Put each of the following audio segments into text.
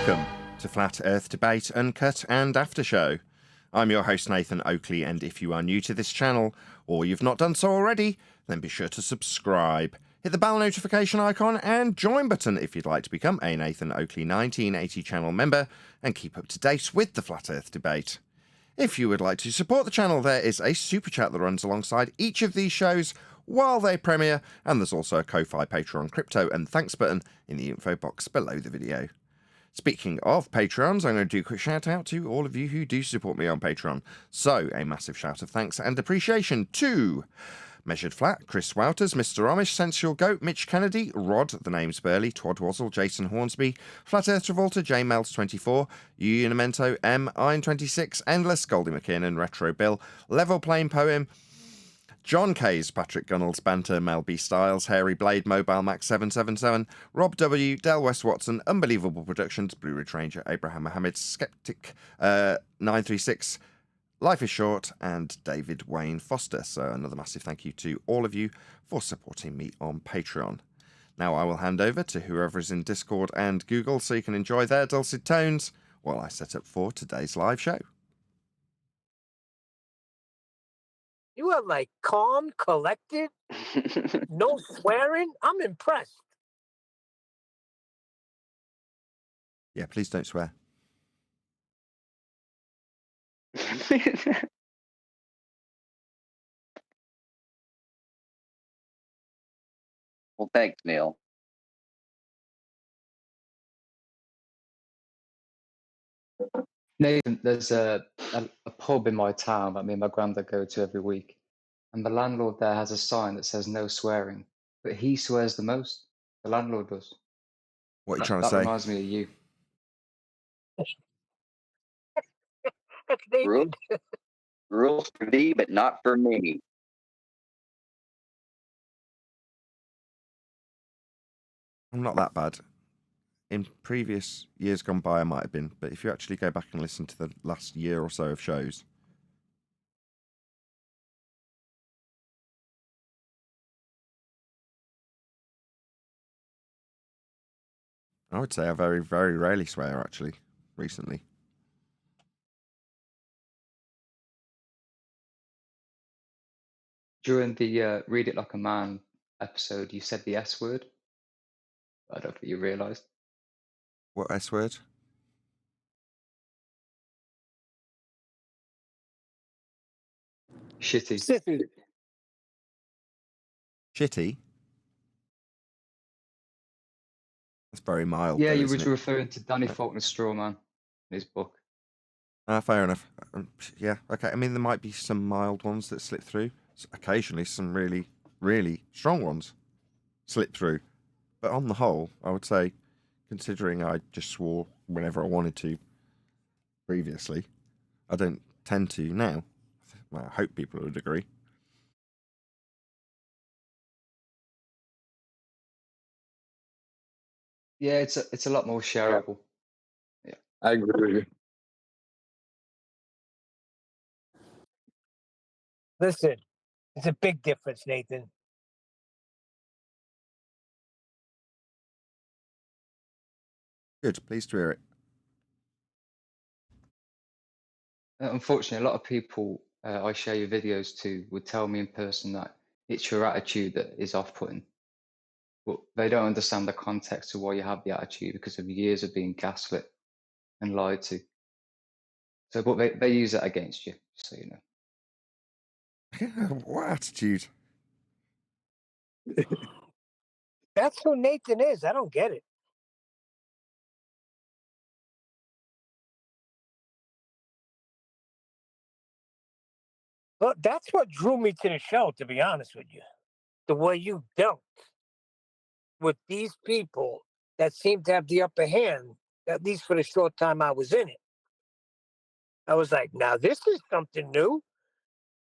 Welcome to Flat Earth Debate, Uncut and After Show. I'm your host Nathan Oakley, and if you are new to this channel, or you've not done so already, then be sure to subscribe. Hit the bell notification icon and join button if you'd like to become a Nathan Oakley 1980 channel member and keep up to date with the Flat Earth Debate. If you would like to support the channel, there is a super chat that runs alongside each of these shows while they premiere, and there's also a Ko-Fi, Patreon, crypto and thanks button in the info box below the video. Speaking of Patreons, I'm going to do a quick shout out to all of you who do support me on Patreon. So, a massive shout of thanks and appreciation to Measured Flat, Chris Wouters, Mr. Amish, Sensual Goat, Mitch Kennedy, Rod, The Name's Burley, Twadwazzle, Jason Hornsby, Flat Earth Travolta, J Melts 24, Unimento, M, Iron 26, Endless, Goldie McKinnon, Retro Bill, Level Plain Poem, John Kays, Patrick Gunnels, Banter, Mel B. Styles, Hairy Blade, Mobile Max 777, Rob W, Del West Watson, Unbelievable Productions, Blue Ridge Ranger, Abraham Mohammed, Skeptic 936, Life is Short, and David Wayne Foster. So another massive thank you to all of you for supporting me on Patreon. Now I will hand over to whoever is in Discord and Google so you can enjoy their dulcet tones while I set up for today's live show. You are like calm, collected, no swearing. I'm impressed. Yeah, please don't swear. Well, thanks, Neil. Nathan, there's a pub in my town that me and my granddad go to every week, and the landlord there has a sign that says no swearing, but he swears the most. The landlord does. What are you trying to That say? reminds me of you. That's Nathan. Rules for thee, but not for me. I'm not that bad. In previous years gone by, I might have been, but if you actually go back and listen to the last year or so of shows, I would say I very, very rarely swear, actually, recently. During the Read It Like a Man episode, you said the S word. I don't think you realised. What S word? Shitty. Sissy. Shitty? That's very mild, Yeah, though, you isn't was it? referring to Danny Faulkner's Straw Man in his book. Fair enough. Yeah, okay. I mean, there might be some mild ones that slip through. Occasionally, some really, really strong ones slip through. But on the whole, I would say, considering I just swore whenever I wanted to previously, I don't tend to now. Well, I hope people would agree. Yeah, it's a lot more shareable. Yeah, I agree with you. Listen, it's a big difference, Nathan. Good, pleased to hear it. Unfortunately, a lot of people I share your videos to would tell me in person that it's your attitude that is off-putting. But they don't understand the context of why you have the attitude because of years of being gaslit and lied to. So, but they use that against you, so you know. What attitude? That's who Nathan is. I don't get it. Well, that's what drew me to the show, to be honest with you. The way you dealt with these people that seem to have the upper hand, at least for the short time I was in it. I was like, now this is something new.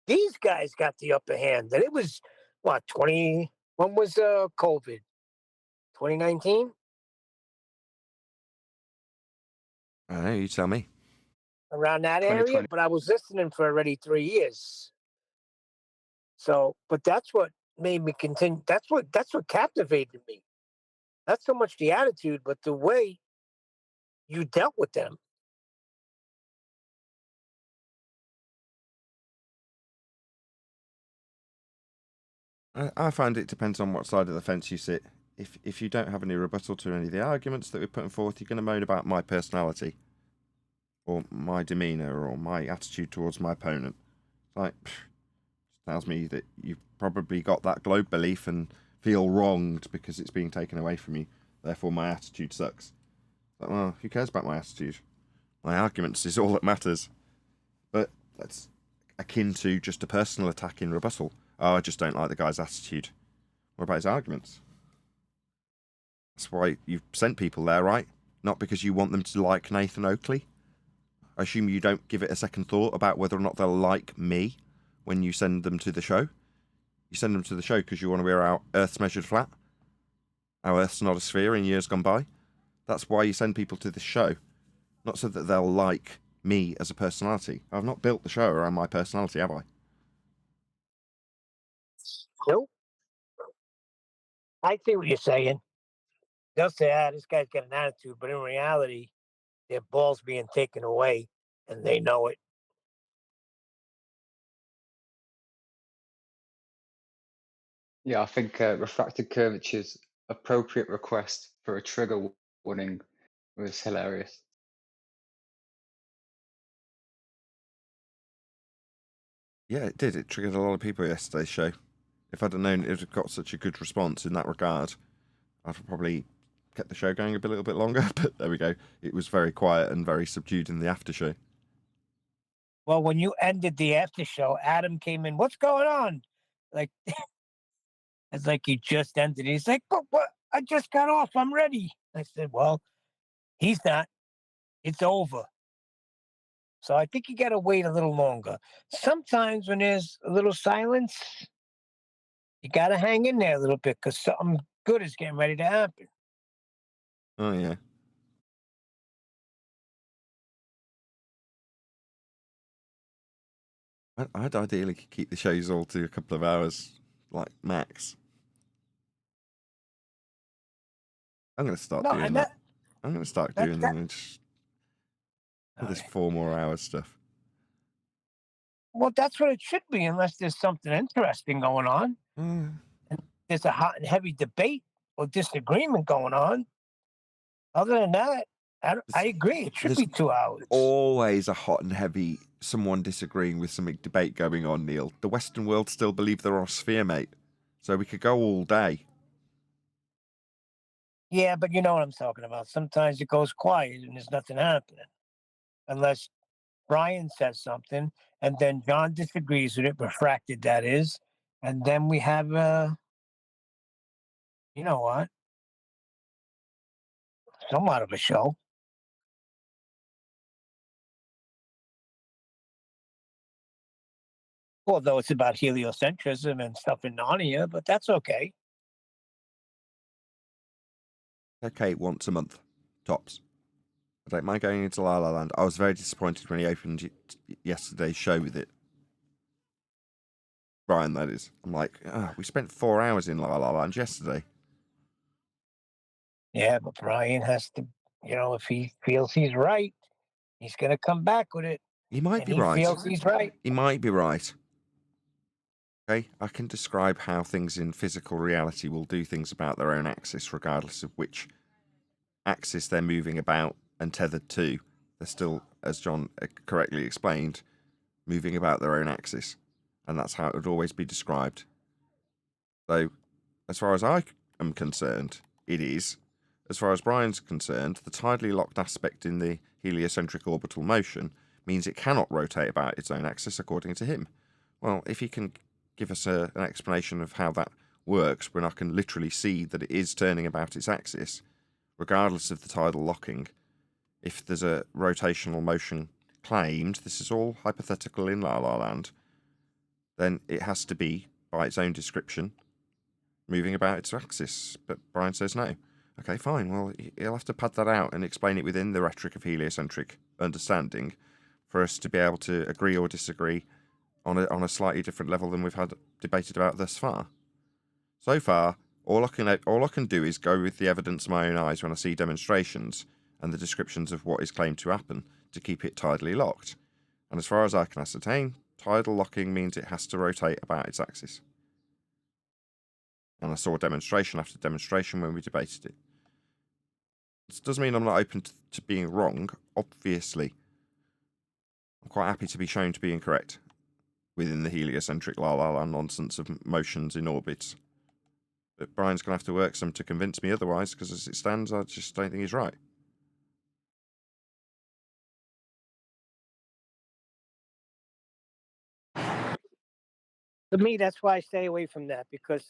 These guys got the upper hand. And it was, what, when was COVID? 2019? I don't know, you tell me. Around that area, 2020. but I was listening for already 3 years. So, but that's what made me continue. That's what captivated me. Not so much the attitude, but the way you dealt with them. I find it depends on what side of the fence you sit. If you don't have any rebuttal to any of the arguments that we're putting forth, you're going to moan about my personality or my demeanour or my attitude towards my opponent. It's like, tells me that you've probably got that globe belief and feel wronged because it's being taken away from you. Therefore, my attitude sucks. Like, well, who cares about my attitude? My arguments is all that matters. But that's akin to just a personal attack in rebuttal. Oh, I just don't like the guy's attitude. What about his arguments? That's why you've sent people there, right? Not because you want them to like Nathan Oakley. I assume you don't give it a second thought about whether or not they'll like me when you send them to the show. You send them to the show because you want to hear how Earth's measured flat, how Earth's not a sphere in years gone by. That's why you send people to this show, not so that they'll like me as a personality. I've not built the show around my personality, have I? Nope. I see what you're saying. They'll say, this guy's got an attitude, but in reality, their ball's being taken away, and they know it. Yeah, I think refracted curvature's appropriate request for a trigger warning was hilarious. Yeah, it did. It triggered a lot of people yesterday's show. If I'd have known it had got such a good response in that regard, I'd have probably kept the show going a little bit longer. But there we go. It was very quiet and very subdued in the after show. Well, when you ended the after show, Adam came in. What's going on? Like, it's like you just ended. He's like, but what? I just got off. I'm ready. I said, well, he's not. It's over. So I think you got to wait a little longer. Sometimes when there's a little silence, you got to hang in there a little bit because something good is getting ready to happen. Oh, yeah. I'd ideally keep the shows all to a couple of hours, like max. I'm going to start doing that. I'm going to start doing them and just this 4 more hours stuff. Well, that's what it should be, unless there's something interesting going on. And there's a hot and heavy debate or disagreement going on. Other than that, I agree. It should be 2 hours. Always a hot and heavy someone disagreeing with some debate going on, Neil. The Western world still believe they're on a sphere, mate. So we could go all day. Yeah, but you know what I'm talking about. Sometimes it goes quiet and there's nothing happening. Unless Brian says something and then John disagrees with it, refracted that is. And then we have, you know what? Somewhat of a show. Although it's about heliocentrism and stuff in Narnia, but that's okay. Okay, once a month, tops. I don't mind going into La La Land. I was very disappointed when he opened yesterday's show with it. Brian, that is. I'm like, we spent 4 hours in La La Land yesterday. Yeah, but Brian has to, if he feels he's right, he's going to come back with it. He might be he right. Feels he's right. He might be right. Okay, I can describe how things in physical reality will do things about their own axis, regardless of which axis they're moving about and tethered to. They're still, as John correctly explained, moving about their own axis. And that's how it would always be described. So, as far as I am concerned, it is. As far as Brian's concerned, the tidally locked aspect in the heliocentric orbital motion means it cannot rotate about its own axis, according to him. Well, if he can give us an explanation of how that works, when I can literally see that it is turning about its axis, regardless of the tidal locking, if there's a rotational motion claimed, this is all hypothetical in La La Land, then it has to be, by its own description, moving about its axis. But Brian says no. Okay, fine. Well, he'll have to pad that out and explain it within the rhetoric of heliocentric understanding for us to be able to agree or disagree on a slightly different level than we've had debated about thus far. So far, all I can do is go with the evidence of my own eyes when I see demonstrations and the descriptions of what is claimed to happen to keep it tidally locked. And as far as I can ascertain, tidal locking means it has to rotate about its axis. And I saw demonstration after demonstration when we debated it. This doesn't mean I'm not open to being wrong, obviously. I'm quite happy to be shown to be incorrect within the heliocentric la-la-la nonsense of motions in orbits. But Brian's going to have to work some to convince me otherwise, because as it stands, I just don't think he's right. To me, that's why I stay away from that, because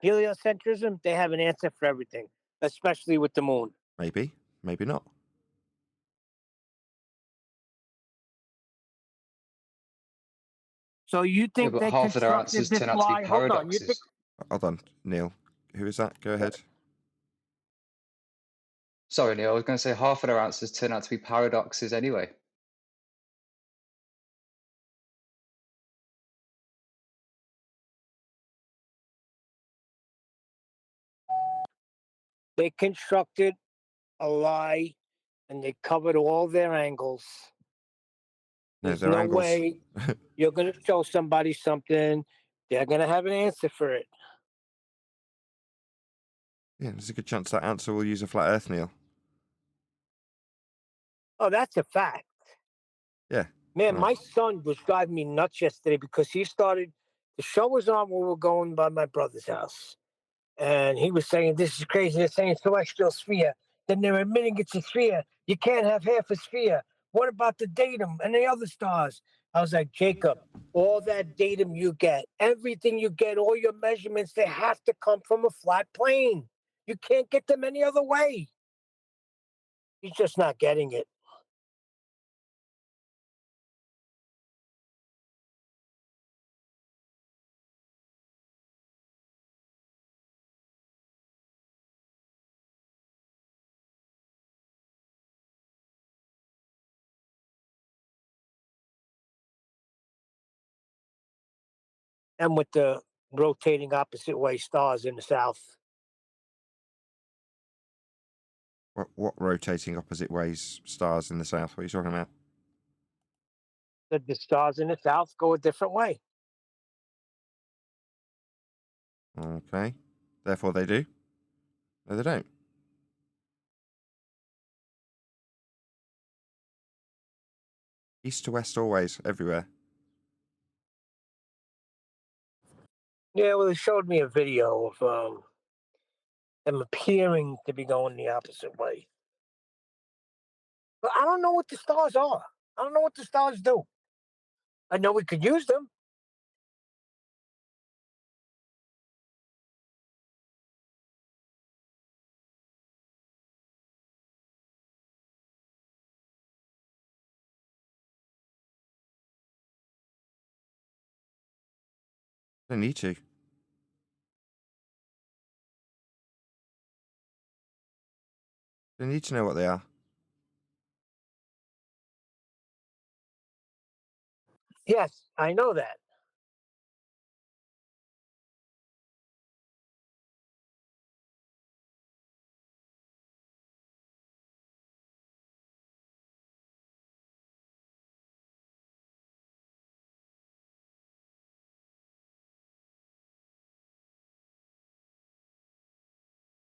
heliocentrism, they have an answer for everything, especially with the moon. Maybe, maybe not. So you Yeah, think but they half of their constructed answers this turn out to be lie? Hold on, you think? paradoxes. Hold on, Neil. Who is that? Go ahead. Sorry, Neil, I was going to say half of their answers turn out to be paradoxes anyway. They constructed a lie and they covered all their angles. No, There's their no angles. way you're going to show somebody something, they're going to have an answer for it. Yeah, there's a good chance that answer will use a flat Earth, Neil. Oh, that's a fact. Yeah. Man, Right. my son was driving me nuts yesterday because he started, the show was on when we were going by my brother's house. And he was saying, this is crazy. They're saying celestial sphere. Then they're admitting it's a sphere. You can't have half a sphere. What about the datum and the other stars? I was like, Jacob, all that datum you get, everything you get, all your measurements, they have to come from a flat plane. You can't get them any other way. He's just not getting it. And with the rotating opposite way stars in the south. What rotating opposite ways stars in the south? What are you talking about? The stars in the south go a different way. Okay. Therefore they do? No, they don't. East to west always, everywhere. Yeah, well, they showed me a video of them appearing to be going the opposite way. But I don't know what the stars are. I don't know what the stars do. I know we could use them. Don't need to. Don't need to know what they are. Yes, I know that.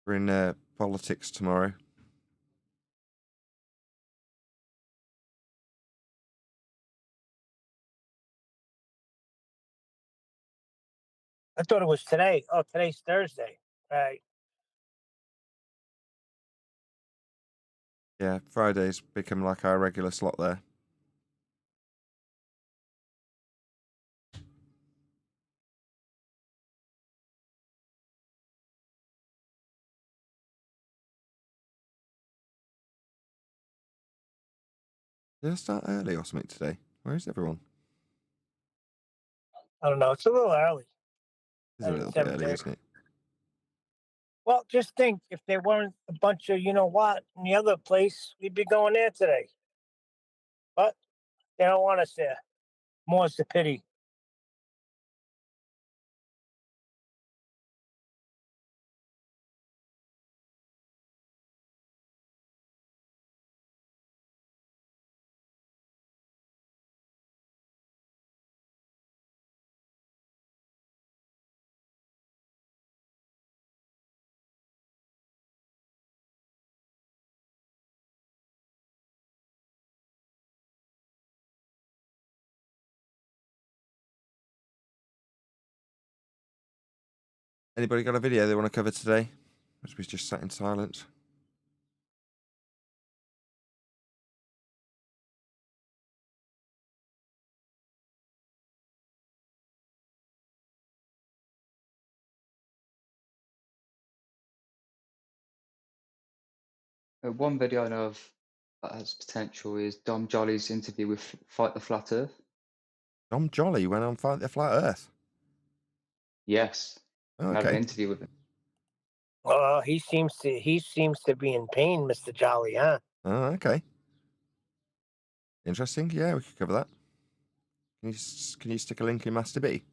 We're in politics tomorrow. I thought it was today. Oh, today's Thursday. Right. Yeah, Fridays become like our regular slot there. Did I start early or something today? Where is everyone? I don't know. It's a little early. It's a little bit early, isn't it? Well, just think if there weren't a bunch of you know what in the other place, we'd be going there today. But they don't want us there. More's the pity. Anybody got a video they want to cover today? As we just sat in silence. One video I know of that has potential is Dom Jolly's interview with Fight the Flat Earth. Dom Jolly went on Fight the Flat Earth. Yes, Oh, I had an okay. interview with him. He seems to be in pain, Mr. Jolly, huh? Oh, okay. Interesting. Yeah, we could cover that. Can you stick a link in Master B?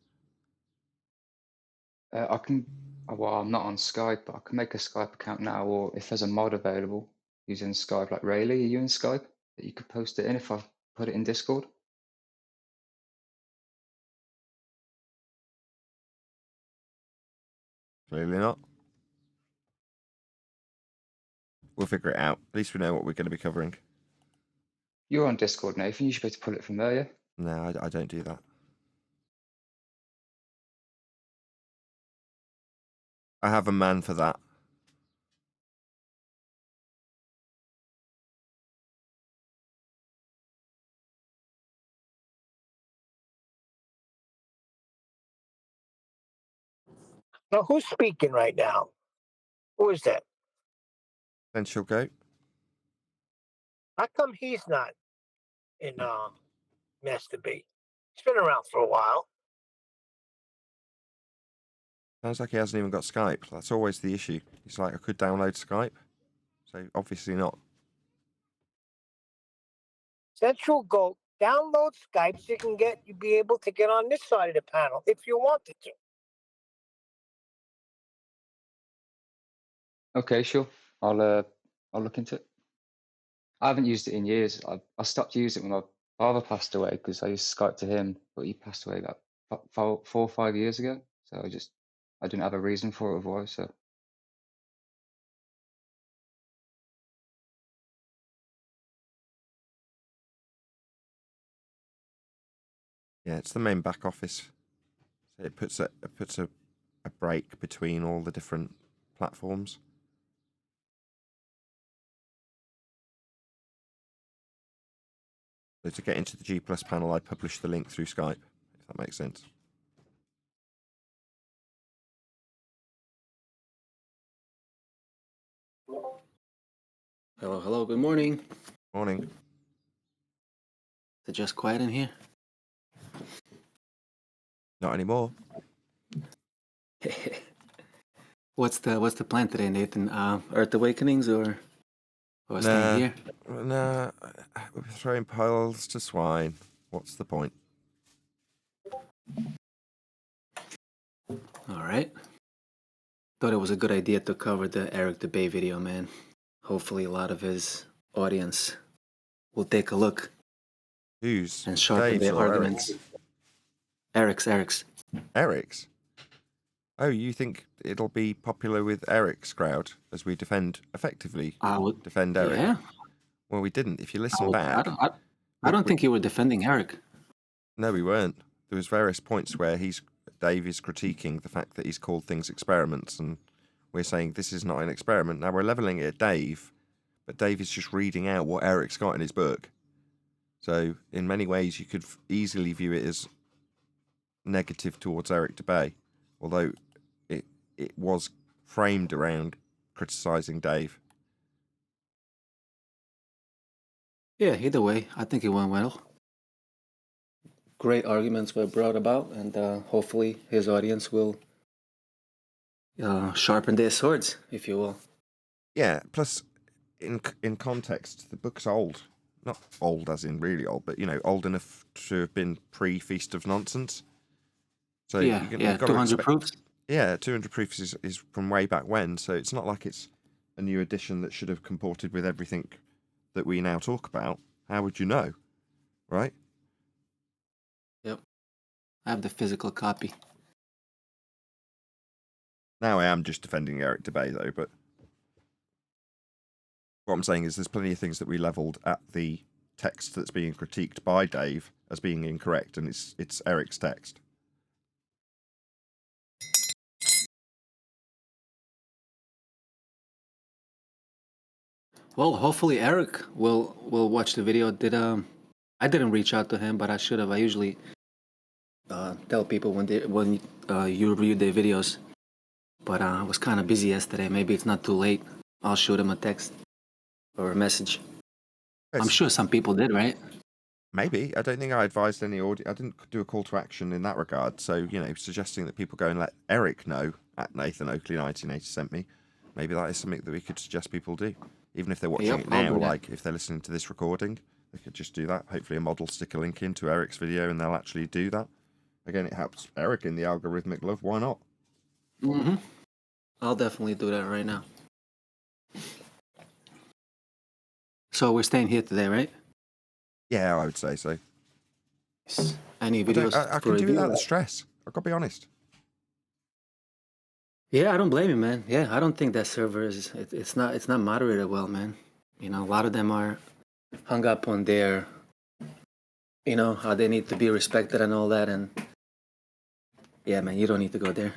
I can. Well, I'm not on Skype, but I can make a Skype account now, or if there's a mod available using Skype, like Rayleigh, are you in Skype? That you could post it in if I put it in Discord? Clearly not. We'll figure it out. At least we know what we're going to be covering. You're on Discord, Nathan. You should be able to pull it from there, yeah? No, I don't do that. I have a man for that. Now, who's speaking right now? Who is that? Then she'll go. How come he's not in Master B? He's been around for a while. Sounds like he hasn't even got Skype. That's always the issue. He's like, I could download Skype. So obviously not. Central Go download Skype so you be able to get on this side of the panel if you wanted to. Okay, sure. I'll look into it. I haven't used it in years. I stopped using it when my father passed away because I used Skype to him, but he passed away about 4 or 5 years ago. So I didn't have a reason for it otherwise. So Yeah, it's the main back office. So it puts a break between all the different platforms. So to get into the G Plus panel, I publish the link through Skype, if that makes sense. Hello, hello, good morning. Morning. Is it just quiet in here? Not anymore. What's the plan today, Nathan? Earth Awakenings or staying here? Nah, we're throwing piles to swine. What's the point? All right. Thought it was a good idea to cover the Eric debate video, man. Hopefully a lot of his audience will take a look Who's and sharpen Dave's their or arguments. Eric's. Eric's? Oh, you think it'll be popular with Eric's crowd as we effectively defend Eric? Yeah. Well, we didn't. If you listen back, I don't think you were defending Eric. No, we weren't. There was various points where Dave is critiquing the fact that he's called things experiments, and we're saying this is not an experiment. Now we're leveling it at Dave, but Dave is just reading out what Eric's got in his book. So in many ways, you could easily view it as negative towards Eric Debay, although it was framed around criticising Dave. Yeah, either way, I think it went well. Great arguments were brought about, and hopefully his audience will sharpen their swords, if you will. Yeah, plus, in context, the book's old. Not old as in really old, but, old enough to have been pre-Feast of Nonsense. So yeah, 200 proofs. Yeah, 200 proofs is from way back when, so it's not like it's a new edition that should have comported with everything that we now talk about. How would you know? Right? Yep. I have the physical copy. Now I am just defending Eric Debay, though, but what I'm saying is there's plenty of things that we levelled at the text that's being critiqued by Dave as being incorrect, and it's Eric's text. Well, hopefully Eric will watch the video. I didn't reach out to him, but I should have. I usually tell people when you review their videos. But I was kind of busy yesterday. Maybe it's not too late. I'll shoot him a text or a message. I'm sure some people did, right? Maybe. I don't think I advised any audience. I didn't do a call to action in that regard. So, suggesting that people go and let Eric know at Nathan Oakley 1980 sent me. Maybe that is something that we could suggest people do. Even if they're watching it now, like if they're listening to this recording, they could just do that. Hopefully a mod will stick a link into Eric's video and they'll actually do that. Again, it helps Eric in the algorithmic love. Why not? Mm-hmm. I'll definitely do that right now. So we're staying here today, right? Yeah, I would say so. Any videos? I can do it without the stress. I've got to be honest. Yeah, I don't blame you, man. Yeah, I don't think that server it's not moderated well, man. A lot of them are hung up on their, how they need to be respected and all that. And yeah, man, you don't need to go there.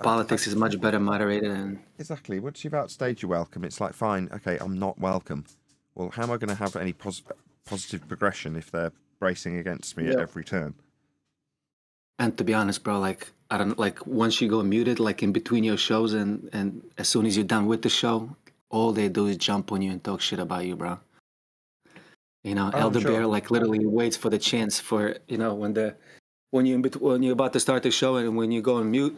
Politics is much better moderated. And exactly. Once you've outstayed your welcome, it's like, fine, okay, I'm not welcome. Well, how am I going to have any positive progression if they're bracing against me at every turn? And to be honest, bro, I don't once you go muted, in between your shows, and as soon as you're done with the show, all they do is jump on you and talk shit about you, bro. Elder Bear literally waits for the chance for when you're about to start the show and when you go on mute,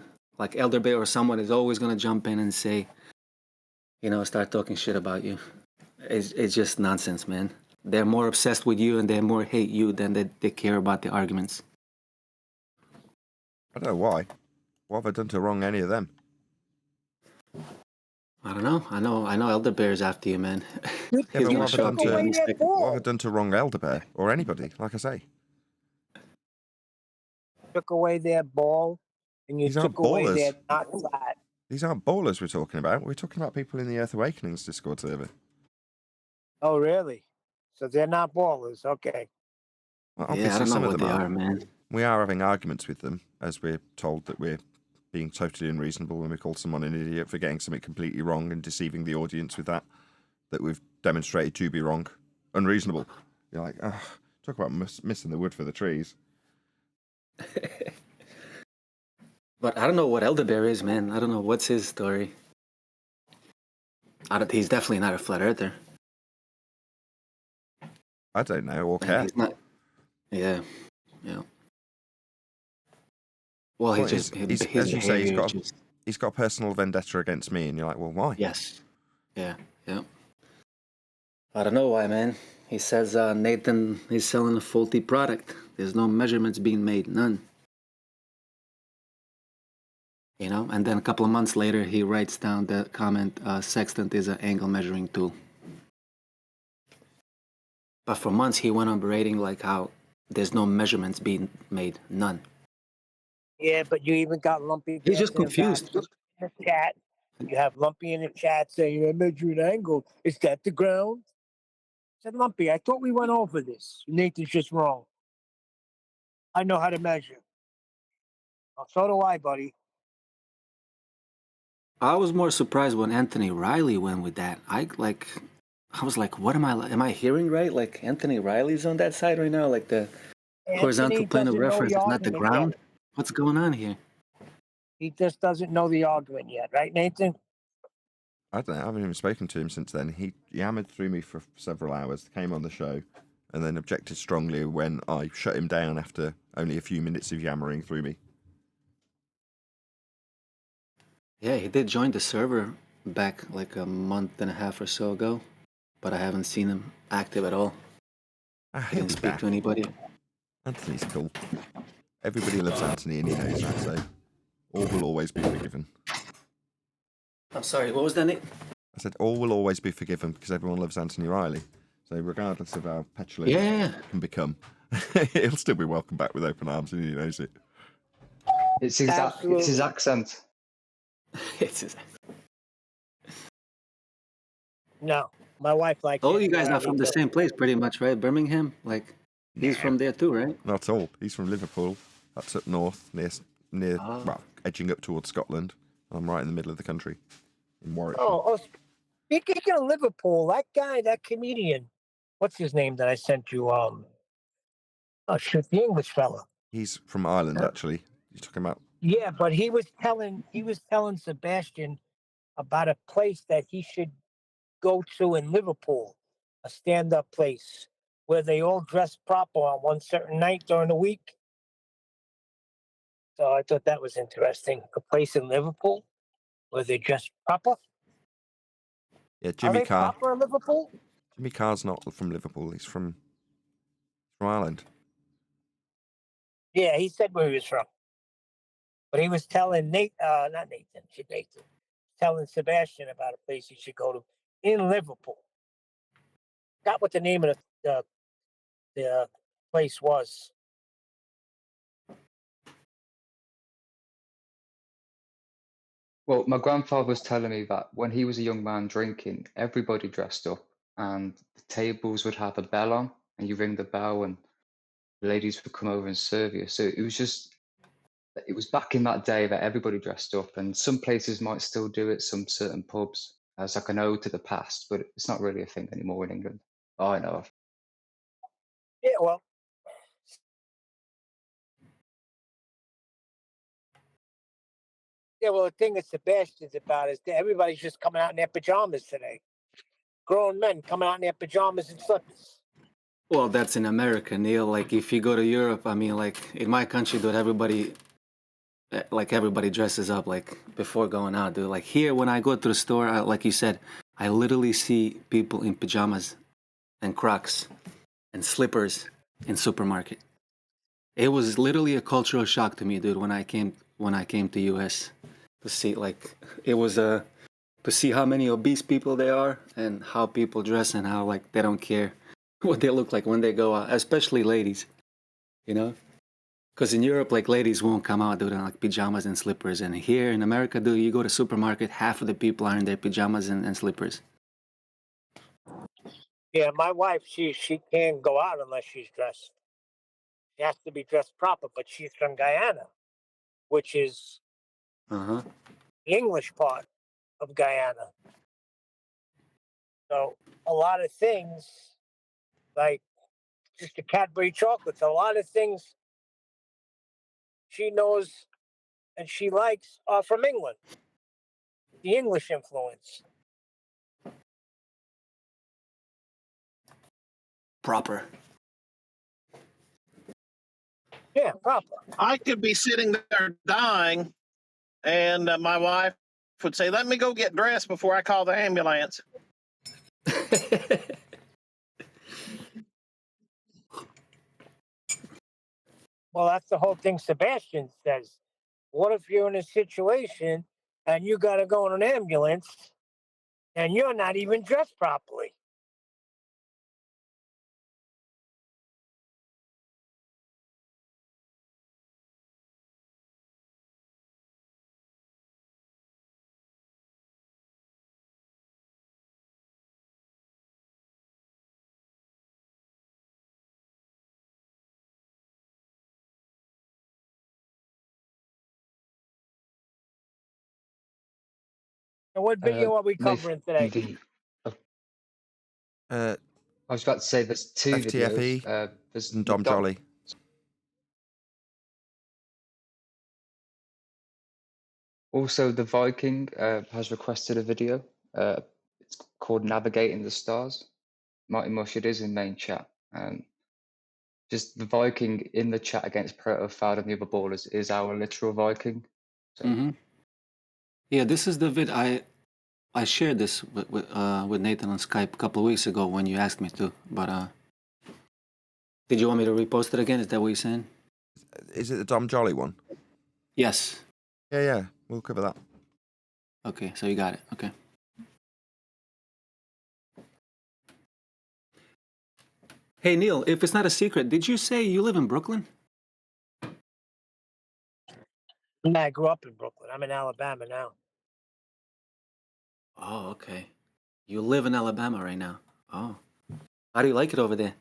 Elder Bear or someone is always gonna jump in and say, start talking shit about you. It's just nonsense, man. They're more obsessed with you and they more hate you than they care about the arguments. I don't know why. What have I done to wrong any of them? I don't know. I know Elder Bear's after you, man. Yeah, but what have I done to wrong Elder Bear or anybody, like I say? Took away their ball and you took away their not flat. These aren't ballers we're talking about. We're talking about people in the Earth Awakenings Discord server. Oh, really? So they're not ballers. Okay. Well, yeah, I don't know what they are, man. We are having arguments with them as we're told that we're being totally unreasonable when we call someone an idiot for getting something completely wrong and deceiving the audience with that we've demonstrated to be wrong. Unreasonable. You're like, talk about missing the wood for the trees. But I don't know what Elder Bear is, man. I don't know what's his story. He's definitely not a flat earther. I don't know or care. He's not. Yeah. Well, as you say, he's got a personal vendetta against me, and you're like, well, why? Yes. Yeah. I don't know why, man. He says Nathan is selling a faulty product. There's no measurements being made, none. And then a couple of months later, he writes down the comment, sextant is an angle measuring tool. But for months, he went on berating how there's no measurements being made, none. Yeah, but you even got Lumpy. He's just confused. In the chat. You have Lumpy in the chat saying, I measure an angle. Is that the ground? I said, Lumpy, I thought we went over this. Nathan's just wrong. I know how to measure. Well, so do I, buddy. I was more surprised when Anthony Riley went with that. I was like, what am I hearing right? Anthony Riley's on that side right now, the horizontal plane of reference is not the ground. Yet. What's going on here? He just doesn't know the argument yet, right, Nathan? I don't know. I haven't even spoken to him since then. He hammered through me for several hours, came on the show, and then objected strongly when I shut him down after only a few minutes of yammering through me. Yeah, he did join the server back a month and a half or so ago, but I haven't seen him active at all. He didn't speak to anybody. Anthony's cool. Everybody loves Anthony and he knows that, so all will always be forgiven. I'm sorry, what was that, Nick? I said all will always be forgiven because everyone loves Anthony Riley. So regardless of how petulant he can become, he'll still be welcomed back with open arms and he knows it. It's his accent. It's his accent. No, my wife likes all you guys are from the same place pretty much, right? Birmingham? He's from there too, right? Not all. He's from Liverpool. That's up north, near well, edging up towards Scotland. I'm right in the middle of the country, in Warwick. Oh, Speaking of Liverpool, that guy, that comedian, what's his name that I sent you? Oh shoot, the English fella. He's from Ireland, actually. You're talking about. Yeah, but he was telling Sebastian about a place that he should go to in Liverpool, a stand-up place where they all dress proper on one certain night during the week. So I thought that was interesting. A place in Liverpool where they dress proper. Yeah, Are Jimmy they Carr. proper in Liverpool? Jimmy Carr's not from Liverpool. He's from Ireland. Yeah, he said where he was from. But he was telling not Nathan, Nathan, telling Sebastian about a place he should go to in Liverpool. Got what the name of the place was. Well, my grandfather was telling me that when he was a young man drinking, everybody dressed up, and the tables would have a bell on, and you ring the bell, and the ladies would come over and serve you. So it was back in that day that everybody dressed up, and some places might still do it, some certain pubs, as like an ode to the past, but it's not really a thing anymore in England. Oh, I know of. Yeah, well, the thing that Sebastian's about is that everybody's just coming out in their pajamas today. Grown men coming out in their pajamas and slippers. Well, that's in America, Neil. Like if you go to Europe, I mean, like in my country, dude, everybody dresses up like before going out, dude. Like here, when I go to the store, like you said, I literally see people in pajamas and Crocs and slippers in supermarket. It was literally a cultural shock to me, dude, when I came to US to see like it was to see how many obese people there are and how people dress and how like they don't care what they look like when they go out, especially ladies, you know? Because in Europe, like ladies won't come out, dude, in like pajamas and slippers. And here in America, dude, you go to supermarket, half of the people are in their pajamas and slippers. Yeah, my wife, she can't go out unless she's dressed. She has to be dressed proper, but she's from Guyana, which is Uh-huh. the English part of Guyana. So a lot of things, like just the Cadbury chocolates, a lot of things she knows and she likes are from England, the English influence. Proper. Yeah, proper. I could be sitting there dying, and my wife would say, "Let me go get dressed before I call the ambulance." Well, that's the whole thing Sebastian says. What if you're in a situation and you got to go in an ambulance and you're not even dressed properly? And what video are we covering today? Uh, I was about to say there's two FTFE videos. There's and Dom Jolly. Also, the Viking has requested a video. It's called Navigating the Stars. Mighty Mush, it is in main chat. Just the Viking in the chat against Proto Fad and the other ballers is our literal Viking. So. Mm-hmm. Yeah, this is the vid. I shared this with Nathan on Skype a couple of weeks ago when you asked me to. But did you want me to repost it again? Is that what you're saying? Is it the Dom Jolly one? Yes. Yeah. We'll cover that. Okay, so you got it. Okay. Hey Neil, if it's not a secret, did you say you live in Brooklyn? Yeah, I grew up in Brooklyn. I'm in Alabama now. Oh, okay. You live in Alabama right now. Oh. How do you like it over there?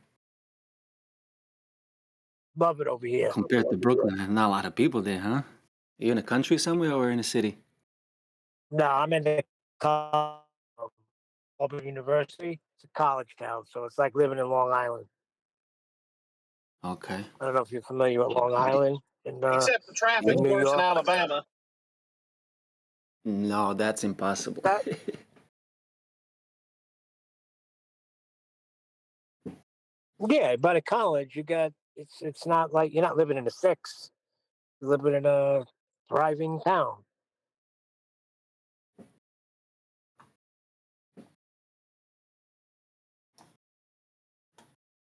Love it over here. Compared to Brooklyn, there's not a lot of people there, huh? You in a country somewhere or in a city? No, I'm in the Auburn University. It's a college town, so it's like living in Long Island. Okay. I don't know if you're familiar with Long Island. Except the traffic New worse in York. Alabama. No, that's impossible. That- Yeah, but at college, you got it's not like you're not living in a six. You're living in a thriving town.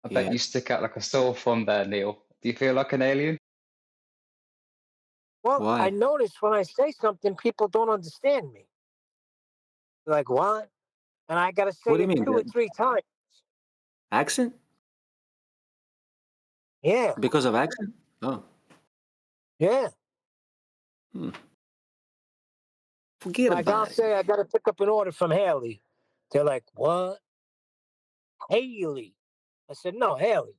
I bet Yeah. you stick out like a sore thumb there, Neil. Do you feel like an alien? Well, Why? I notice when I say something, people don't understand me. They're like, what? And I got to say What do you it mean? 2 or The 3 times. accent? Yeah, Because of accent? Oh. yeah. Forget Like I'll about it. say I got to pick up an order from Haley. They're like, what? Haley. I said, no, Haley.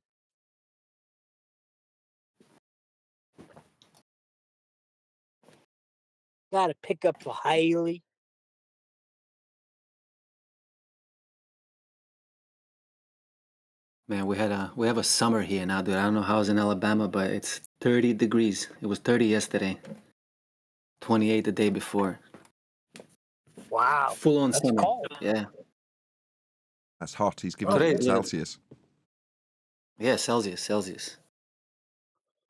Got to pick up for Haley. Man, we have a summer here now, dude. I don't know how it's in Alabama, but it's 30 degrees. It was 30 yesterday. 28 the day before. Wow. Full on That's summer. cold. Yeah. That's hot. He's giving Today, it in yeah. Celsius. Yeah, Celsius.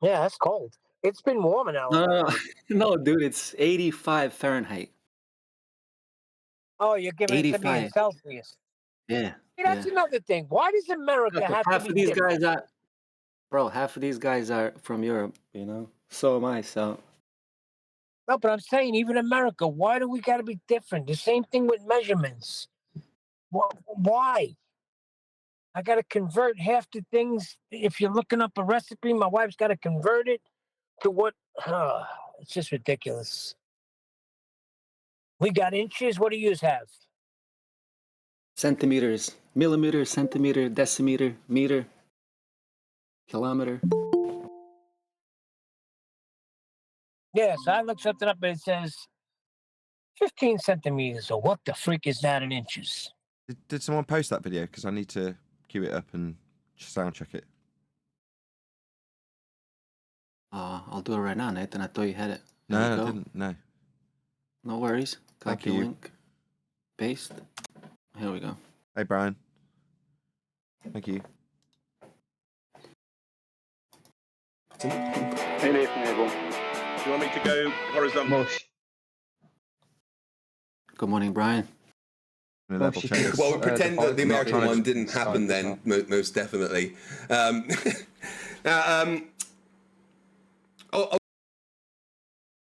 Yeah, that's cold. It's been warm in No, Alabama. no, dude, it's 85 Fahrenheit. Oh, you're giving it to me in 85. Celsius. Yeah. See, that's another thing. Why does America Look, have to half be of these different? guys are, bro, half of these guys are from Europe, you know? So am I, so. No, but I'm saying even America, why do we got to be different? The same thing with measurements. Why? I got to convert half the things. If you're looking up a recipe, my wife's got to convert it to what? It's just ridiculous. We got inches. What do you have? Centimeters, millimeter, centimeter, decimeter, meter, kilometer. Yes, I looked something up and it says 15 centimeters. So what the freak is that in inches? Did someone post that video? Because I need to queue it up and sound check it. I'll do it right now, Nathan. I thought you had it. There No, you I go. didn't. No. No worries. Thank Copy you. link. Paste. Here we go. Hey, Brian. Thank you. Hey Nathan, everyone. Do you want me to go horizontal? Mush. Good morning, Brian. I'm gonna Well, level she check can- this. Well, we'll pretend that the not American trying one to didn't happen Skype then, as most definitely. Now,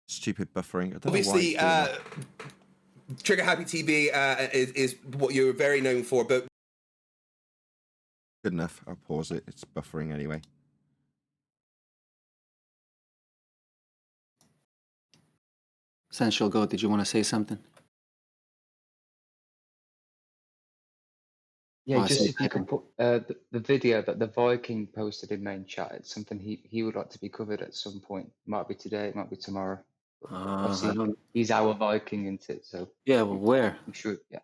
Stupid buffering. I don't obviously, know why it's doing Trigger Happy TV is what you're very known for, but that. Good enough. I'll pause it. It's buffering anyway. Sensual Goat, did you want to say something? Yeah, Oh, I just see. if you could put the video that the Viking posted in main chat. It's something he would like to be covered at some point. Might be today, it might be tomorrow. But I obviously, don't. he's our Viking, isn't it? So Yeah, well, where? I'm sure. Yeah,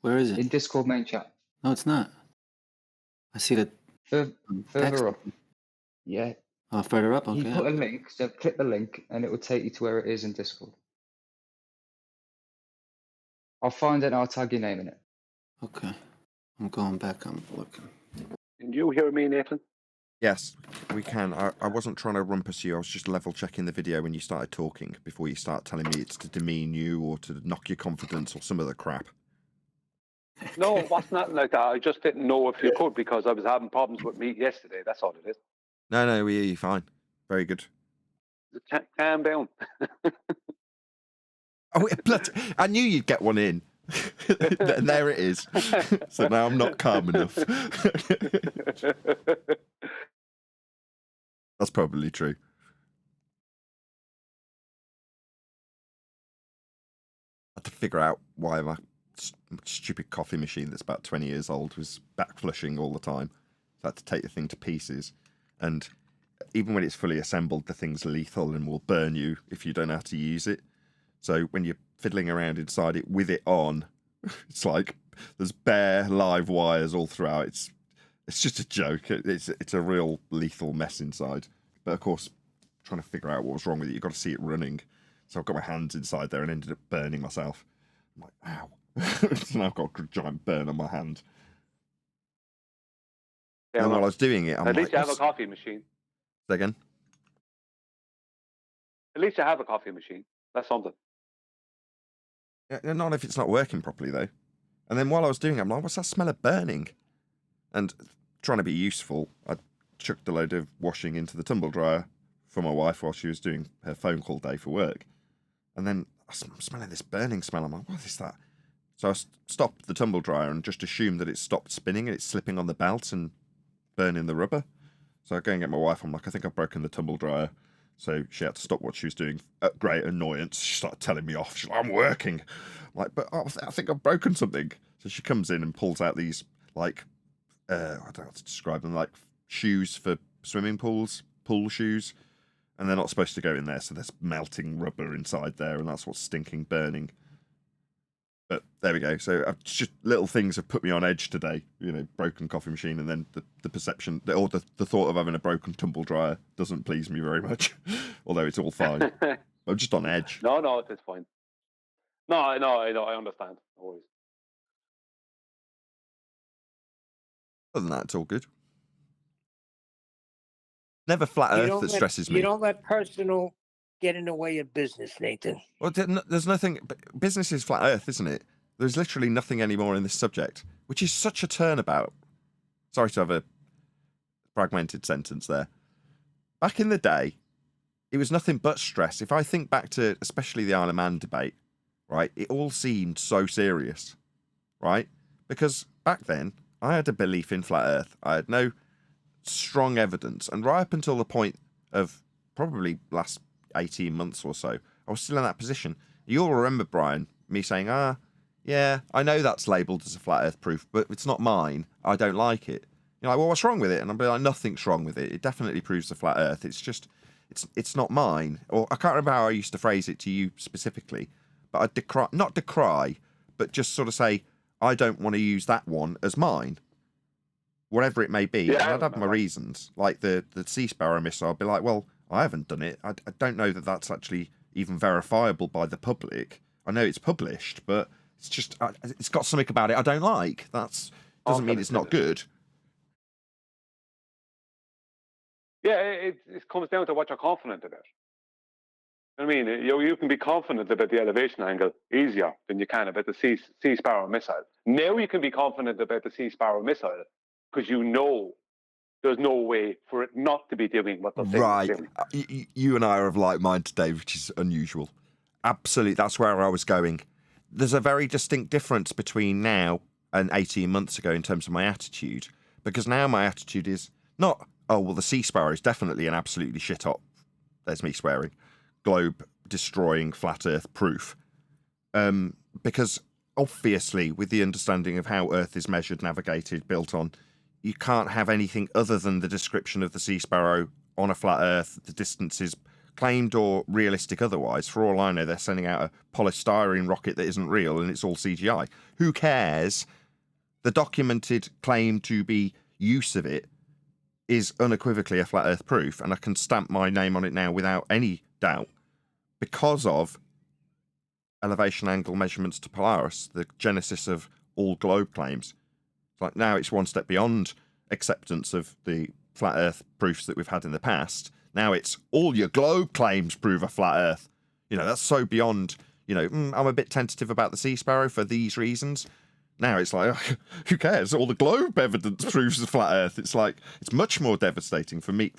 Where is it? in Discord main chat. No, it's not. I see the Further, text. further up. Yeah, Oh, further up. he Okay. put a link. So click the link, and it will take you to where it is in Discord. I'll find it and I'll tag your name in it. Okay. I'm going back. I'm looking. Can you hear me, Nathan? Yes, we can. I wasn't trying to rumpus you. I was just level checking the video when you started talking before you start telling me it's to demean you or to knock your confidence or some other crap. No, it wasn't nothing like that. I just didn't know if you could because I was having problems with meat yesterday. That's all it is. No, we hear you fine. Very good. Calm down. Oh, I knew you'd get one in. And there it is. So now I'm not calm enough. That's probably true. I had to figure out why my stupid coffee machine that's about 20 years old was back flushing all the time. So I had to take the thing to pieces. And even when it's fully assembled, the thing's lethal and will burn you if you don't know how to use it. So when you're fiddling around inside it with it on, it's like There's bare live wires all throughout. It's just a joke. It's a real lethal mess inside. But of course, trying to figure out what was wrong with it, you've got to see it running. So I've got my hands inside there and ended up burning myself. I'm like, ow. So now I've got a giant burn on my hand. Yeah, And while I was doing it, I'm at like, least you have a coffee machine. Say again? At least you have a coffee machine. That's something. Yeah, not if it's not working properly, though. And then while I was doing it, I'm like, what's that smell of burning? And trying to be useful, I chucked a load of washing into the tumble dryer for my wife while she was doing her phone call day for work. And then I'm smelling this burning smell. I'm like, what is that? So I stopped the tumble dryer and just assumed that it stopped spinning and it's slipping on the belt and burning the rubber. So I go and get my wife. I'm like, I think I've broken the tumble dryer. So she had to stop what she was doing at great annoyance. She started telling me off. She's like, I'm working. I'm like, but I think I've broken something. So she comes in and pulls out these, like, I don't know how to describe them, like shoes for swimming pools, pool shoes. And they're not supposed to go in there. So there's melting rubber inside there. And that's what's stinking, burning. But there we go. So just little things have put me on edge today. You know, broken coffee machine, and then the perception, or the thought of having a broken tumble dryer doesn't please me very much. Although it's all fine. I'm just on edge. No, it's fine. No, I understand. Always. Other than that, it's all good. Never flat Earth that stresses me. You don't let personal get in the way of business, Nathan. Well, there's nothing. Business is flat Earth, isn't it? There's literally nothing anymore in this subject, which is such a turnabout. Sorry to have a fragmented sentence there. Back in the day, it was nothing but stress. If I think back to especially the Isle of Man debate, right, it all seemed so serious, right? Because back then, I had a belief in flat Earth. I had no strong evidence. And right up until the point of probably last 18 months or so, I was still in that position. You'll remember, Brian, me saying, yeah, I know that's labelled as a flat Earth proof, but it's not mine. I don't like it. You're like, well, what's wrong with it? And I'll be like, nothing's wrong with it. It definitely proves the flat Earth. It's just, it's not mine. Or I can't remember how I used to phrase it to you specifically, but I not decry, but just sort of say, I don't want to use that one as mine. Whatever it may be. Yeah, and I'd have my reasons. Like the Sea Sparrow missile, I'd be like, well, I haven't done it. I don't know that that's actually even verifiable by the public. I know it's published, but it's just, it's got something about it I don't like. That doesn't mean it's not good. Yeah, it comes down to what you're confident about. I mean, you can be confident about the elevation angle easier than you can about the Sea Sparrow missile. Now you can be confident about the Sea Sparrow missile because you know there's no way for it not to be doing what they're saying it's doing. You and I are of like mind today, which is unusual. Absolutely, that's where I was going. There's a very distinct difference between now and 18 months ago in terms of my attitude, because now my attitude is not, oh, well, the Sea Sparrow is definitely an absolutely shit hot, there's me swearing, globe destroying flat Earth proof. Because obviously, with the understanding of how Earth is measured, navigated, built on, you can't have anything other than the description of the Sea Sparrow on a flat Earth, the distances claimed or realistic otherwise. For all I know, they're sending out a polystyrene rocket that isn't real and it's all CGI. Who cares? The documented claim to be use of it is unequivocally a flat Earth proof, and I can stamp my name on it now without any doubt because of elevation angle measurements to Polaris, the genesis of all globe claims. Like now it's one step beyond acceptance of the flat Earth proofs that we've had in the past. Now it's all your globe claims prove a flat Earth. You know, that's so beyond, you know, I'm a bit tentative about the Sea Sparrow for these reasons. Now it's like, who cares? All the globe evidence proves a flat Earth. It's like, it's much more devastating for me.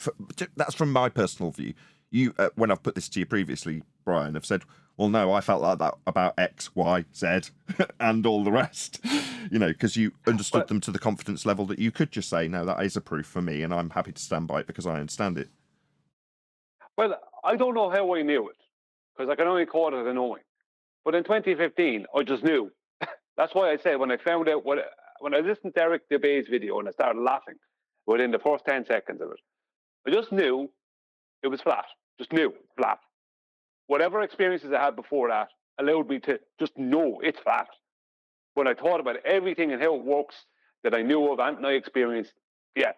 That's from my personal view. You, when I've put this to you previously, Brian, have said, well, no, I felt like that about X, Y, Z, and all the rest. You know, because you understood them to the confidence level that you could just say, no, that is a proof for me, and I'm happy to stand by it because I understand it. Well, I don't know how I knew it, because I can only call it a knowing. But in 2015, I just knew. That's why I said when I found out, when I listened to Eric DeBay's video and I started laughing within the first 10 seconds of it, I just knew it was flat. Just knew, flat. Whatever experiences I had before that allowed me to just know it's flat. when I thought about everything and how it works that I knew of and I experienced, yeah,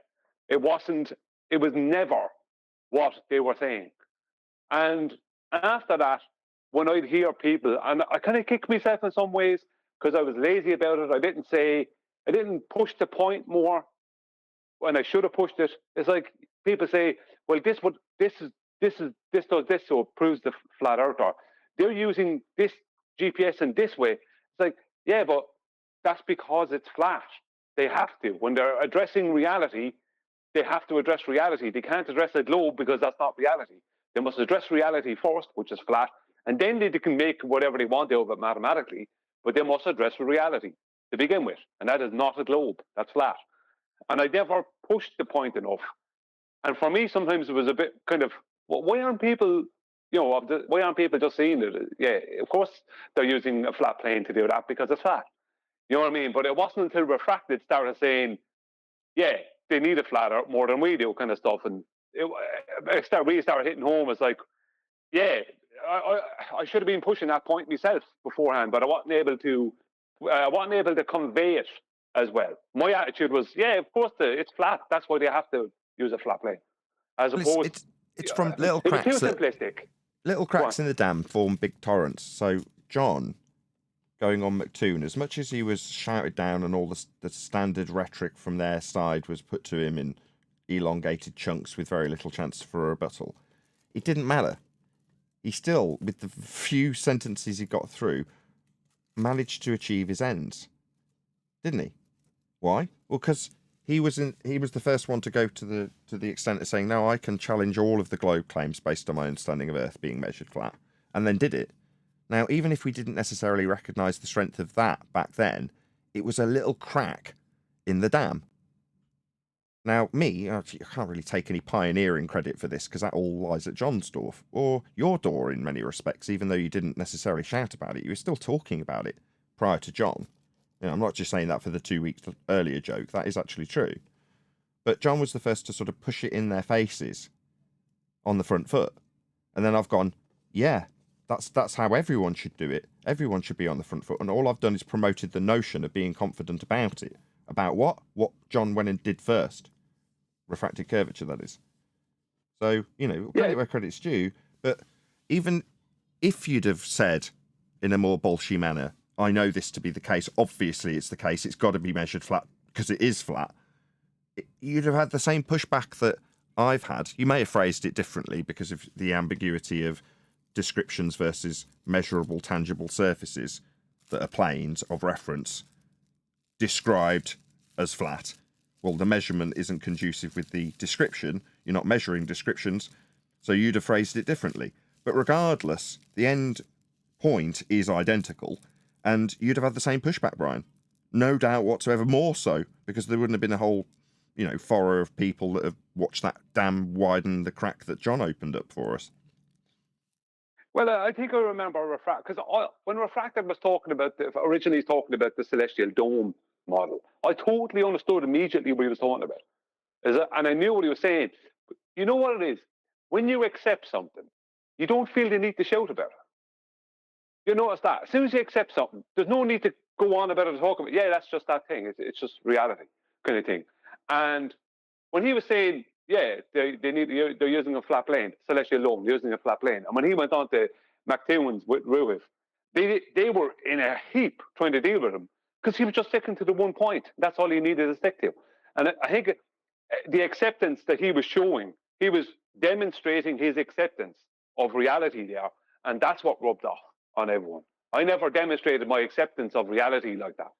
it was never what they were saying. And after that, when I'd hear people, and I kind of kicked myself in some ways because I was lazy about it. I didn't push the point more when I should have pushed it. It's like people say, well, this does this, so it proves the flat earth, or they're using this GPS in this way. It's like, yeah, but that's because it's flat. They have to. When they're addressing reality, they have to address reality. They can't address a globe because that's not reality. They must address reality first, which is flat, and then they can make whatever they want out of it mathematically, but they must address reality to begin with, and that is not a globe. That's flat. And I never pushed the point enough. And for me, sometimes it was a bit kind of, well, why aren't people, why aren't people just seeing it? Yeah, of course they're using a flat plane to do that because it's flat. You know what I mean? But it wasn't until Refracted started saying, yeah, they need a flat earth more than we do, kind of stuff. And it really started hitting home. It's like, yeah, I should have been pushing that point myself beforehand, but I wasn't able to convey it as well. My attitude was, yeah, of course it's flat. That's why they have to use a flat plane. As opposed, it's from little it was cracks. too simplistic. Little cracks in the dam form big torrents. So John, going on McToon, as much as he was shouted down and all the standard rhetoric from their side was put to him in elongated chunks with very little chance for a rebuttal, it didn't matter. He still, with the few sentences he got through, managed to achieve his ends, didn't he? Why? Well, because he was the first one to go to the extent of saying, no, I can challenge all of the globe claims based on my understanding of Earth being measured flat, and then did it. Now, even if we didn't necessarily recognise the strength of that back then, it was a little crack in the dam. Now, I can't really take any pioneering credit for this because that all lies at John's door, or your door in many respects, even though you didn't necessarily shout about it. You were still talking about it prior to John. I'm not just saying that for the 2 weeks earlier joke. That is actually true. But John was the first to sort of push it in their faces on the front foot. And then I've gone, yeah, that's how everyone should do it. Everyone should be on the front foot. And all I've done is promoted the notion of being confident about it. About what? What John went and did first. Refracted curvature, that is. So, credit where credit's due. But even if you'd have said in a more bolshy manner, I know this to be the case, obviously it's the case, it's got to be measured flat because it is flat, you'd have had the same pushback that I've had. You may have phrased it differently because of the ambiguity of descriptions versus measurable, tangible surfaces that are planes of reference described as flat. Well, the measurement isn't conducive with the description. You're not measuring descriptions, so you'd have phrased it differently. But regardless, the end point is identical, and you'd have had the same pushback, Brian. No doubt whatsoever, more so, because there wouldn't have been a whole, furrow of people that have watched that dam widen the crack that John opened up for us. Well, I think I remember because when Refracted was originally talking about the celestial dome model, I totally understood immediately what he was talking about. And I knew what he was saying. But you know what it is? When you accept something, you don't feel the need to shout about it. You notice that. As soon as you accept something, there's no need to go on about it and talk about it. Yeah, that's just that thing. It's just reality kind of thing. And when he was saying, yeah, they're using a flat plane, celestial dome, using a flat plane. And when he went on to McToon's with Ruiv, they were in a heap trying to deal with him because he was just sticking to the one point. That's all he needed to stick to. And I think the acceptance that he was showing, he was demonstrating his acceptance of reality there. And that's what rubbed off on everyone. I never demonstrated my acceptance of reality like that,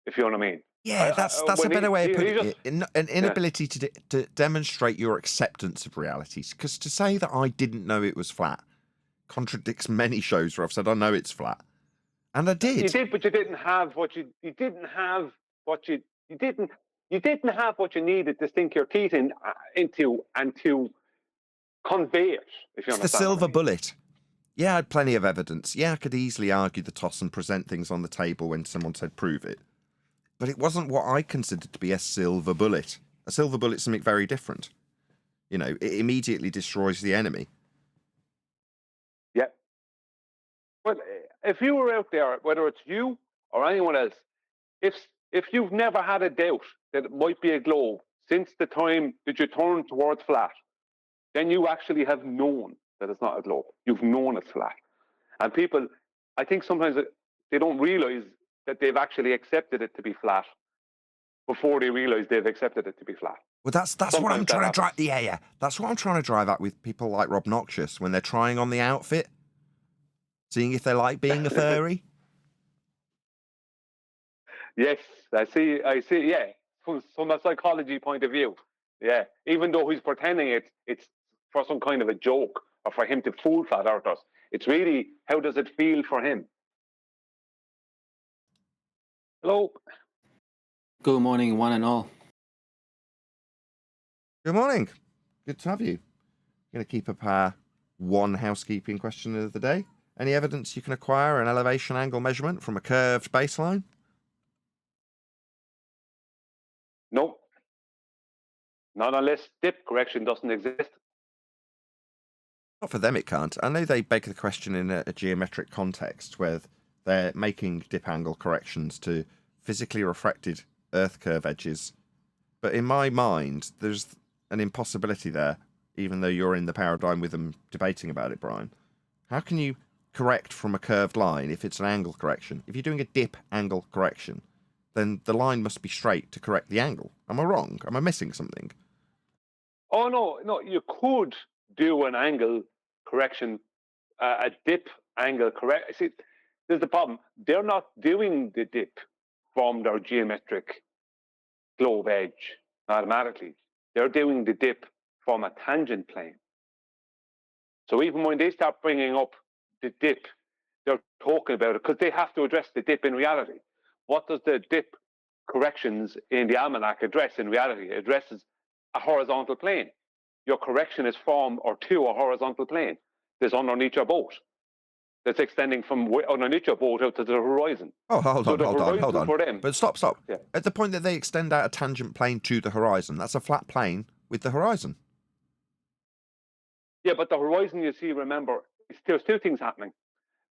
if you know what I mean. Yeah, that's a better way of putting it. An inability to demonstrate your acceptance of reality. Because to say that I didn't know it was flat contradicts many shows where I've said I know it's flat, and I did. You did, but you didn't have what you didn't have what you needed to sink your teeth into and to convey it. If you understand, it's the silver bullet. Yeah, I had plenty of evidence. Yeah, I could easily argue the toss and present things on the table when someone said prove it. But it wasn't what I considered to be a silver bullet. A silver bullet's something very different. It immediately destroys the enemy. Yeah. Well, if you were out there, whether it's you or anyone else, if you've never had a doubt that it might be a globe since the time that you turned towards flat, then you actually have known that it's not a globe. You've known it's flat. And people, I think sometimes they don't realize that they've actually accepted it to be flat before they realize they've accepted it to be flat. Well, that's what I'm Sometimes that trying to drive. happens. Yeah. That's what I'm trying to drive at with people like Rob Noxious when they're trying on the outfit, seeing if they like being a furry. Yes, I see. Yeah, from a psychology point of view, yeah. Even though he's pretending it's for some kind of a joke or for him to fool flat earthers, it's really how does it feel for him? Hello. Good morning, one and all. Good morning. Good to have you. Going to keep up our one housekeeping question of the day. Any evidence you can acquire an elevation angle measurement from a curved baseline? Nope. Not unless dip correction doesn't exist. Not for them, it can't. I know they beg the question in a geometric context where they're making dip angle corrections to physically refracted Earth curve edges. But in my mind, there's an impossibility there, even though you're in the paradigm with them debating about it, Brian. How can you correct from a curved line if it's an angle correction? If you're doing a dip angle correction, then the line must be straight to correct the angle. Am I wrong? Am I missing something? Oh, no, you could do an angle correction, a dip angle correct. See, there's the problem. They're not doing the dip from their geometric globe edge mathematically. They're doing the dip from a tangent plane. So even when they start bringing up the dip, they're talking about it because they have to address the dip in reality. What does the dip corrections in the almanac address in reality? It addresses a horizontal plane. Your correction is from or to a horizontal plane that's underneath your boat, that's extending from underneath your boat out to the horizon. Oh, hold on. For them, But stop. Yeah. At the point that they extend out a tangent plane to the horizon, that's a flat plane with the horizon. Yeah, but the horizon, you see, remember, there's two things happening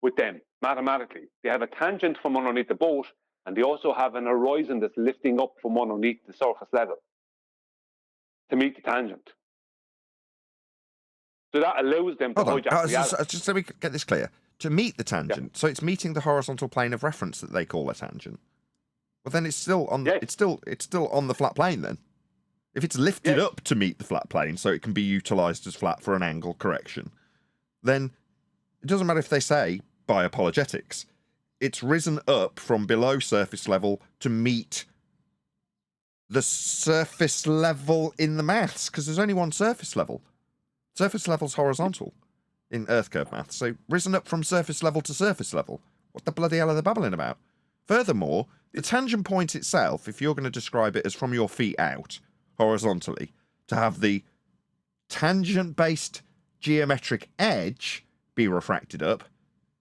with them mathematically. They have a tangent from underneath the boat, and they also have an horizon that's lifting up from underneath the surface level to meet the tangent. So that allows them to hijack reality. Just let me get this clear. To meet the tangent, so it's meeting the horizontal plane of reference that they call a tangent. Well, then it's still on. Yes. It's still on the flat plane. Then, if it's lifted up to meet the flat plane, so it can be utilised as flat for an angle correction, then it doesn't matter if they say by apologetics, it's risen up from below surface level to meet the surface level in the maths, because there's only one surface level. Surface level's horizontal in Earth curve maths, so risen up from surface level to surface level. What the bloody hell are they babbling about? Furthermore, the tangent point itself, if you're going to describe it as from your feet out, horizontally, to have the tangent-based geometric edge be refracted up,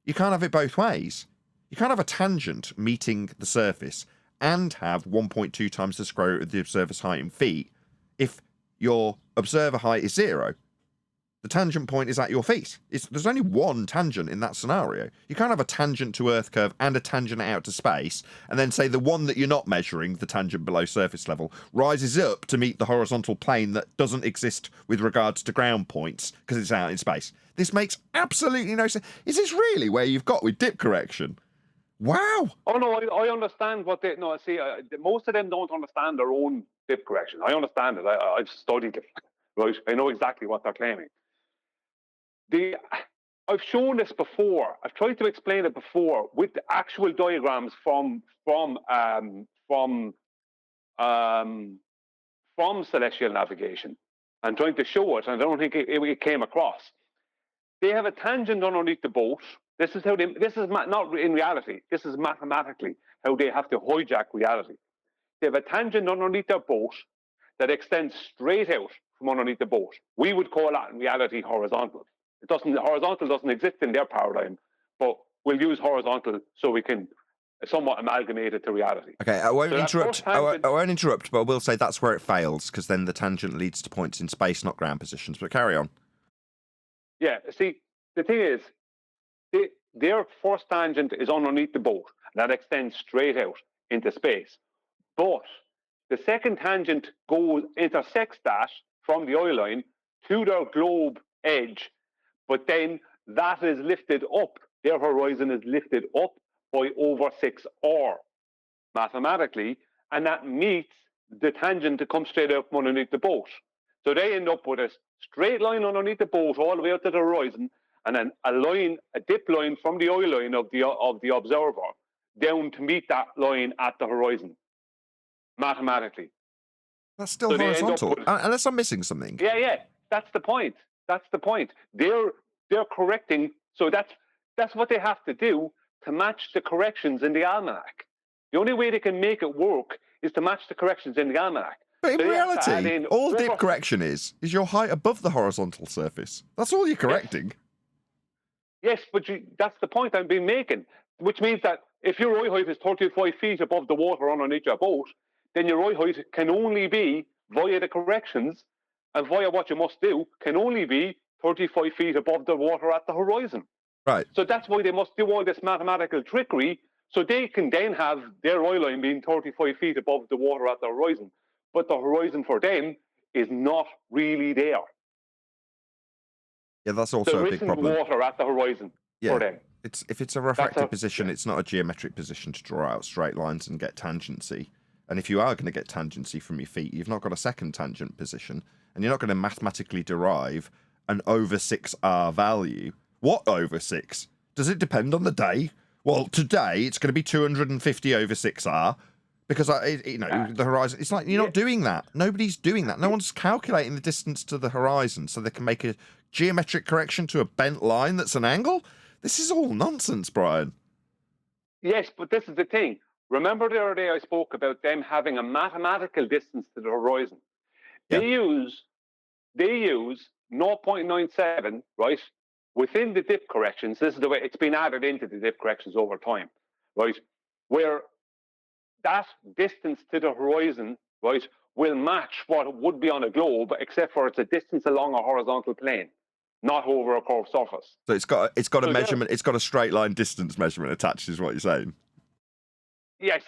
you can't have it both ways. You can't have a tangent meeting the surface and have 1.2 times the square root of the observer's height in feet if your observer height is 0. The tangent point is at your feet. There's only one tangent in that scenario. You can't have a tangent to Earth curve and a tangent out to space, and then say the one that you're not measuring, the tangent below surface level, rises up to meet the horizontal plane that doesn't exist with regards to ground points because it's out in space. This makes absolutely no sense. Is this really where you've got with dip correction? Wow. Oh no, I understand what they. No, see, most of them don't understand their own dip correction. I understand it. I've studied it. Right, I know exactly what they're claiming. I've shown this before. I've tried to explain it before with the actual diagrams from celestial navigation, and trying to show it. And I don't think it came across. They have a tangent underneath the boat. This is how they. This is not in reality. This is mathematically how they have to hijack reality. They have a tangent underneath their boat that extends straight out from underneath the boat. We would call that in reality horizontal. Horizontal doesn't exist in their paradigm, but we'll use horizontal so we can somewhat amalgamate it to reality. Okay, I won't interrupt. I won't interrupt, but I will say that's where it fails, because then the tangent leads to points in space, not ground positions. But carry on. Yeah, see, the thing is, their first tangent is underneath the boat, That extends straight out into space. But the second tangent intersects that from the eye line to their globe edge, but then that is lifted up. Their horizon is lifted up by over 6R mathematically, and that meets the tangent to come straight up underneath the boat. So they end up with a straight line underneath the boat all the way out to the horizon, and then a dip line from the eye line of the observer down to meet that line at the horizon, mathematically. That's still So they end up horizontal, with- unless I'm missing something. Yeah. That's the point. They're correcting. So that's what they have to do to match the corrections in the almanac. The only way they can make it work is to match the corrections in the almanac. But in So they have to add reality, in all dip over- correction is your height above the horizontal surface. That's all you're correcting. Yes, but that's the point I've been making, which means that if your eye height is 35 feet above the water underneath your boat, then your eye height can only be, via the corrections and via what you must do, can only be 35 feet above the water at the horizon. Right. So that's why they must do all this mathematical trickery, so they can then have their eye line being 35 feet above the water at the horizon. But the horizon for them is not really there. Yeah, that's also There a big isn't problem. water at the horizon Yeah. for them. If it's a refractive a- position, it's not a geometric position to draw out straight lines and get tangency. And if you are going to get tangency from your feet, you've not got a second tangent position, and you're not going to mathematically derive an over 6R value. What over 6? Does it depend on the day? Well, today it's going to be 250 over 6R because the horizon. It's like you're not doing that. Nobody's doing that. No one's calculating the distance to the horizon so they can make a geometric correction to a bent line that's an angle. This is all nonsense, Brian. Yes, but this is the thing. Remember the other day I spoke about them having a mathematical distance to the horizon. Yeah. They use 0.97, right, within the dip corrections. This is the way it's been added into the dip corrections over time, right, where that distance to the horizon, right, will match what would be on a globe, except for it's a distance along a horizontal plane, not over a curved surface. So it's got a So measurement. It's got a straight line distance measurement attached, is what you're saying. Yes,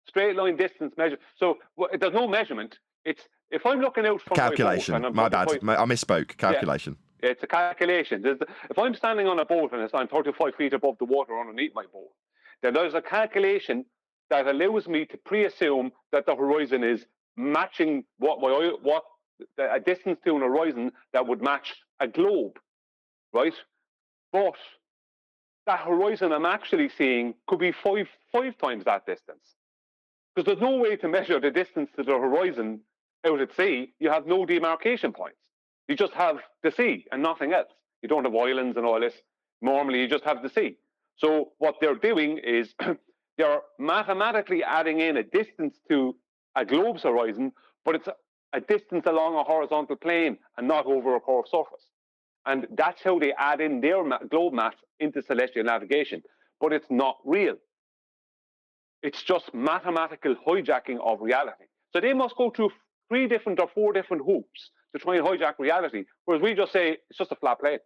straight line distance measure. So there's no measurement. It's if I'm looking out from Calculation. my boat, and My bad. 35 I misspoke. Calculation. It's a calculation. If I'm standing on a boat and I'm 35 feet above the water underneath my boat, then there's a calculation that allows me to pre-assume that the horizon is matching a distance to an horizon that would match a globe, right? But that horizon I'm actually seeing could be five times that distance. Because there's no way to measure the distance to the horizon out at sea. You have no demarcation points. You just have the sea and nothing else. You don't have islands and all this. Normally, you just have the sea. So what they're doing is they're mathematically adding in a distance to a globe's horizon, but it's a distance along a horizontal plane and not over a curved surface. And that's how they add in their globe math into celestial navigation. But it's not real. It's just mathematical hijacking of reality. So they must go through 3 different or 4 different hoops to try and hijack reality, whereas we just say it's just a flat plane.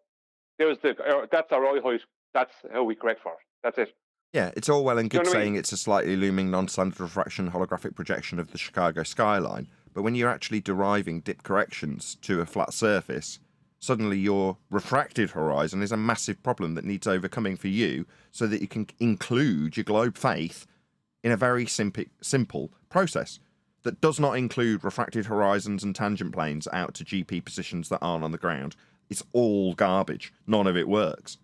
That's our eye height. That's how we correct for it. That's it. Yeah, it's all well and Do you good know what I saying mean? it's a slightly looming non-standard refraction holographic projection of the Chicago skyline, but when you're actually deriving dip corrections to a flat surface, suddenly your refracted horizon is a massive problem that needs overcoming for you so that you can include your globe faith in a very simple process that does not include refracted horizons and tangent planes out to GP positions that aren't on the ground. It's all garbage. None of it works.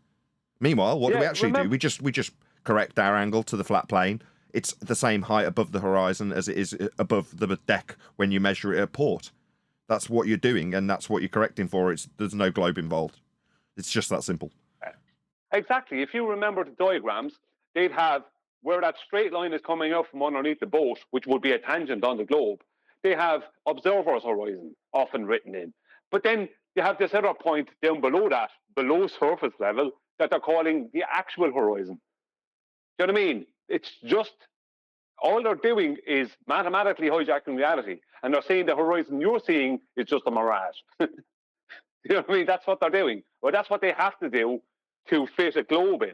Meanwhile, what do we actually do? We just correct our angle to the flat plane. It's the same height above the horizon as it is above the deck when you measure it at port. That's what you're doing, and that's what you're correcting for. There's no globe involved. It's just that simple. Exactly. If you remember the diagrams, they'd have where that straight line is coming out from underneath the boat, which would be a tangent on the globe. They have observer's horizon often written in. But then you have this other point down below that, below surface level, that they're calling the actual horizon. Do you know what I mean? It's just, all they're doing is mathematically hijacking reality. And they're saying the horizon you're seeing is just a mirage. You know what I mean? That's what they're doing. Well, that's what they have to do to fit a globe in.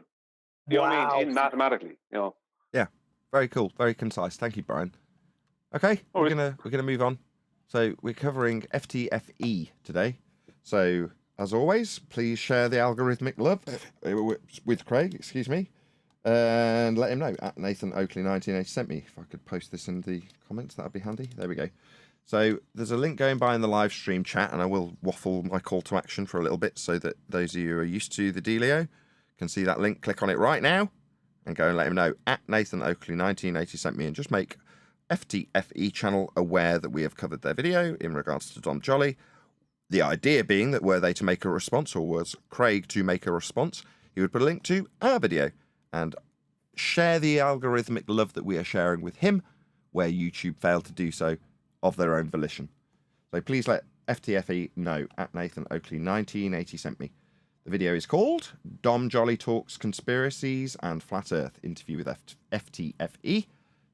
You know what I mean? In mathematically, you know. Yeah, Very cool. Very concise. Thank you, Brian. Okay, we're gonna move on. So we're covering FTFE today. So as always, please share the algorithmic love with Craig. Excuse me, and let him know at Nathan Oakley 1980 sent me. If I could post this in the comments, that'd be handy. There we go. So there's a link going by in the live stream chat, and I will waffle my call to action for a little bit so that those of you who are used to the dealio can see that link. Click on it right now and go and let him know at Nathan Oakley 1980 sent me, and just make FTFE channel aware that we have covered their video in regards to Dom Jolly. The idea being that were they to make a response, or was Craig to make a response, he would put a link to our video and share the algorithmic love that we are sharing with him, where YouTube failed to do so of their own volition. So please let FTFE know at Nathan Oakley 1980 sent me. The video is called Dom Jolly Talks Conspiracies and Flat Earth Interview with FTFE.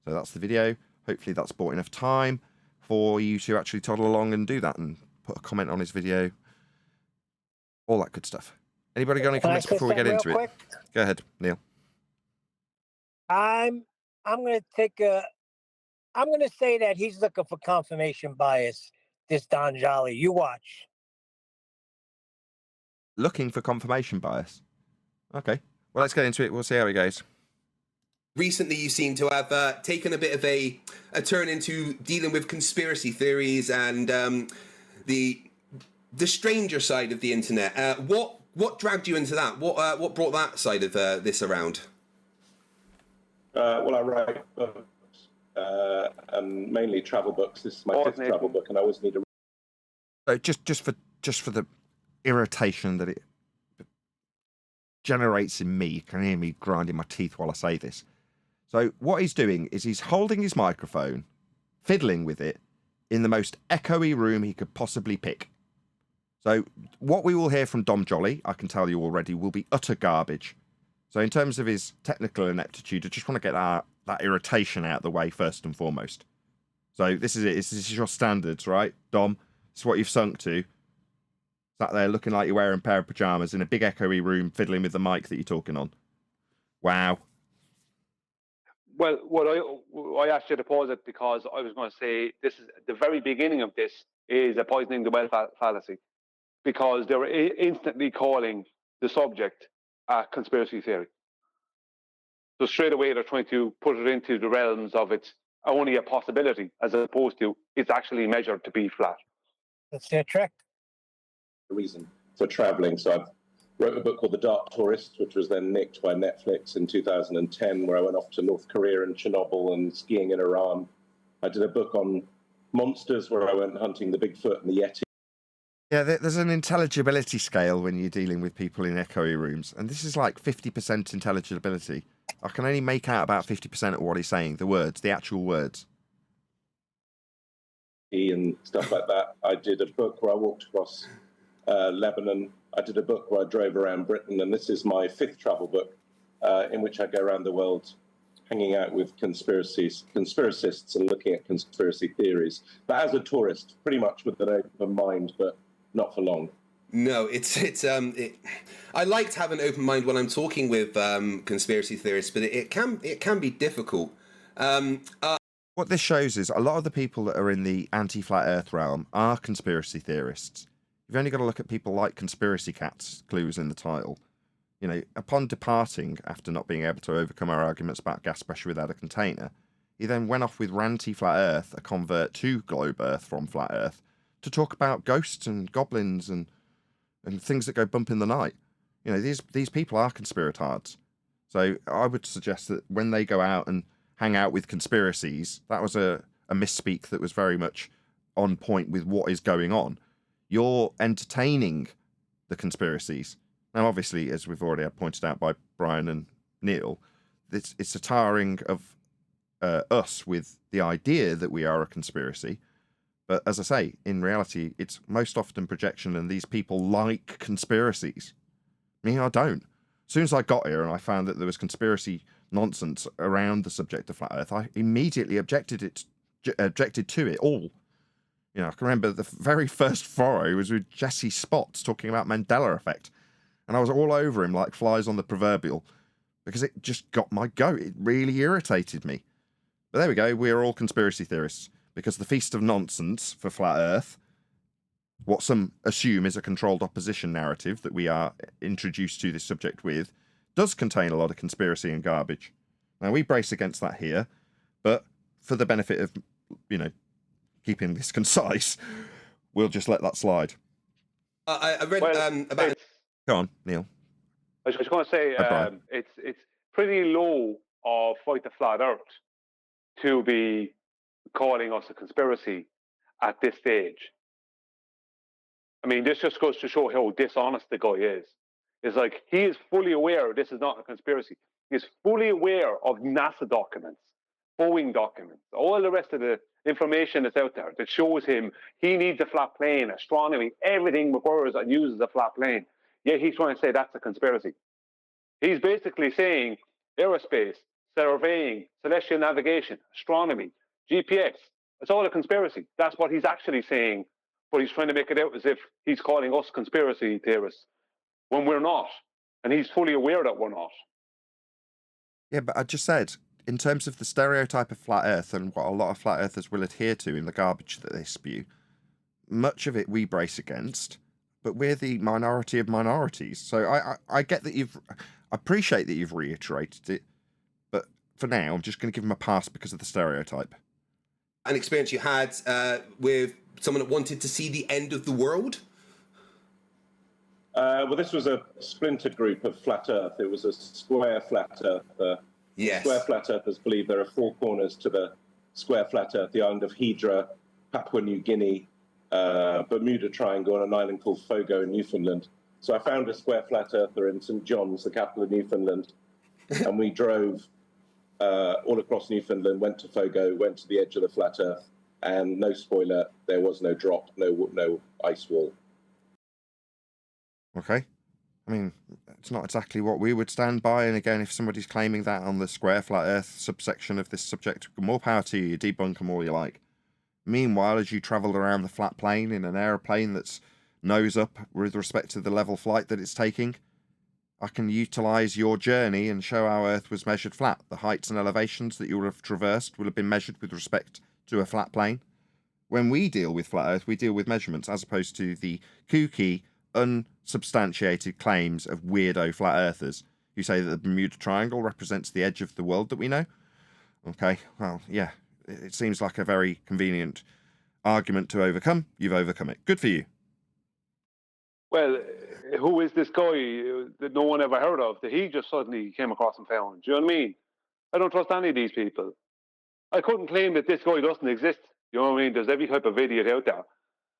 So that's the video. Hopefully that's bought enough time for you to actually toddle along and do that and put a comment on his video. All that good stuff. Anybody got any comments before we get into it? Go ahead, Neil. I'm gonna say that he's looking for confirmation bias, this Don Jolly. You watch. Looking for confirmation bias. Okay. Well, let's get into it. We'll see how it goes. Recently, you seem to have taken a bit of a turn into dealing with conspiracy theories and the stranger side of the internet. What dragged you into that? What brought that side of this around? Well, I write books, and mainly travel books. This is my fifth travel book, and I always need a. Just for the irritation that it generates in me, you can hear me grinding my teeth while I say this. So what he's doing is he's holding his microphone, fiddling with it in the most echoey room he could possibly pick. So what we will hear from Dom Jolly, I can tell you already, will be utter garbage. So in terms of his technical ineptitude, I just want to get that irritation out of the way first and foremost. So this is it. This is your standards, right, Dom? This is what you've sunk to. Sat there looking like you're wearing a pair of pajamas in a big echoey room, fiddling with the mic that you're talking on. Wow. Well, I asked you to pause it because I was going to say this is the very beginning of this is a poisoning the well fallacy, because they were instantly calling the subject a conspiracy theory. So straight away they're trying to put it into the realms of it's only a possibility, as opposed to it's actually measured to be flat. That's their trick. Reason for traveling. So I've wrote a book called The Dark Tourist, which was then nicked by Netflix in 2010, where I went off to North Korea and Chernobyl and skiing in Iran. I did a book on monsters where I went hunting the Bigfoot and the Yeti. Yeah, there's an intelligibility scale when you're dealing with people in echoey rooms, and this is like 50% intelligibility. I can only make out about 50% of what he's saying, the words, the actual words. And stuff like that. I did a book where I walked across Lebanon. I did a book where I drove around Britain, and this is my fifth travel book, in which I go around the world hanging out with conspiracists and looking at conspiracy theories. But as a tourist, pretty much with an open mind, but not for long. No, I like to have an open mind when I'm talking with conspiracy theorists, but it can be difficult. What this shows is a lot of the people that are in the anti-flat Earth realm are conspiracy theorists. You've only got to look at people like Conspiracy Cats, clues in the title. You know, upon departing, after not being able to overcome our arguments about gas pressure without a container, he then went off with Ranty Flat Earth, a convert to Globe Earth from Flat Earth, to talk about ghosts and goblins and things that go bump in the night. You know, these people are conspiratards. So I would suggest that when they go out and hang out with conspiracies, that was a misspeak that was very much on point with what is going on. You're entertaining the conspiracies. Now, obviously, as we've already had pointed out by Brian and Neil, it's a tarring of us with the idea that we are a conspiracy. But as I say, in reality, it's most often projection, and these people like conspiracies. Me, I don't. As soon as I got here and I found that there was conspiracy nonsense around the subject of Flat Earth, I immediately objected to it all. You know, I can remember the very first foray was with Jesse Spots talking about Mandela effect. And I was all over him like flies on the proverbial because it just got my goat. It really irritated me. But there we go. We're all conspiracy theorists because the feast of nonsense for flat Earth, what some assume is a controlled opposition narrative that we are introduced to this subject with, does contain a lot of conspiracy and garbage. Now, we brace against that here, but for the benefit of, keeping this concise, we'll just let that slide. I read about... it's- Go on, Neil. I was just going to say, Brian. it's pretty low of Fight the Flat Earth to be calling us a conspiracy at this stage. I mean, this just goes to show how dishonest the guy is. It's like he is fully aware this is not a conspiracy. He's fully aware of NASA documents, Boeing documents, all the rest of the information that's out there that shows him he needs a flat plane, astronomy, everything requires and uses a flat plane. Yet he's trying to say that's a conspiracy. He's basically saying aerospace, surveying, celestial navigation, astronomy, GPS, it's all a conspiracy. That's what he's actually saying, but he's trying to make it out as if he's calling us conspiracy theorists when we're not. And he's fully aware that we're not. Yeah, but I just said, in terms of the stereotype of flat Earth and what a lot of flat earthers will adhere to in the garbage that they spew, much of it we brace against, but we're the minority of minorities. So I get that I appreciate that you've reiterated it, but for now, I'm just going to give him a pass because of the stereotype. An experience you had with someone that wanted to see the end of the world? Well, this was a splinter group of flat Earth. It was a square flat Earth. Yes. Square flat earthers believe there are four corners to the square flat Earth: the island of Hydra, Papua New Guinea, Bermuda Triangle, and an island called Fogo in Newfoundland. So I found a square flat earther in St. John's, the capital of Newfoundland, and we drove all across Newfoundland, went to Fogo, went to the edge of the flat Earth, and no spoiler, there was no drop, no ice wall. Okay. I mean, it's not exactly what we would stand by. And again, if somebody's claiming that on the square flat Earth subsection of this subject, more power to you. Debunk them all you like. Meanwhile, as you travelled around the flat plane in an aeroplane that's nose up with respect to the level flight that it's taking, I can utilise your journey and show how Earth was measured flat. The heights and elevations that you would have traversed will have been measured with respect to a flat plane. When we deal with flat Earth, we deal with measurements as opposed to the kooky, unsubstantiated claims of weirdo flat earthers who say that the Bermuda Triangle represents the edge of the world that we know. Okay, well, yeah, it seems like a very convenient argument to overcome. You've overcome it. Good for you. Well, who is this guy that no one ever heard of that he just suddenly came across and found? Do you know what I mean? I don't trust any of these people. I couldn't claim that this guy doesn't exist. You know what I mean? There's every type of idiot out there.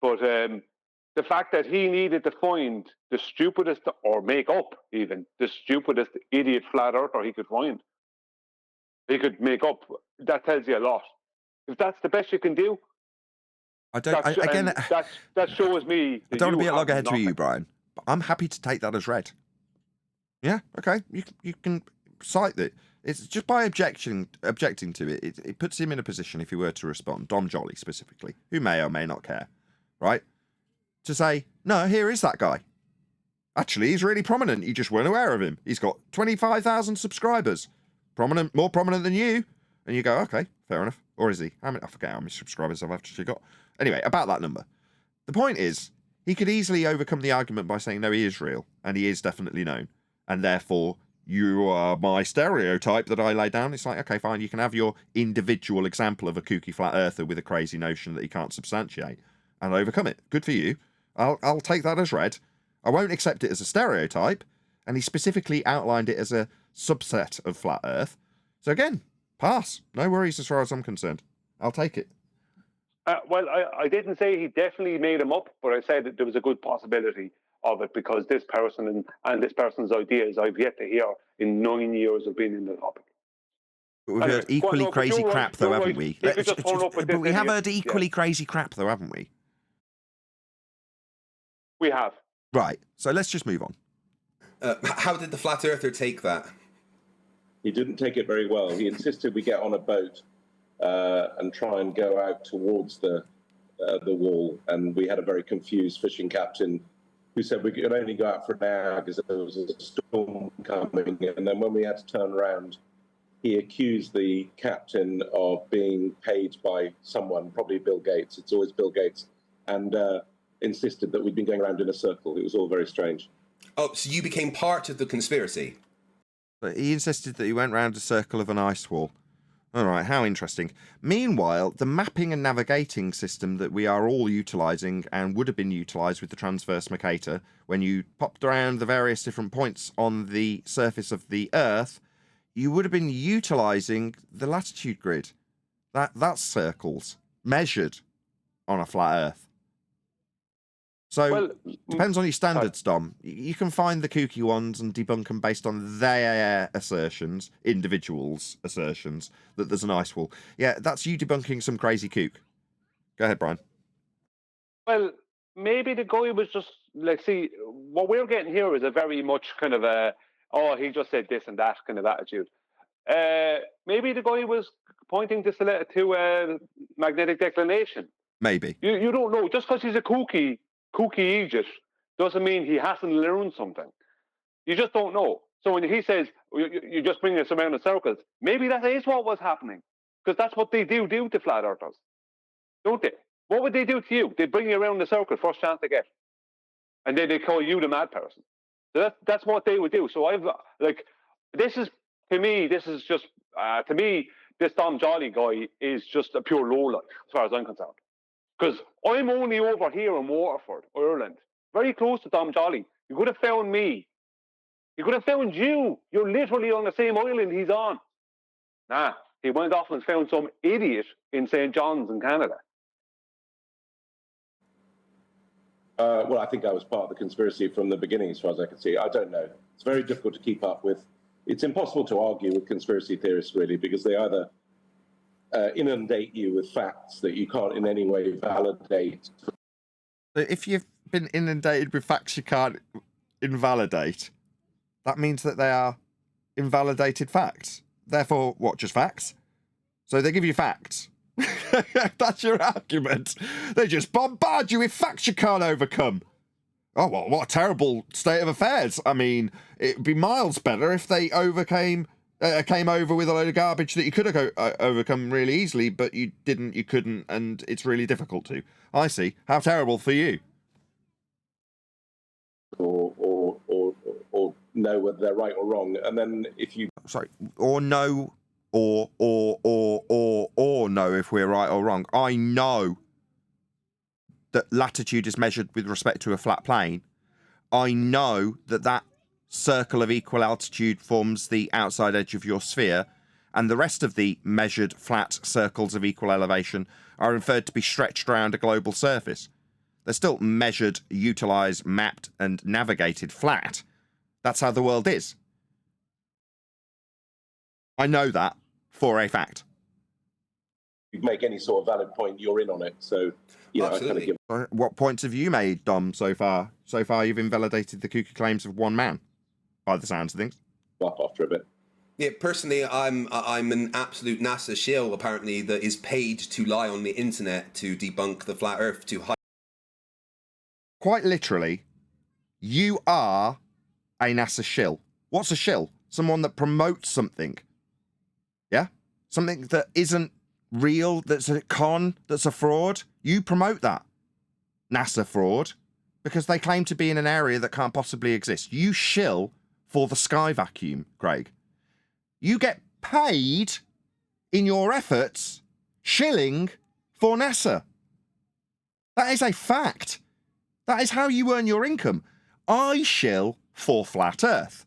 But the fact that he needed to find the stupidest, or make up even, the stupidest idiot flat earther he could find, he could make up, that tells you a lot. If that's the best you can do, that shows me. I don't want to be at loggerheads with you, Brian, but I'm happy to take that as read. Yeah, okay, you can cite that. It's just by objecting to it, it puts him in a position, if he were to respond, Dom Jolly specifically, who may or may not care, right? To say, no, here is that guy. Actually, he's really prominent. You just weren't aware of him. He's got 25,000 subscribers. More prominent than you. And you go, okay, fair enough. Or is he? I forget how many subscribers I've actually got. Anyway, about that number. The point is, he could easily overcome the argument by saying, no, he is real. And he is definitely known. And therefore, you are my stereotype that I lay down. It's like, okay, fine, you can have your individual example of a kooky flat earther with a crazy notion that he can't substantiate and overcome it. Good for you. I'll take that as read. I won't accept it as a stereotype, and he specifically outlined it as a subset of flat Earth. So again, pass. No worries as far as I'm concerned. I'll take it. Well, I didn't say he definitely made him up, but I said that there was a good possibility of it because this person and this person's ideas I've yet to hear in 9 years of being in the topic. But we've heard equally crazy crap, though, haven't we? But we have heard equally crazy crap, though, haven't we? We have. Right, so let's just move on. How did the flat earther take that? He didn't take it very well. He insisted we get on a boat and try and go out towards the wall, and we had a very confused fishing captain who said we could only go out for an hour because there was a storm coming. And then when we had to turn around, he accused the captain of being paid by someone, probably Bill Gates. It's always Bill Gates. And insisted that we'd been going around in a circle. It was all very strange. Oh, so you became part of the conspiracy? But he insisted that he went round a circle of an ice wall. All right, how interesting. Meanwhile, the mapping and navigating system that we are all utilising and would have been utilised with the transverse Mercator, when you popped around the various different points on the surface of the Earth, you would have been utilising the latitude grid. That's circles, measured on a flat Earth. So, depends on your standards, Dom. You can find the kooky ones and debunk them based on their assertions, individuals' assertions, that there's an ice wall. Yeah, that's you debunking some crazy kook. Go ahead, Brian. Well, maybe the guy was just, like, see, what we're getting here is a very much kind of a, oh, he just said this and that kind of attitude. Maybe the guy was pointing to magnetic declination. Maybe. You don't know. Just because he's a kooky idiot doesn't mean he hasn't learned something. You just don't know. So when he says, you just bring us around in circles, maybe that is what was happening. Because that's what they do to flat earthers. Don't they? What would they do to you? They'd bring you around in a circle, first chance they get. And then they call you the mad person. So that's what they would do. So this Dom Jolly guy is just a pure lowlife, as far as I'm concerned. Because I'm only over here in Waterford, Ireland, very close to Dom Jolly. You could have found me. You could have found you. You're literally on the same island he's on. Nah, he went off and found some idiot in St. John's in Canada. Well, I think I was part of the conspiracy from the beginning, as far as I can see. I don't know. It's very difficult to keep up with. It's impossible to argue with conspiracy theorists, really, because they either inundate you with facts that you can't in any way validate. So if you've been inundated with facts you can't invalidate, that means that they are invalidated facts. Therefore, what, just facts? So they give you facts. That's your argument. They just bombard you with facts you can't overcome. Oh, well, what a terrible state of affairs. I mean, it'd be miles better if they came over with a load of garbage that you could have overcome really easily, but you didn't, you couldn't, and it's really difficult to. I see. How terrible for you. Or know whether they're right or wrong. And then if you... Sorry. Or know, or know if we're right or wrong. I know that latitude is measured with respect to a flat plane. I know that circle of equal altitude forms the outside edge of your sphere, and the rest of the measured flat circles of equal elevation are inferred to be stretched around a global surface. They're still measured, utilised, mapped, and navigated flat. That's how the world is. I know that for a fact. You make any sort of valid point, you're in on it. So, you know, absolutely. I kind of give... What points have you made, Dom, so far? So far, you've invalidated the kooky claims of one man, by the sounds of things. Up after a bit. Yeah, personally, I'm an absolute NASA shill, apparently, that is paid to lie on the internet to debunk the flat Earth, to hide. Quite literally, you are a NASA shill. What's a shill? Someone that promotes something. Yeah? Something that isn't real, that's a con, that's a fraud. You promote that. NASA fraud. Because they claim to be in an area that can't possibly exist. You shill for the sky vacuum, Craig. You get paid in your efforts shilling for NASA. That is a fact. That is how you earn your income. I shill for flat Earth.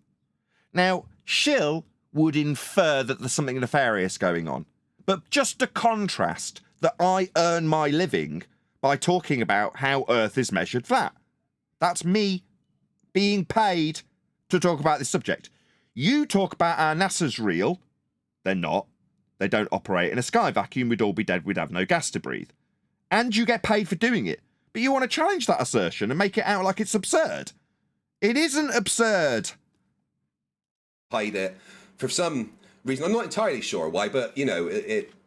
Now, shill would infer that there's something nefarious going on. But just to contrast that I earn my living by talking about how Earth is measured flat. That's me being paid to talk about this subject. You talk about how NASA's real. They're not. They don't operate in a sky vacuum. We'd all be dead. We'd have no gas to breathe. And you get paid for doing it. But you want to challenge that assertion and make it out like it's absurd. It isn't absurd. Hide it for some reason. I'm not entirely sure why, but, you know,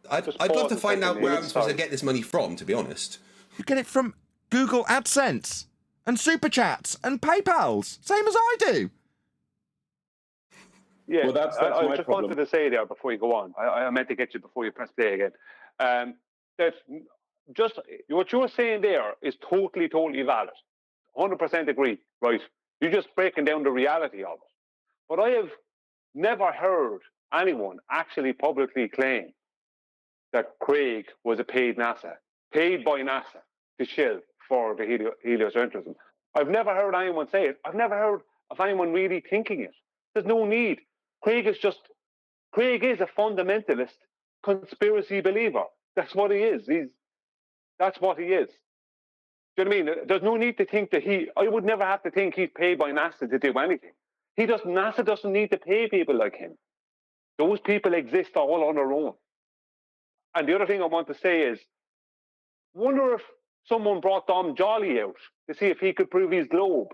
I'd love to find out where I'm supposed to get this money from, to be honest. You get it from Google AdSense. and super chats and PayPals, same as I do. Yeah, Well, that's I my just problem. wanted to say there before you go on. I meant to get you before you press play again. That just what you're saying there is totally valid. 100% agree, right? You're just breaking down the reality of it. But I have never heard anyone actually publicly claim that Craig was paid by NASA to shill for the heliocentrism. I've never heard anyone say it. I've never heard of anyone really thinking it. There's no need. Craig is a fundamentalist conspiracy believer. That's what he is. That's what he is. Do you know what I mean? There's no need to think that I would never have to think he's paid by NASA to do anything. NASA doesn't need to pay people like him. Those people exist all on their own. And the other thing I want to say is, wonder if someone brought Dom Jolly out to see if he could prove his globe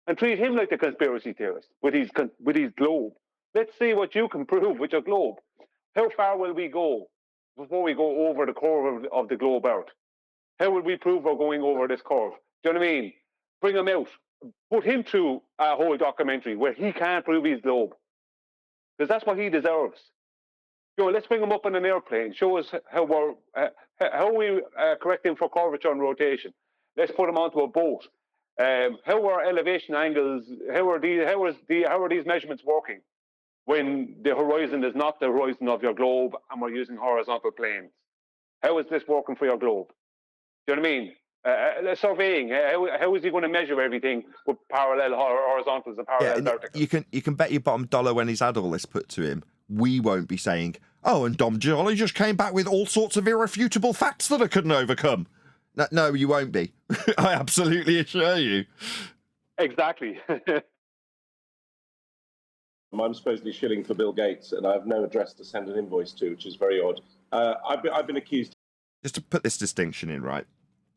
and treat him like the conspiracy theorist with his globe. Let's see what you can prove with your globe. How far will we go before we go over the curve of the globe Earth? How will we prove we're going over this curve? Do you know what I mean? Bring him out. Put him through a whole documentary where he can't prove his globe. Because that's what he deserves. Let's bring him up in an airplane. Show us how we correct him for curvature and rotation. Let's put him onto a boat. How are elevation angles? How are these measurements working when the horizon is not the horizon of your globe and we're using horizontal planes? How is this working for your globe? Do you know what I mean? Surveying. How is he going to measure everything with parallel horizontals and parallel verticals? You can bet your bottom dollar when he's had all this put to him, we won't be saying, oh, and Dom Jolly just came back with all sorts of irrefutable facts that I couldn't overcome. No, you won't be. I absolutely assure you. Exactly. I'm supposedly shilling for Bill Gates, and I have no address to send an invoice to, which is very odd. I've been accused. Just to put this distinction in, right?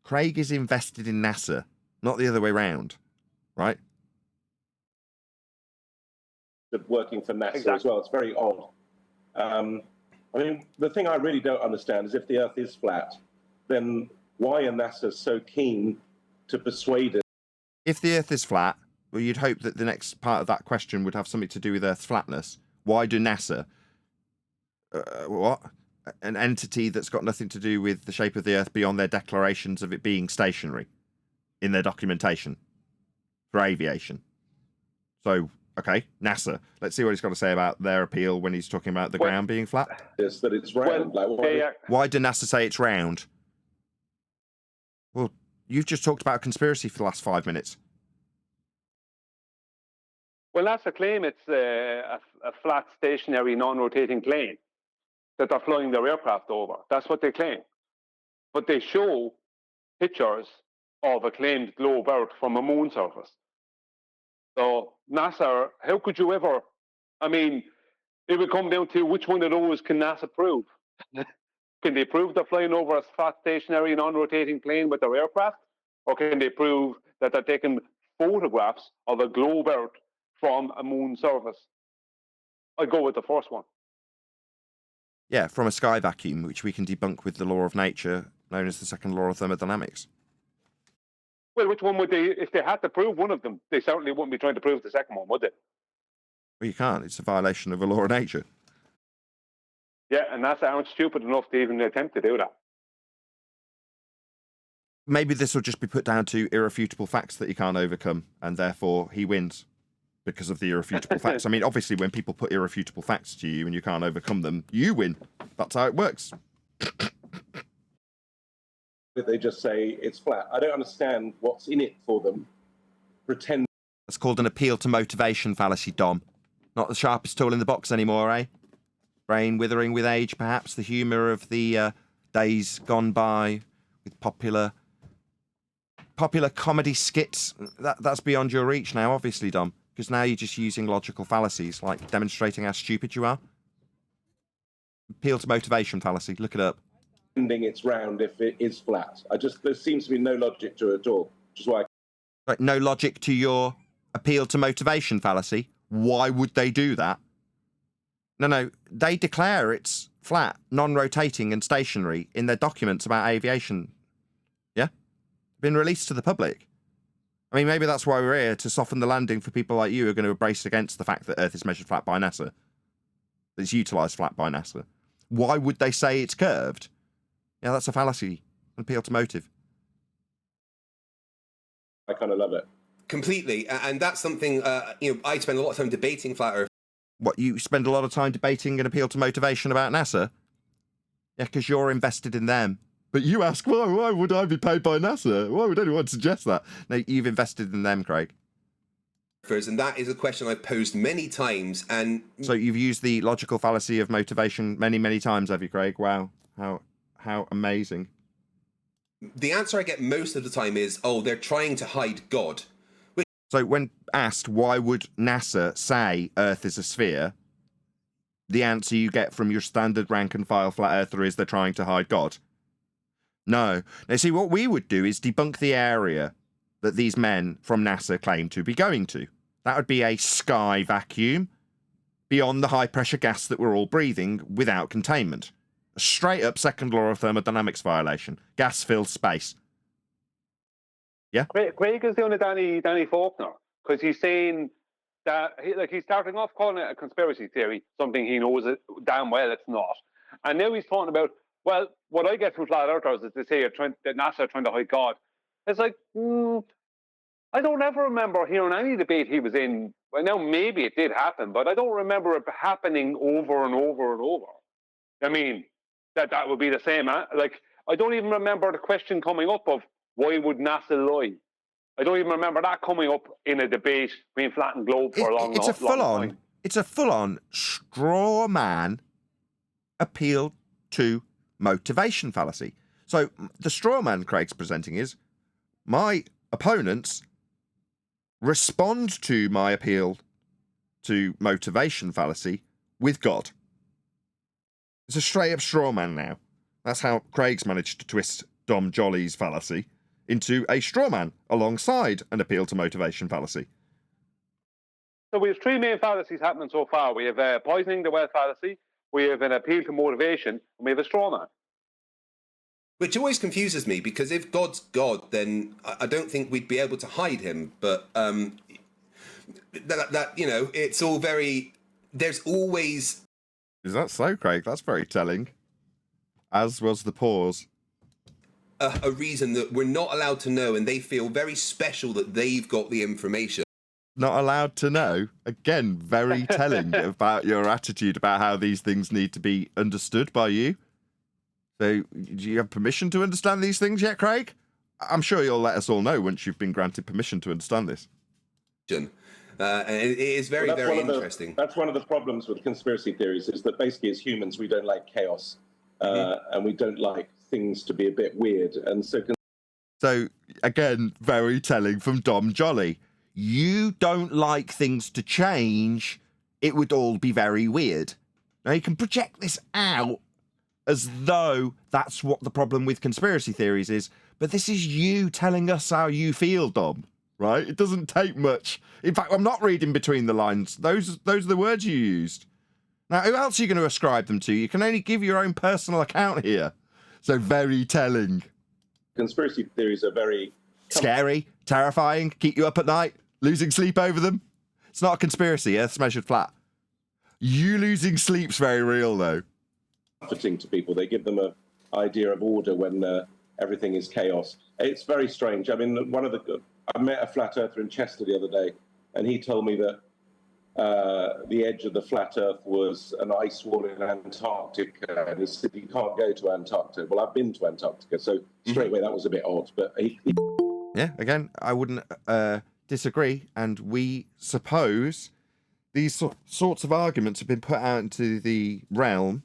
Craig is invested in NASA, not the other way round, right? Working for NASA Exactly. as well. It's very odd. I mean, the thing I really don't understand is if the Earth is flat, then why are NASA so keen to persuade us? If the Earth is flat, well, you'd hope that the next part of that question would have something to do with Earth's flatness. Why do NASA, what? An entity that's got nothing to do with the shape of the Earth beyond their declarations of it being stationary in their documentation for aviation. So, okay, NASA. Let's see what he's got to say about their appeal when he's talking about the ground being flat. Yes, that it's round. Why do NASA say it's round? Well, you've just talked about conspiracy for the last 5 minutes. Well, NASA claim it's a flat, stationary, non-rotating plane that they're flying their aircraft over. That's what they claim. But they show pictures of a claimed globe Earth from a moon surface. So NASA, how could you ever? I mean, it would come down to which one of those can NASA prove? Can they prove they're flying over a flat, stationary, non-rotating plane with their aircraft? Or can they prove that they're taking photographs of a globe Earth from a moon surface? I'd go with the first one. Yeah, from a sky vacuum, which we can debunk with the law of nature, known as the second law of thermodynamics. Well, which one would they, if they had to prove one of them, they certainly wouldn't be trying to prove the second one, would they? Well, you can't. It's a violation of a law of nature. Yeah, and NASA aren't stupid enough to even attempt to do that. Maybe this will just be put down to irrefutable facts that he can't overcome, and therefore he wins because of the irrefutable facts. I mean, obviously, when people put irrefutable facts to you and you can't overcome them, you win. That's how it works. They just say it's flat. I don't understand what's in it for them. Pretend. That's called an appeal to motivation fallacy, Dom. Not the sharpest tool in the box anymore, eh? Brain withering with age, perhaps. The humour of the days gone by with popular comedy skits. That's beyond your reach now, obviously, Dom. Because now you're just using logical fallacies, like demonstrating how stupid you are. Appeal to motivation fallacy. Look it up. It's round if it is flat. There seems to be no logic to it at all, which is why. Right, no logic to your appeal to motivation fallacy. Why would they do that? No, they declare it's flat, non-rotating and stationary in their documents about aviation. Yeah? Been released to the public. I mean, maybe that's why we're here, to soften the landing for people like you who are going to brace against the fact that Earth is measured flat by NASA. That it's utilised flat by NASA. Why would they say it's curved? Yeah, that's a fallacy. An appeal to motive. I kind of love it. Completely. And that's something, I spend a lot of time debating flat Earth. What, you spend a lot of time debating an appeal to motivation about NASA? Yeah, because you're invested in them. But you ask, why would I be paid by NASA? Why would anyone suggest that? No, you've invested in them, Craig. And that is a question I've posed many times. And so you've used the logical fallacy of motivation many, many times, have you, Craig? Wow. How amazing. The answer I get most of the time is, they're trying to hide God. So when asked, why would NASA say Earth is a sphere, the answer you get from your standard rank and file flat earther is they're trying to hide God. No. Now, see, what we would do is debunk the area that these men from NASA claim to be going to. That would be a sky vacuum beyond the high-pressure gas that we're all breathing without containment. A straight-up second law of thermodynamics violation. Gas-filled space. Yeah? Craig is the only Danny Faulkner, because he's saying that he's starting off calling it a conspiracy theory, something he knows it damn well it's not. And now he's talking about, well, what I get from flat earthers is they say that NASA are trying to hide God. It's like, I don't ever remember hearing any debate he was in. Well, now maybe it did happen, but I don't remember it happening over and over and over. I mean, that would be the same. Like, I don't even remember the question coming up of why would NASA lie. I don't even remember that coming up in a debate between flat and globe for a long time. It's a full-on straw man appeal to motivation fallacy. So the straw man Craig's presenting is, my opponents respond to my appeal to motivation fallacy with God. It's a straight-up straw man now. That's how Craig's managed to twist Dom Jolly's fallacy into a straw man alongside an appeal to motivation fallacy. So we have three main fallacies happening so far. We have poisoning the well fallacy, we have an appeal to motivation, and we have a straw man. Which always confuses me, because if God's God, then I don't think we'd be able to hide him. But it's all very. There's always. Is that so, Craig? That's very telling. As was the pause. A reason that we're not allowed to know, and they feel very special that they've got the information. Not allowed to know? Again, very telling about your attitude about how these things need to be understood by you. So, do you have permission to understand these things yet, Craig? I'm sure you'll let us all know once you've been granted permission to understand this. And it is very interesting. That's one of the problems with conspiracy theories, is that basically as humans we don't like chaos, and we don't like things to be a bit weird. And so again, very telling from Dom Jolly. You don't like things to change. It would all be very weird. Now, you can project this out as though that's what the problem with conspiracy theories is, but this is you telling us how you feel, Dom, right? It doesn't take much. In fact, I'm not reading between the lines. Those are the words you used. Now, who else are you going to ascribe them to? You can only give your own personal account here. So very telling. Conspiracy theories are very scary, terrifying, keep you up at night, losing sleep over them. It's not a conspiracy. Earth's measured flat. You losing sleep's very real, though. Comforting to people. They give them an idea of order when everything is chaos. It's very strange. I mean, I met a flat earther in Chester the other day, and he told me that the edge of the flat earth was an ice wall in Antarctica, and he said you can't go to Antarctica. Well, I've been to Antarctica, so straight away that was a bit odd. But yeah, again, I wouldn't disagree, and we suppose these sorts of arguments have been put out into the realm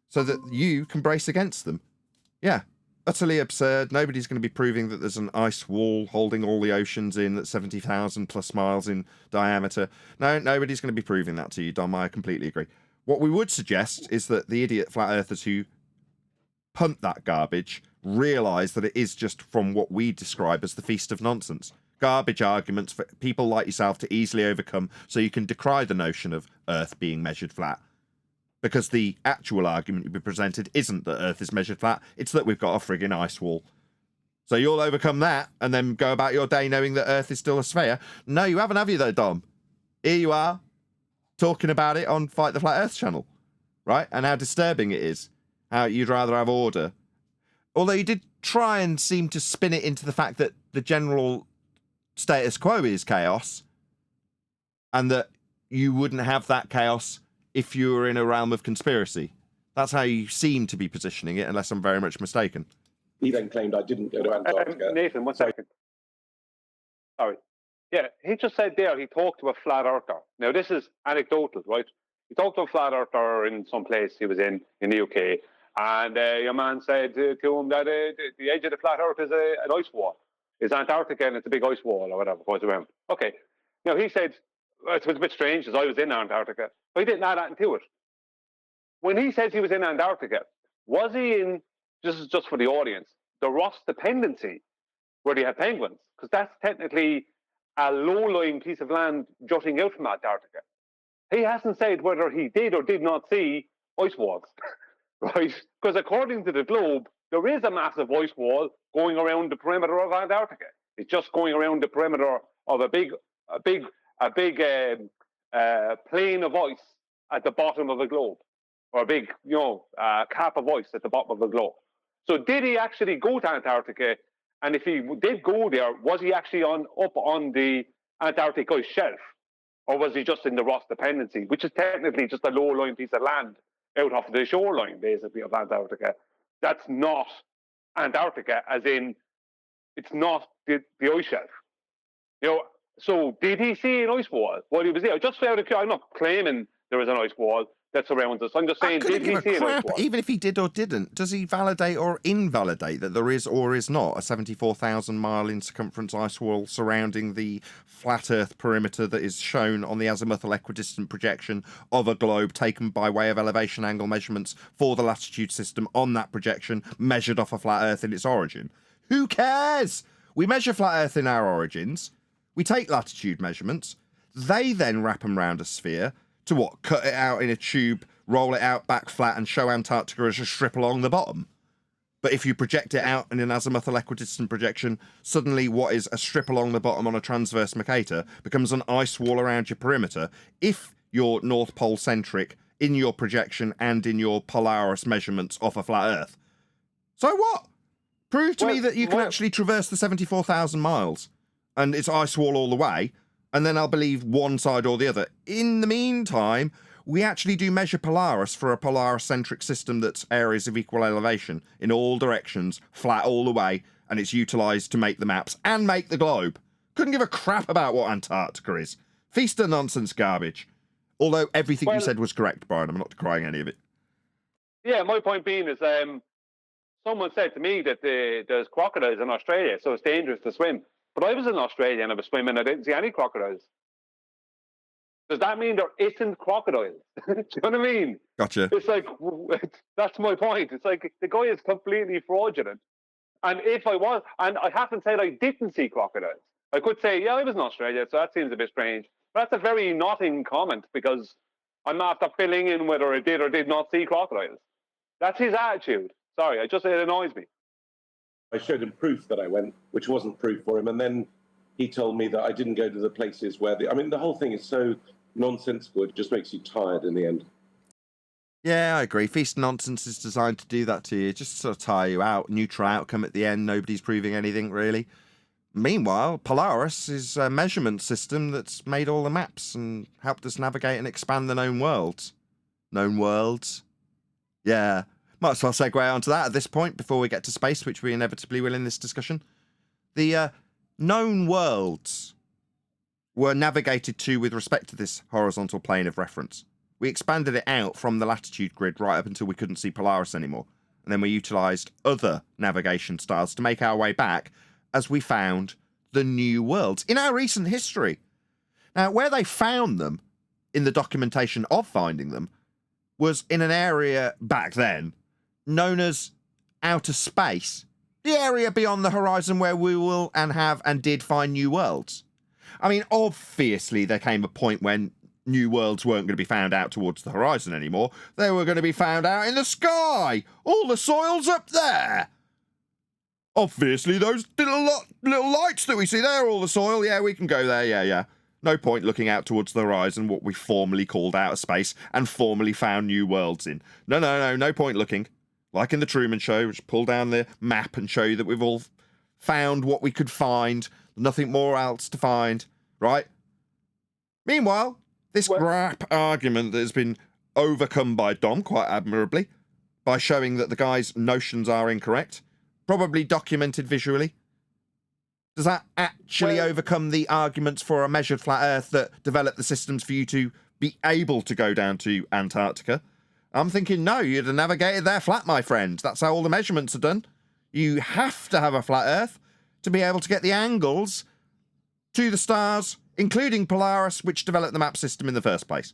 so that you can brace against them. Yeah, utterly absurd. Nobody's going to be proving that there's an ice wall holding all the oceans in that's 70,000 plus miles in diameter. No, nobody's going to be proving that to you, Dom. I completely agree. What we would suggest is that the idiot flat earthers who punt that garbage realise that it is just from what we describe as the feast of nonsense. Garbage arguments for people like yourself to easily overcome so you can decry the notion of Earth being measured flat. Because the actual argument you've been presented isn't that Earth is measured flat, it's that we've got a friggin' ice wall. So you'll overcome that and then go about your day knowing that Earth is still a sphere. No, you haven't, have you, though, Dom? Here you are, talking about it on Fight the Flat Earth channel, right? And how disturbing it is, how you'd rather have order. Although you did try and seem to spin it into the fact that the general status quo is chaos, and that you wouldn't have that chaos if you were in a realm of conspiracy. That's how you seem to be positioning it, unless I'm very much mistaken. He then claimed I didn't go to Antarctica. Nathan, 1 second. Sorry. Yeah, he just said there he talked to a flat earther. Now, this is anecdotal, right? He talked to a flat earther in some place he was in the UK, and your man said to him that the edge of the flat earth is an ice wall. It's Antarctica and it's a big ice wall or whatever goes around. Okay. Now, he said, well, it was a bit strange as I was in Antarctica, but he didn't add that into it. When he says he was in Antarctica, was he in, this is just for the audience, the Ross dependency where they have penguins? Because that's technically a low-lying piece of land jutting out from Antarctica. He hasn't said whether he did or did not see ice walls, right? Because according to the globe, there is a massive ice wall going around the perimeter of Antarctica. It's just going around the perimeter of a big plain of ice at the bottom of the globe, or a big, cap of ice at the bottom of the globe. So did he actually go to Antarctica? And if he did go there, was he actually up on the Antarctic ice shelf? Or was he just in the Ross dependency, which is technically just a low-lying piece of land out off the shoreline, basically, of Antarctica? That's not Antarctica, as in, it's not the ice shelf. So did he see an ice wall while he was there? Just out of curiosity, I'm not claiming there is an ice wall that surrounds us. I'm just saying, did he see an ice wall? Even if he did or didn't, does he validate or invalidate that there is or is not a 74,000 mile in circumference ice wall surrounding the flat Earth perimeter that is shown on the azimuthal equidistant projection of a globe taken by way of elevation angle measurements for the latitude system on that projection measured off a flat Earth in its origin? Who cares? We measure flat Earth in our origins. We take latitude measurements. They then wrap them around a sphere to what? Cut it out in a tube, roll it out back flat, and show Antarctica as a strip along the bottom. But if you project it out in an azimuthal equidistant projection, suddenly what is a strip along the bottom on a transverse Mercator becomes an ice wall around your perimeter if you're North Pole centric in your projection and in your Polaris measurements off a flat Earth. So what? Prove to me that you can actually traverse the 74,000 miles and it's ice wall all the way, and then I'll believe one side or the other. In the meantime, we actually do measure Polaris for a Polaris-centric system that's areas of equal elevation in all directions, flat all the way, and it's utilised to make the maps and make the globe. Couldn't give a crap about what Antarctica is. Feast of nonsense garbage. Although everything you said was correct, Brian. I'm not decrying any of it. Yeah, my point being is someone said to me that there's crocodiles in Australia, so it's dangerous to swim. But I was in Australia and I was swimming and I didn't see any crocodiles. Does that mean there isn't crocodiles? Do you know what I mean? Gotcha. It's like, that's my point. It's like the guy is completely fraudulent. And if I was, and I haven't said I didn't see crocodiles. I could say, yeah, I was in Australia, so that seems a bit strange. But that's a very nothing comment because I'm not after filling in whether I did or did not see crocodiles. That's his attitude. Sorry, it annoys me. I showed him proof that I went, which wasn't proof for him. And then he told me that I didn't go to the places where the whole thing is so nonsensical. It just makes you tired in the end. Yeah, I agree. Feast nonsense is designed to do that to you, just sort of tire you out. Neutral outcome at the end. Nobody's proving anything, really. Meanwhile, Polaris is a measurement system that's made all the maps and helped us navigate and expand the known worlds. Known worlds? Yeah. Might as well segue onto that at this point before we get to space, which we inevitably will in this discussion. The known worlds were navigated to with respect to this horizontal plane of reference. We expanded it out from the latitude grid right up until we couldn't see Polaris anymore. And then we utilised other navigation styles to make our way back as we found the new worlds in our recent history. Now, where they found them in the documentation of finding them was in an area back then known as outer space, the area beyond the horizon where we will and have and did find new worlds. I mean, obviously there came a point when new worlds weren't going to be found out towards the horizon anymore. They were going to be found out in the sky. All the soil's up there. Obviously, those little lights that we see there, all the soil, yeah, we can go there, yeah. No point looking out towards the horizon, what we formerly called outer space and formerly found new worlds in. No point looking. Like in the Truman Show, just pull down the map and show you that we've all found what we could find, nothing more else to find, right? Meanwhile, this crap argument that has been overcome by Dom quite admirably by showing that the guy's notions are incorrect, probably documented visually. Does that actually overcome the arguments for a measured flat Earth that developed the systems for you to be able to go down to Antarctica? I'm thinking, no, you'd have navigated there flat, my friend. That's how all the measurements are done. You have to have a flat Earth to be able to get the angles to the stars, including Polaris, which developed the map system in the first place.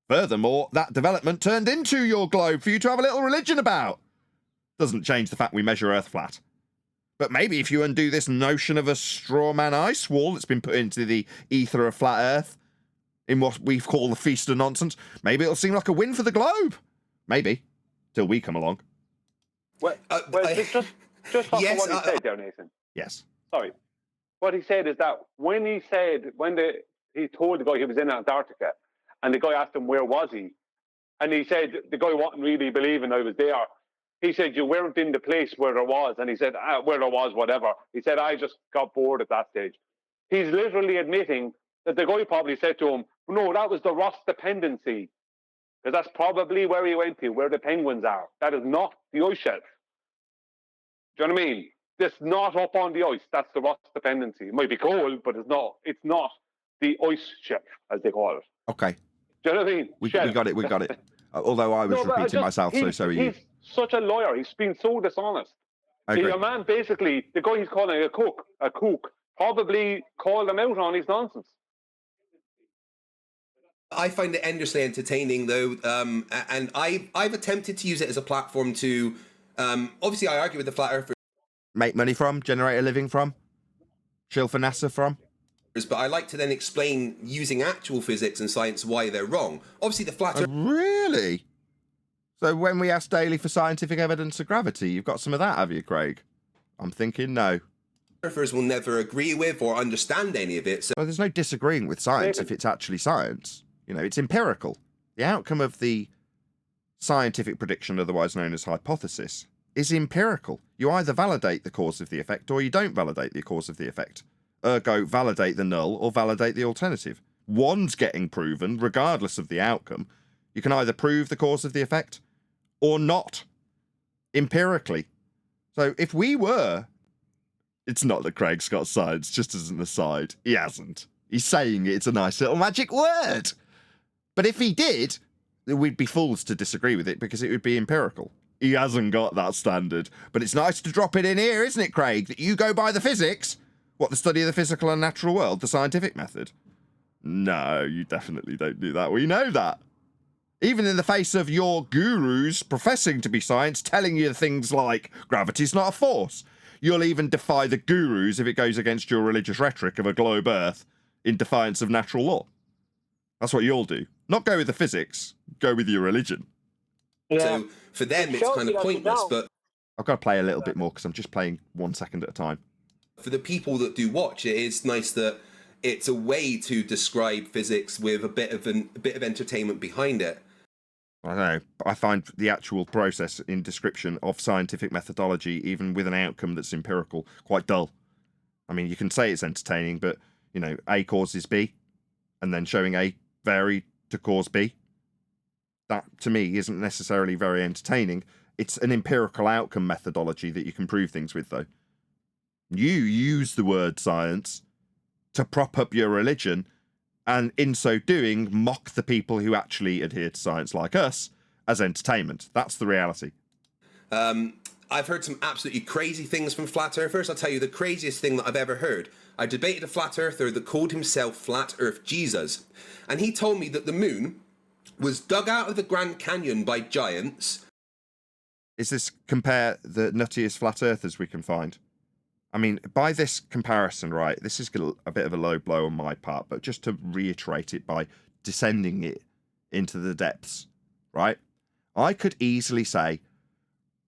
Furthermore, that development turned into your globe for you to have a little religion about. Doesn't change the fact we measure Earth flat. But maybe if you undo this notion of a straw man ice wall that's been put into the ether of flat Earth in what we call the feast of nonsense, maybe it'll seem like a win for the globe. Maybe. Till we come along. Well, just off yes, of what he said there, Nathan. Yes. Sorry. What he said is that when he told the guy he was in Antarctica, and the guy asked him where was he, and he said the guy wasn't really believing I was there. He said, you weren't in the place where there was. And he said, where there was, whatever. He said, I just got bored at that stage. He's literally admitting that the guy probably said to him, no, that was the Ross dependency. Because that's probably where he went to, where the penguins are. That is not the ice shelf. Do you know what I mean? It's not up on the ice. That's the Ross dependency. It might be cold, but it's not the ice shelf, as they call it. Okay. Do you know what I mean? We got it. Although I was repeating myself, so are you. He's such a liar. He's been so dishonest. A man, basically, the guy he's calling a kook, probably called him out on his nonsense. I find it endlessly entertaining, though, and I've attempted to use it as a platform to, obviously I argue with the flat earthers. Make money from, generate a living from, chill for NASA from. But I like to then explain, using actual physics and science, why they're wrong. Obviously, the flat earth... Really? So when we ask daily for scientific evidence of gravity, you've got some of that, have you, Craig? I'm thinking no. Earthers will never agree with or understand any of it. So well, there's no disagreeing with science if it's actually science. You know, it's empirical. The outcome of the scientific prediction, otherwise known as hypothesis, is empirical. You either validate the cause of the effect or you don't validate the cause of the effect. Ergo, validate the null or validate the alternative. One's getting proven regardless of the outcome. You can either prove the cause of the effect or not, empirically. So if we were... It's not that Craig's got science, just as an aside. He hasn't. He's saying it's a nice little magic word. But if he did, we'd be fools to disagree with it because it would be empirical. He hasn't got that standard. But it's nice to drop it in here, isn't it, Craig? That you go by the physics. What, the study of the physical and natural world, the scientific method? No, you definitely don't do that. We know that. Even in the face of your gurus professing to be science, telling you things like gravity's not a force. You'll even defy the gurus if it goes against your religious rhetoric of a globe Earth in defiance of natural law. That's what you'll do. Not go with the physics, go with your religion. Yeah. So for them, it's kind of pointless, but... I've got to play a little bit more because I'm just playing 1 second at a time. For the people that do watch it, it's nice that it's a way to describe physics with a bit of entertainment behind it. I don't know. I find the actual process in description of scientific methodology, even with an outcome that's empirical, quite dull. I mean, you can say it's entertaining, but, you know, A causes B, and then showing A vary to cause B. That, to me, isn't necessarily very entertaining. It's an empirical outcome methodology that you can prove things with, though. You use the word science to prop up your religion, and in so doing, mock the people who actually adhere to science like us as entertainment. That's the reality. I've heard some absolutely crazy things from flat earthers. I'll tell you the craziest thing that I've ever heard. I debated a flat earther that called himself Flat Earth Jesus, and he told me that the moon was dug out of the Grand Canyon by giants. Is this compare the nuttiest flat earthers we can find? I mean, by this comparison, right, this is a bit of a low blow on my part, but just to reiterate it by descending it into the depths, right? I could easily say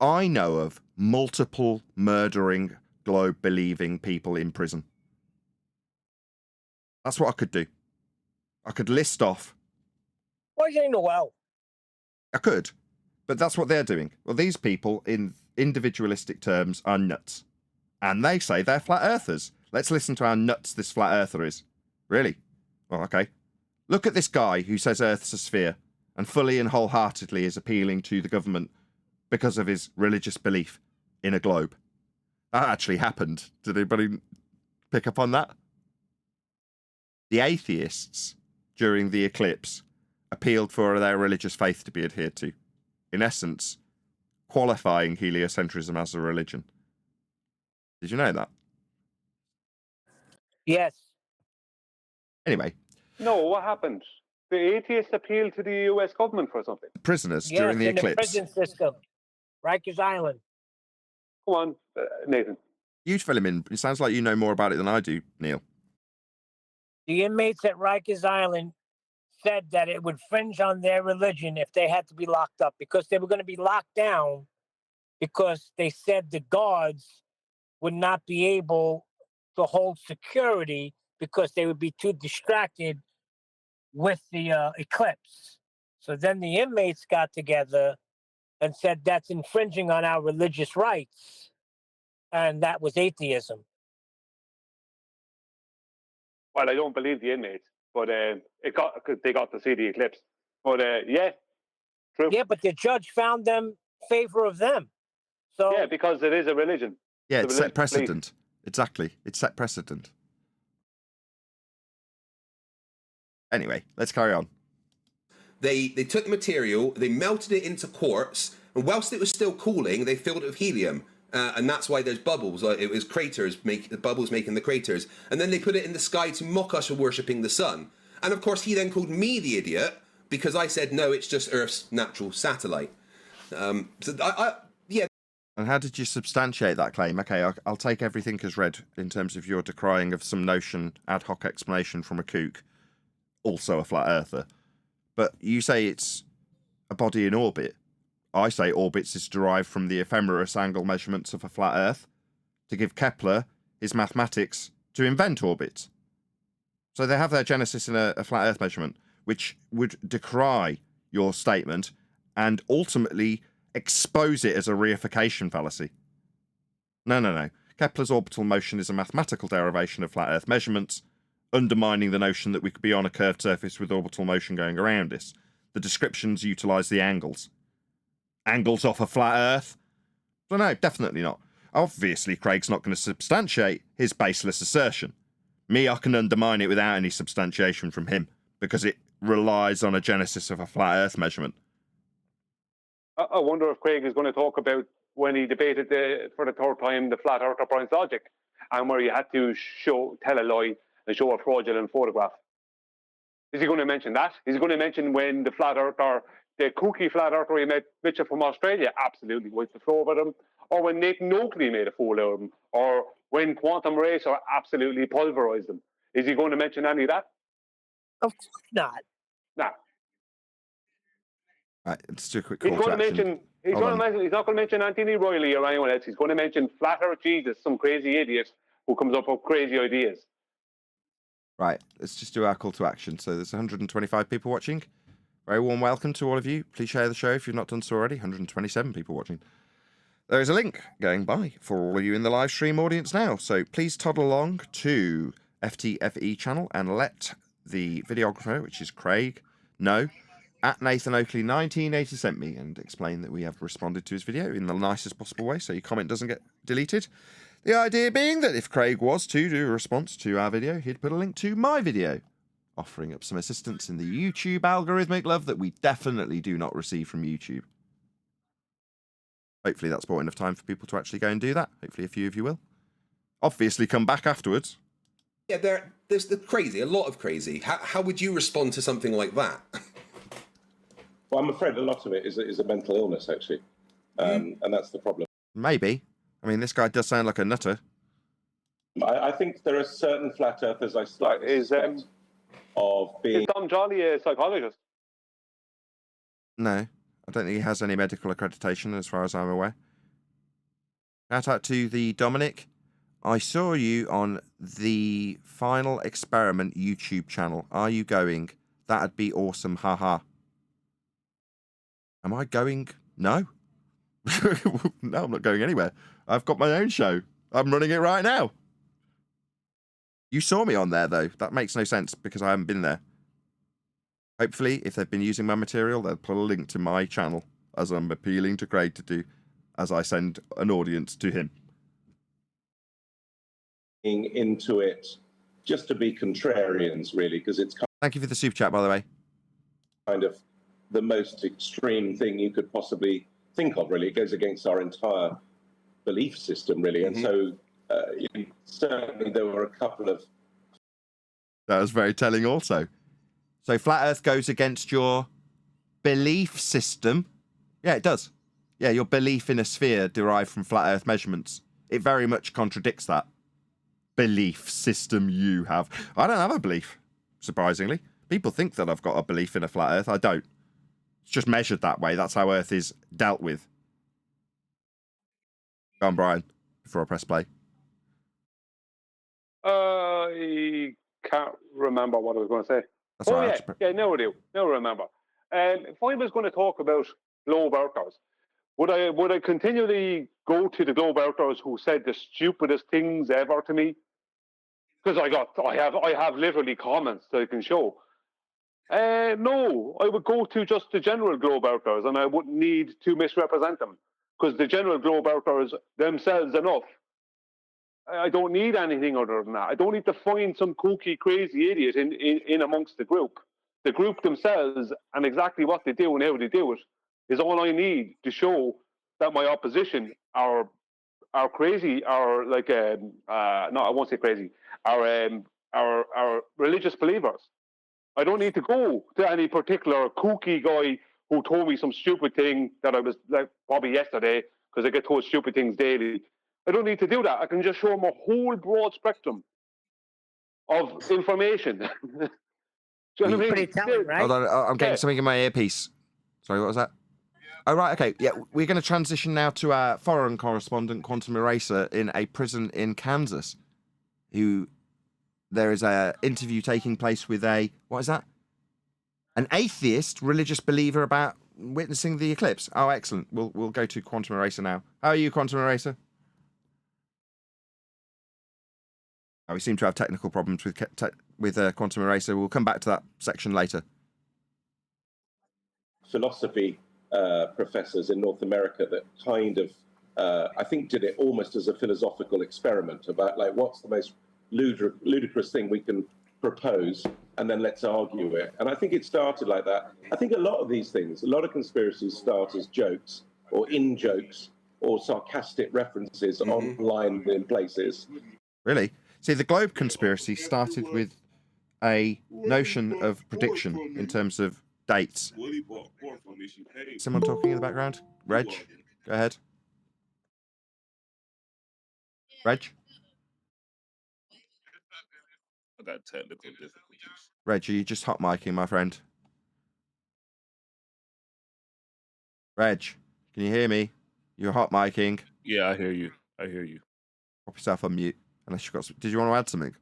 I know of multiple murdering, globe-believing people in prison. That's what I could do. I could list off. Why you know well? I could, but that's what they're doing. Well, these people, in individualistic terms, are nuts. And they say they're flat earthers. Let's listen to how nuts this flat earther is. Really? Well, okay. Look at this guy who says Earth's a sphere and fully and wholeheartedly is appealing to the government because of his religious belief in a globe. That actually happened. Did anybody pick up on that? The atheists, during the eclipse, appealed for their religious faith to be adhered to. In essence, qualifying heliocentrism as a religion. Did you know that? Yes. Anyway. No, what happened? The atheists appealed to the US government for something. Prisoners Yes, during the in eclipse. the prison system. Rikers Island. Come on, Nathan. You fill him in. It sounds like you know more about it than I do, Neil. The inmates at Rikers Island said that it would infringe on their religion if they had to be locked up, because they were going to be locked down, because they said the guards would not be able to hold security because they would be too distracted with the eclipse. So then the inmates got together and said that's infringing on our religious rights. And that was atheism. Well, I don't believe the inmates, but because they got to see the eclipse. But yeah, true. Yeah, but the judge found them favor of them. So yeah, because it is a religion. Yeah, it's set religious precedent. belief. Exactly. It's set precedent. Anyway, let's carry on. They took the material, they melted it into quartz, and whilst it was still cooling, they filled it with helium. And that's why there's bubbles. It was craters, the bubbles making the craters. And then they put it in the sky to mock us for worshipping the sun. And of course, he then called me the idiot because I said, no, it's just Earth's natural satellite. Yeah. And how did you substantiate that claim? Okay, I'll take everything as read in terms of your decrying of some notion, ad hoc explanation from a kook, also a flat earther. But you say it's a body in orbit. I say orbits is derived from the ephemeris angle measurements of a flat Earth to give Kepler his mathematics to invent orbits. So they have their genesis in a flat Earth measurement, which would decry your statement and ultimately expose it as a reification fallacy. No. Kepler's orbital motion is a mathematical derivation of flat Earth measurements, undermining the notion that we could be on a curved surface with orbital motion going around us. The descriptions utilise the angles. Angles off a flat Earth? So no, definitely not. Obviously, Craig's not going to substantiate his baseless assertion. Me, I can undermine it without any substantiation from him, because it relies on a genesis of a flat Earth measurement. I wonder if Craig is going to talk about when he debated for the third time the flat earther Brian's logic, and where you had to tell a lie and show a fraudulent photograph. Is he going to mention that? Is he going to mention when the flat earther, the kooky flat earther he met Mitchell from Australia, absolutely wiped the floor with him? Or when Nathan Oakley made a fool out of him? Or when Quantum Racer absolutely pulverized him? Is he going to mention any of that? of course not. Nah. Right, let's do a quick call He's going to mention. He's not going to mention Anthony Riley or anyone else. He's going to mention Flat Earth Jesus, some crazy idiot who comes up with crazy ideas. Right, let's just do our call to action. So there's 125 people watching. Very warm welcome to all of you. Please share the show if you've not done so already. 127 people watching. There is a link going by for all of you in the live stream audience now. So please toddle along to FTFE channel and let the videographer, which is Craig, know at Nathan Oakley 1980 sent me and explain that we have responded to his video in the nicest possible way so your comment doesn't get deleted. The idea being that if Craig was to do a response to our video, he'd put a link to my video, offering up some assistance in the YouTube algorithmic love that we definitely do not receive from YouTube. Hopefully that's bought enough time for people to actually go and do that. Hopefully a few of you will. Obviously come back afterwards. Yeah, there's the crazy, a lot of crazy. How would you respond to something like that? Well, I'm afraid a lot of it is a mental illness, actually. And that's the problem. Maybe. I mean, this guy does sound like a nutter. I think there are certain flat earthers I slightly suspect of being... Is Tom Jolly a psychologist? No, I don't think he has any medical accreditation as far as I'm aware. Shout out to the Dominic. I saw you on the Final Experiment YouTube channel. Are you going? That'd be awesome. Haha. Am I going? No. No, I'm not going anywhere. I've got my own show. I'm running it right now. You saw me on there, though. That makes no sense because I haven't been there. Hopefully, if they've been using my material, they'll put a link to my channel, as I'm appealing to Craig to do, as I send an audience to him. Into it just to be contrarians, really, because it's Thank you for the super chat, by the way. kind of the most extreme thing you could possibly think of, really. It goes against our entire belief system, really. And so certainly there were a couple of... That was very telling also. So flat Earth goes against your belief system. Yeah, it does. Yeah, your belief in a sphere derived from flat Earth measurements. It very much contradicts that belief system you have. I don't have a belief, surprisingly. People think that I've got a belief in a flat Earth. I don't. It's just measured that way. That's how Earth is dealt with. Go on, Brian, before I press play. I can't remember what I was going to say. That's all right. Yeah, now I do. Now I remember. If I was going to talk about globe earthers, would I continually go to the globe earthers who said the stupidest things ever to me? Because I have literally comments that I can show. No, I would go to just the general globe earthers, and I wouldn't need to misrepresent them, because the general globe earthers themselves enough. I don't need anything other than that. I don't need to find some kooky, crazy idiot in amongst the group. The group themselves and exactly what they do and how they do it is all I need to show that my opposition are crazy, are like no, I won't say crazy, are religious believers. I don't need to go to any particular kooky guy who told me some stupid thing that I was like probably yesterday, because I get told stupid things daily. I don't need to do that. I can just show them a whole broad spectrum of information. Do you know what I mean? Pretty telling, right? Hold on, I'm getting something in my earpiece. Sorry, what was that? Oh, right, okay. Yeah, we're going to transition now to our foreign correspondent, Quantum Eraser, in a prison in Kansas, who there is an interview taking place with what is that? An atheist religious believer about witnessing the eclipse. Oh, excellent. We'll go to Quantum Eraser now. How are you, Quantum Eraser? Oh, we seem to have technical problems with Quantum Eraser. We'll come back to that section later. philosophy professors in North America that kind of, I think, did it almost as a philosophical experiment about, like, what's the most ludicrous thing we can propose, and then let's argue it. And I think it started like that. I think a lot of these things, a lot of conspiracies start as jokes or in jokes or sarcastic references online in places. Really? See, the globe conspiracy started with a notion of prediction in terms of dates. Someone talking in the background? Reg, go ahead. Reg? About technical difficulties. Reg, are you just hot micing, my friend? Reg, can you hear me? You're hot micing. Yeah, I hear you. I hear you. Pop yourself on mute. Unless you've got. Did you want to add something?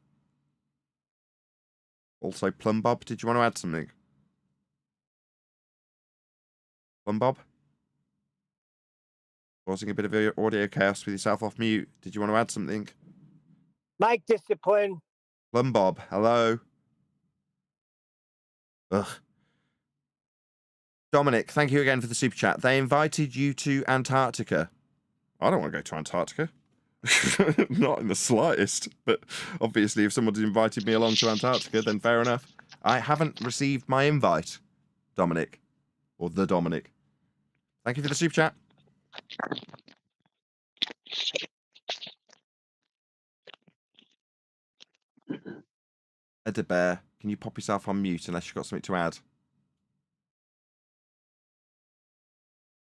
Also, Plum Bob, did you want to add something? Plum Bob? Causing a bit of audio chaos with yourself off mute. Did you want to add something? Mic discipline. Plum Bob, hello. Ugh. Dominic, thank you again for the super chat. They invited you to Antarctica. I don't want to go to Antarctica. Not in the slightest. But obviously, if someone's invited me along to Antarctica, then fair enough. I haven't received my invite, Dominic. Or the Dominic. Thank you for the super chat. Edda Bear, can you pop yourself on mute unless you've got something to add?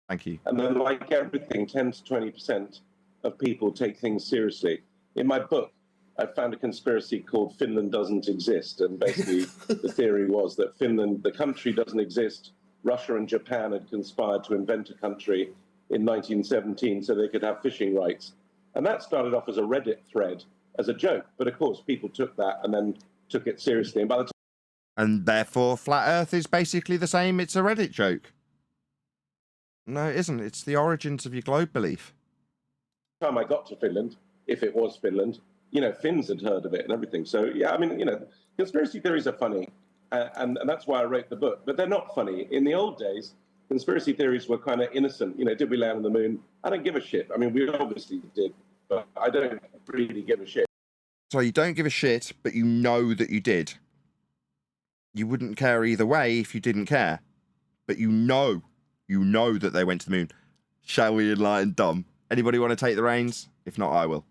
Thank you. And then, like everything, 10 to 20% of people take things seriously. In my book, I found a conspiracy called Finland Doesn't Exist. And basically, the theory was that Finland, the country, doesn't exist. Russia and Japan had conspired to invent a country in 1917 so they could have fishing rights. And that started off as a Reddit thread, as a joke. But of course, people took that and then took it seriously. And by the time And therefore, flat Earth is basically the same. It's a Reddit joke. No, it isn't. It's the origins of your globe belief. I got to Finland, if it was Finland, you know, Finns had heard of it and everything. So, yeah, I mean, you know, conspiracy theories are funny. And that's why I wrote the book. But they're not funny. In the old days, conspiracy theories were kind of innocent. You know, did we land on the moon? I don't give a shit. I mean, we obviously did, but I don't really give a shit. So you don't give a shit, but you know that you did. You wouldn't care either way if you didn't care. But you know that they went to the moon. Shall we enlighten Dom? Anybody want to take the reins? If not, I will.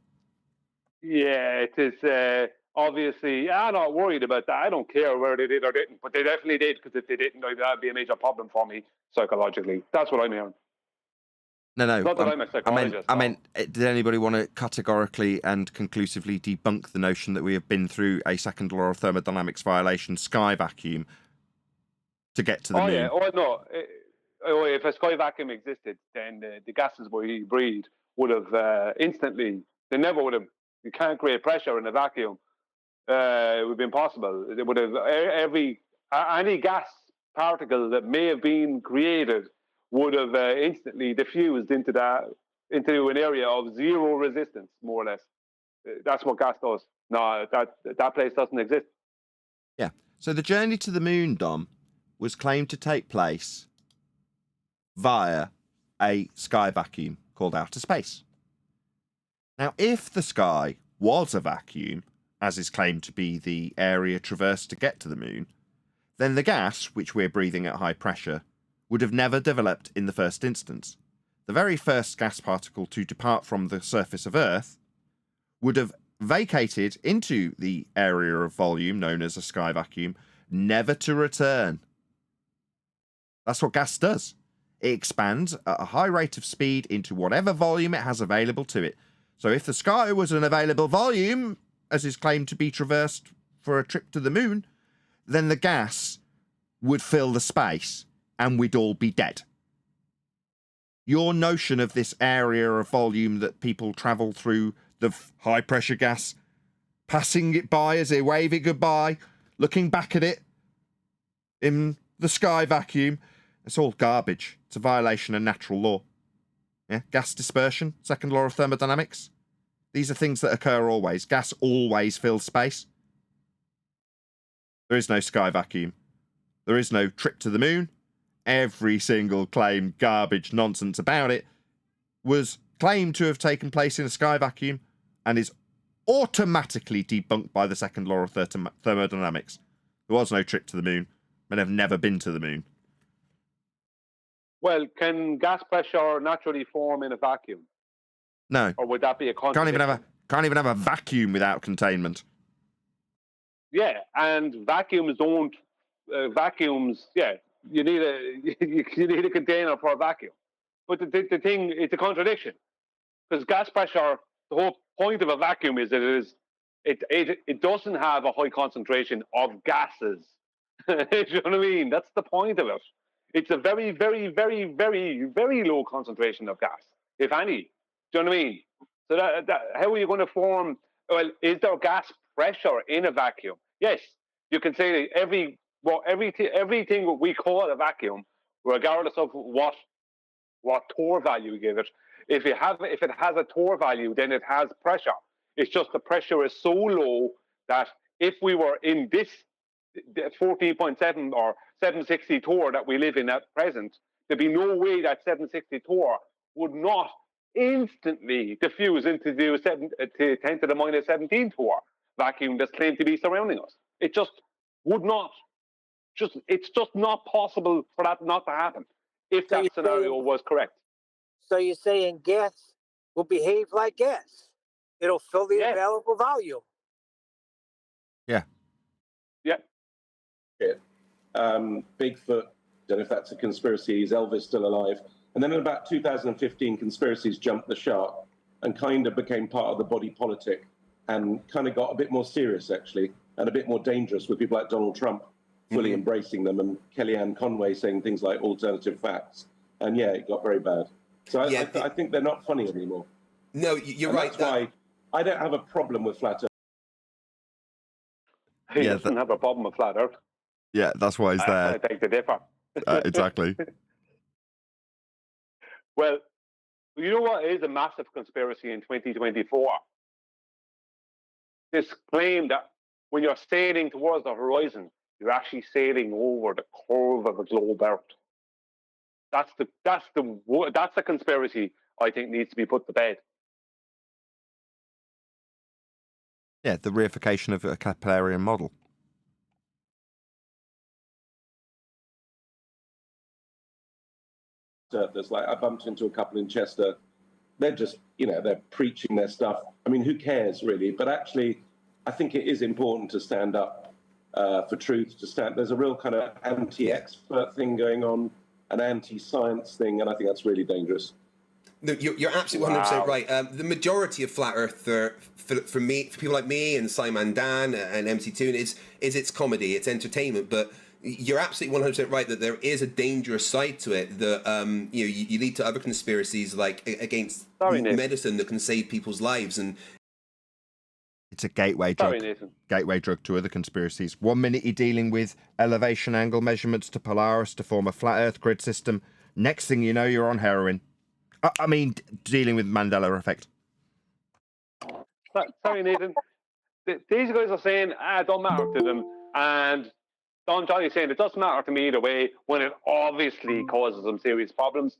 Yeah, it is obviously. I'm not worried about that. I don't care where they did or didn't, but they definitely did, because if they didn't, that'd be a major problem for me psychologically. That's what I'm hearing. No. Not that I'm a psychologist. I meant, did anybody want to categorically and conclusively debunk the notion that we have been through a second law of thermodynamics violation, sky vacuum, to get to the moon? Yeah. Oh, no. If a sky vacuum existed, then the gases we breathe would have instantly, they never would have, you can't create pressure in a vacuum. It would be impossible. It would have, any gas particle that may have been created would have instantly diffused into an area of zero resistance, more or less. That's what gas does. No, that place doesn't exist. Yeah. So the journey to the moon, Dom, was claimed to take place via a sky vacuum called outer space. Now, if the sky was a vacuum, as is claimed to be the area traversed to get to the moon, then the gas, which we're breathing at high pressure, would have never developed in the first instance. The very first gas particle to depart from the surface of Earth would have vacated into the area of volume known as a sky vacuum, never to return. That's what gas does. It expands at a high rate of speed into whatever volume it has available to it. So if the sky was an available volume, as is claimed to be traversed for a trip to the moon, then the gas would fill the space and we'd all be dead. Your notion of this area of volume that people travel through, the high pressure gas, passing it by as they wave it goodbye, looking back at it in the sky vacuum, it's all garbage. It's a violation of natural law. Yeah, gas dispersion, second law of thermodynamics. These are things that occur always. Gas always fills space. There is no sky vacuum. There is no trip to the moon. Every single claim, garbage, nonsense about it, was claimed to have taken place in a sky vacuum and is automatically debunked by the second law of thermodynamics. There was no trip to the moon, and have never been to the moon. Well, can gas pressure naturally form in a vacuum? No. Or would that be a contradiction? Can't even have a vacuum without containment. Yeah, and vacuums don't. Vacuums, yeah, you need a container for a vacuum. But the thing, it's a contradiction, because gas pressure. The whole point of a vacuum is that it doesn't have a high concentration of gases. Do you know what I mean? That's the point of it. It's a very, very, very, very, very low concentration of gas, if any. Do you know what I mean? So how are you going to form? Well, is there gas pressure in a vacuum? Yes, you can say that everything we call a vacuum, regardless of what Torr value you give it, if it has a Torr value, then it has pressure. It's just the pressure is so low that if we were in this 14.7 or 760 Torr that we live in at present, there'd be no way that 760 Torr would not instantly diffuse into the 10 to the minus 17 Torr vacuum that's claimed to be surrounding us. It just would not. It's just not possible for that not to happen if that scenario was correct. So you're saying gas will behave like gas? It'll fill the available volume. Yeah. Yeah. Bigfoot, don't know if that's a conspiracy. Is Elvis still alive? And then in about 2015, conspiracies jumped the shark and kind of became part of the body politic and kind of got a bit more serious, actually, and a bit more dangerous, with people like Donald Trump fully embracing them and Kellyanne Conway saying things like alternative facts. And yeah, it got very bad. So I think they're not funny anymore. No, you're And right. That's why I don't have a problem with flat Earth. He Yeah, doesn't have a problem with flat Earth. Yeah, that's why he's there. I take the differ. Exactly. Well, you know what is a massive conspiracy in 2024? This claim that when you're sailing towards the horizon, you're actually sailing over the curve of a globe Earth. That's a conspiracy I think needs to be put to bed. Yeah, the reification of a Keplerian model. There's like I bumped into a couple in Chester. They're just, they're preaching their stuff. I mean, who cares really? But actually, I think it is important to stand up for truth. There's a real kind of anti-expert thing going on, an anti-science thing, and I think that's really dangerous. No, you're absolutely 100% right. The majority of flat earther, for me, for people like me and Simon Dan and MC Toon, is it's comedy, it's entertainment. But you're absolutely 100% right that there is a dangerous side to it. That you lead to other conspiracies like against medicine that can save people's lives, and it's a gateway drug. Gateway drug to other conspiracies. 1 minute you're dealing with elevation angle measurements to Polaris to form a flat Earth grid system. Next thing you know, you're on heroin. I mean, dealing with Mandela effect. Sorry, Nathan. These guys are saying, it don't matter to them. And Don Johnny's saying, it doesn't matter to me either way when it obviously causes them serious problems.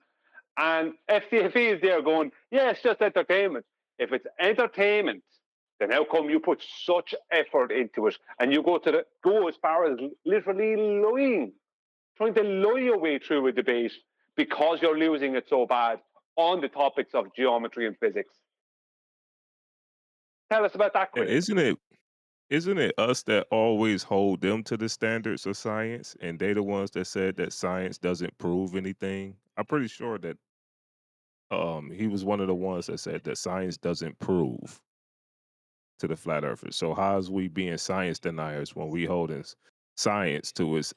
And FDFE is there going, yeah, it's just entertainment. If it's entertainment, then how come you put such effort into it and you go as far as literally lying, trying to lie your way through a debate because you're losing it so bad on the topics of geometry and physics? Tell us about that, Chris. Isn't it us that always hold them to the standards of science, and they the ones that said that science doesn't prove anything? I'm pretty sure that he was one of the ones that said that science doesn't prove to the flat earthers. So how's we being science deniers when we holding science to its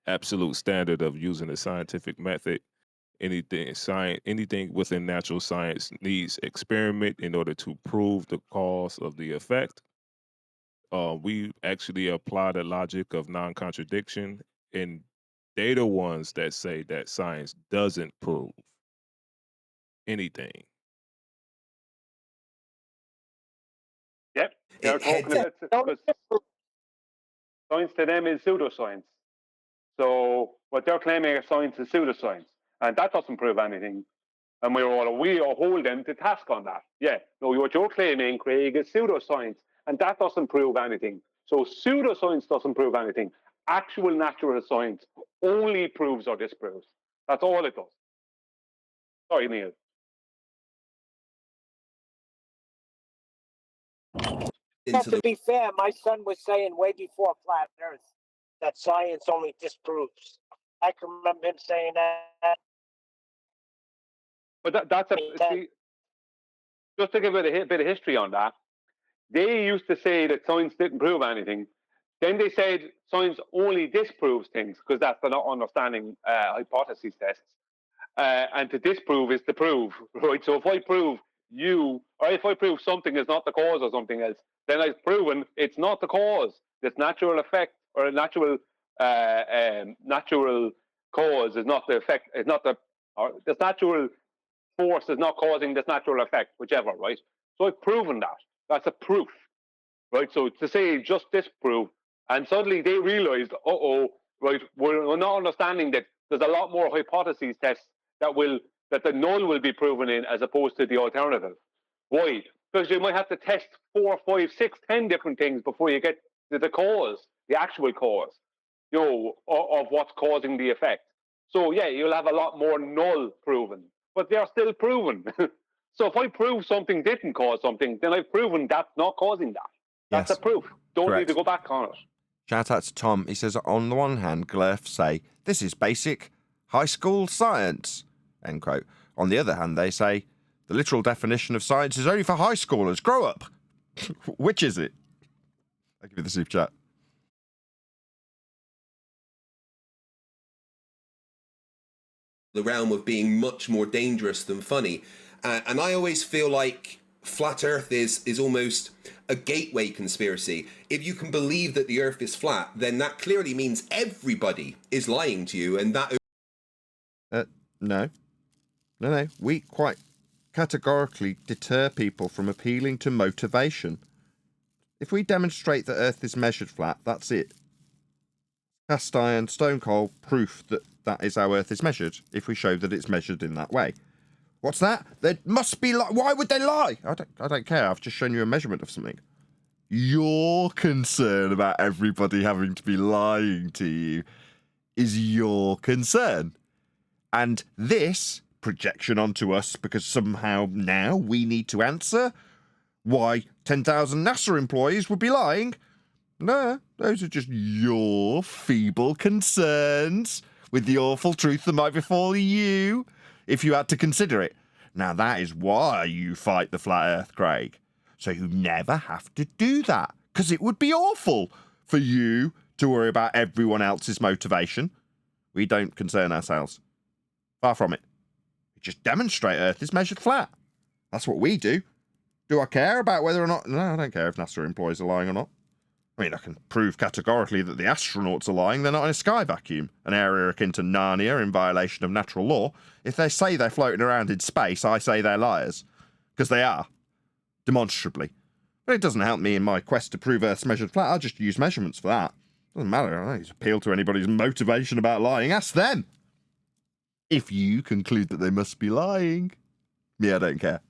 absolute standard of using the scientific method? Anything within natural science needs experiment in order to prove the cause of the effect. We actually apply the logic of non-contradiction, and they're the ones that say that science doesn't prove anything. Yep, they're talking about it because science to them is pseudoscience. So what they're claiming is science is pseudoscience, and that doesn't prove anything. And we all hold them to task on that. Yeah, no, what you're claiming, Craig, is pseudoscience, and that doesn't prove anything. So pseudoscience doesn't prove anything. Actual natural science only proves or disproves. That's all it does. Sorry, Neil. But to be fair, my son was saying way before flat Earth that science only disproves. I can remember him saying that. But just to give it a bit of history on that, they used to say that science didn't prove anything. Then they said science only disproves things because that's the not understanding hypothesis tests. And to disprove is to prove, right? So if I prove if I prove something is not the cause of something else, then I've proven it's not the cause. This natural effect or a natural cause is not the effect. It's not this natural force is not causing this natural effect, whichever, right? So I've proven that. That's a proof, right? So to say just disprove, and suddenly they realized, right, we're not understanding that there's a lot more hypotheses tests that the null will be proven in as opposed to the alternative. Why? Because you might have to test 4, 5, 6, 10 different things before you get to the cause, the actual cause, of what's causing the effect. So yeah, you'll have a lot more null proven, but they're still proven. So if I prove something didn't cause something, then I've proven that's not causing that. That's a proof. Don't need to go back on it. Shout out to Tom. He says, on the one hand, Glurf say, this is basic high school science, end quote. On the other hand, they say, the literal definition of science is only for high schoolers. Grow up. Which is it? I'll give you the super chat. The realm of being much more dangerous than funny. And I always feel like flat Earth is almost a gateway conspiracy. If you can believe that the Earth is flat, then that clearly means everybody is lying to you, and that. No. We quite categorically deter people from appealing to motivation. If we demonstrate that Earth is measured flat, that's it. Cast iron, stone cold proof that that is how Earth is measured, if we show that it's measured in that way. What's that? There must be why would they lie? I don't care. I've just shown you a measurement of something. Your concern about everybody having to be lying to you is your concern. And this projection onto us, because somehow now we need to answer why 10,000 NASA employees would be lying. No, those are just your feeble concerns with the awful truth that might befall you if you had to consider it. Now that is why you fight the flat Earth, Craig. So you never have to do that, because it would be awful for you to worry about everyone else's motivation. We don't concern ourselves. Far from it. We just demonstrate Earth is measured flat. That's what we do. Do I care about whether or not... No, I don't care if NASA employees are lying or not. I mean, I can prove categorically that the astronauts are lying. They're not in a sky vacuum, an area akin to Narnia in violation of natural law. If they say they're floating around in space, I say they're liars. Because they are. Demonstrably. But it doesn't help me in my quest to prove Earth's measured flat. I'll just use measurements for that. Doesn't matter. I don't appeal to anybody's motivation about lying. Ask them. If you conclude that they must be lying. Me, I don't care.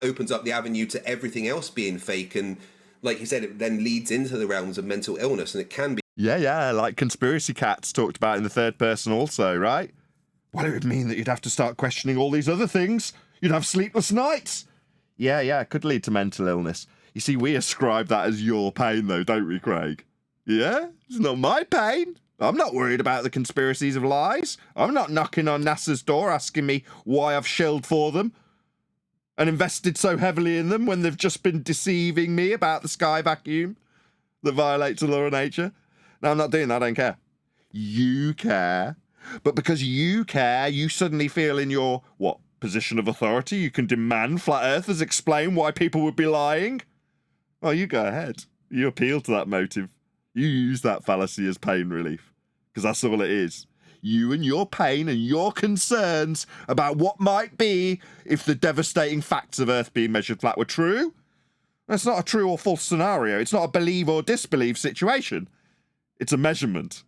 Opens up the avenue to everything else being fake, and like you said, it then leads into the realms of mental illness, and it can be. Yeah, like conspiracy cats talked about in the third person also, right? Well, it would mean that you'd have to start questioning all these other things. You'd have sleepless nights. Yeah, it could lead to mental illness. You see, we ascribe that as your pain, though, don't we, Craig? Yeah? It's not my pain. I'm not worried about the conspiracies of lies. I'm not knocking on NASA's door asking me why I've shilled for them and invested so heavily in them when they've just been deceiving me about the sky vacuum that violates the law of nature. No, I'm not doing that. I don't care. You care. But because you care, you suddenly feel in your, position of authority, you can demand flat earthers explain why people would be lying? Well, you go ahead. You appeal to that motive. You use that fallacy as pain relief. Because that's all it is. You and your pain and your concerns about what might be if the devastating facts of Earth being measured flat were true. That's not a true or false scenario. It's not a believe or disbelieve situation. It's a measurement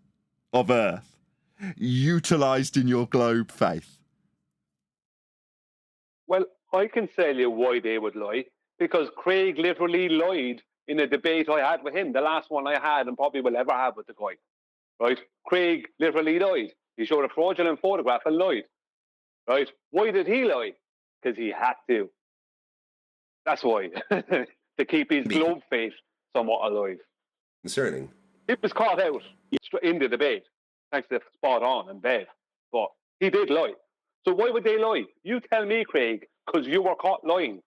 of Earth, utilised in your globe faith. Well, I can tell you why they would lie, because Craig literally lied in a debate I had with him, the last one I had and probably will ever have with the guy. Right? Craig literally lied. He showed a fraudulent photograph and lied. Right? Why did he lie? Because he had to. That's why. To keep his globe faith somewhat alive. Concerning. He was caught out in the debate, thanks to Spot On and Bev. But he did lie. So why would they lie? You tell me, Craig, because you were caught lying.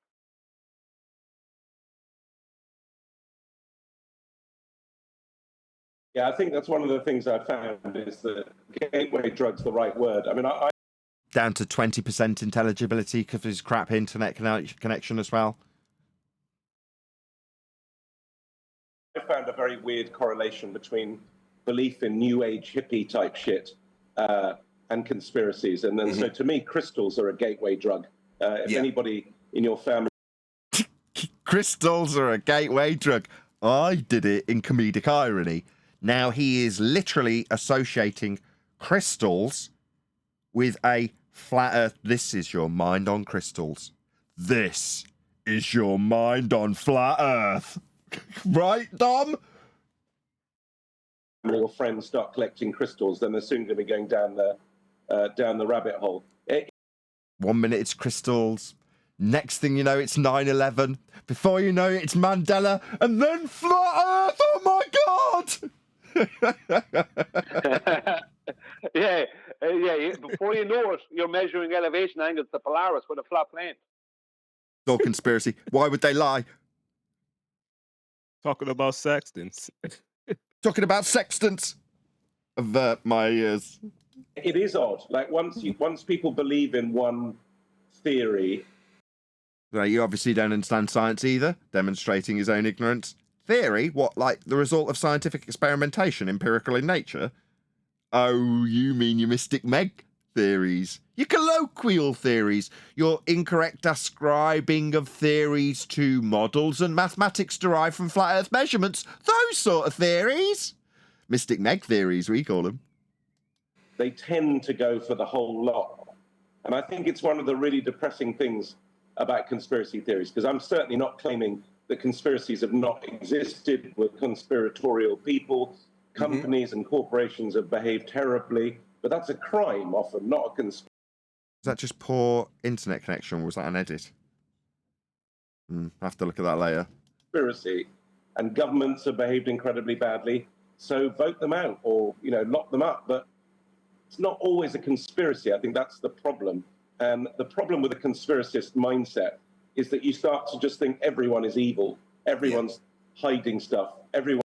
Yeah, I think that's one of the things I found is that gateway drug's the right word. I mean, I down to 20% intelligibility because of his crap internet connection as well. I found a very weird correlation between belief in new age hippie type shit and conspiracies. And then, so to me, crystals are a gateway drug. If anybody in your family... Crystals are a gateway drug. I did it in comedic irony. Now he is literally associating crystals with a flat earth. This is your mind on crystals. This is your mind on flat earth. Right, Dom? Your friends start collecting crystals, then they're soon going to be going down the rabbit hole. 1 minute it's crystals. Next thing you know, it's 9/11. Before you know it, it's Mandela. And then flat earth. Oh, my God. yeah. Before you know it, you're measuring elevation angles to Polaris with a flat plane. It's all conspiracy. Why would they lie? Talking about sextants. Talking about sextants. Avert my ears. It is odd. Like once people believe in one theory. Well, you obviously don't understand science either, demonstrating his own ignorance. Theory? What, like the result of scientific experimentation, empirical in nature? Oh, you mean your Mystic Meg theories? Your colloquial theories? Your incorrect ascribing of theories to models and mathematics derived from flat Earth measurements? Those sort of theories? Mystic Meg theories, we call them. They tend to go for the whole lot. And I think it's one of the really depressing things about conspiracy theories, because I'm certainly not claiming that conspiracies have not existed with conspiratorial people. Companies and corporations have behaved terribly, but that's a crime often, not a conspiracy. Is that just poor internet connection, or was that an edit? I have to look at that later. And governments have behaved incredibly badly, so vote them out or, lock them up. But it's not always a conspiracy. I think that's the problem. And the problem with a conspiracist mindset is that you start to just think everyone is evil. Everyone's hiding stuff. Everyone.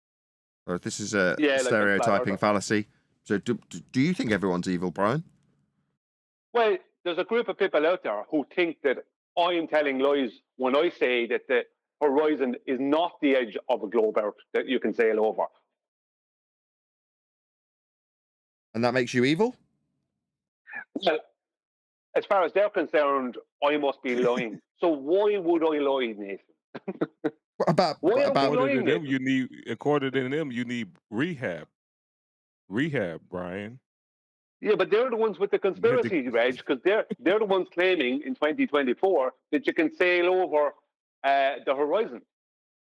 Well, this is a stereotyping fallacy. So do you think everyone's evil, Brian? Well, there's a group of people out there who think that I'm telling lies when I say that the horizon is not the edge of a globe Earth that you can sail over. And that makes you evil? Well, as far as they're concerned, I must be lying. So why would I lie, Nathan? According to them, you need rehab. Rehab, Brian. Yeah, but they're the ones with the conspiracy, Reg, because they're the ones claiming in 2024 that you can sail over the horizon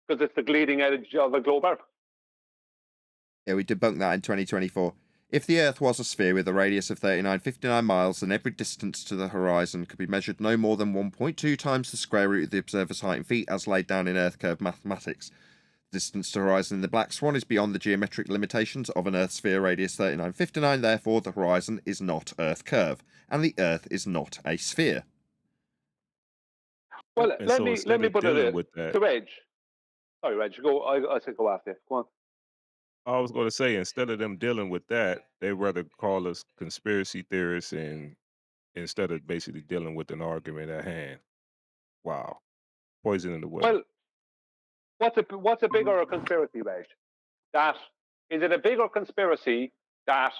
because it's the leading edge of a globe Earth. Yeah, we debunked that in 2024. If the Earth was a sphere with a radius of 3959 miles, then every distance to the horizon could be measured no more than 1.2 times the square root of the observer's height in feet, as laid down in Earth curve mathematics. The distance to horizon in the black swan is beyond the geometric limitations of an Earth sphere radius 3959, therefore the horizon is not Earth curve, and the Earth is not a sphere. Well, let me put it to Reg. Sorry, Reg, go. I said go after. Go on. I was going to say, instead of them dealing with that, they'd rather call us conspiracy theorists and instead of basically dealing with an argument at hand. Wow. Poison in the well. Well, what's a bigger conspiracy, Reg? Is it a bigger conspiracy that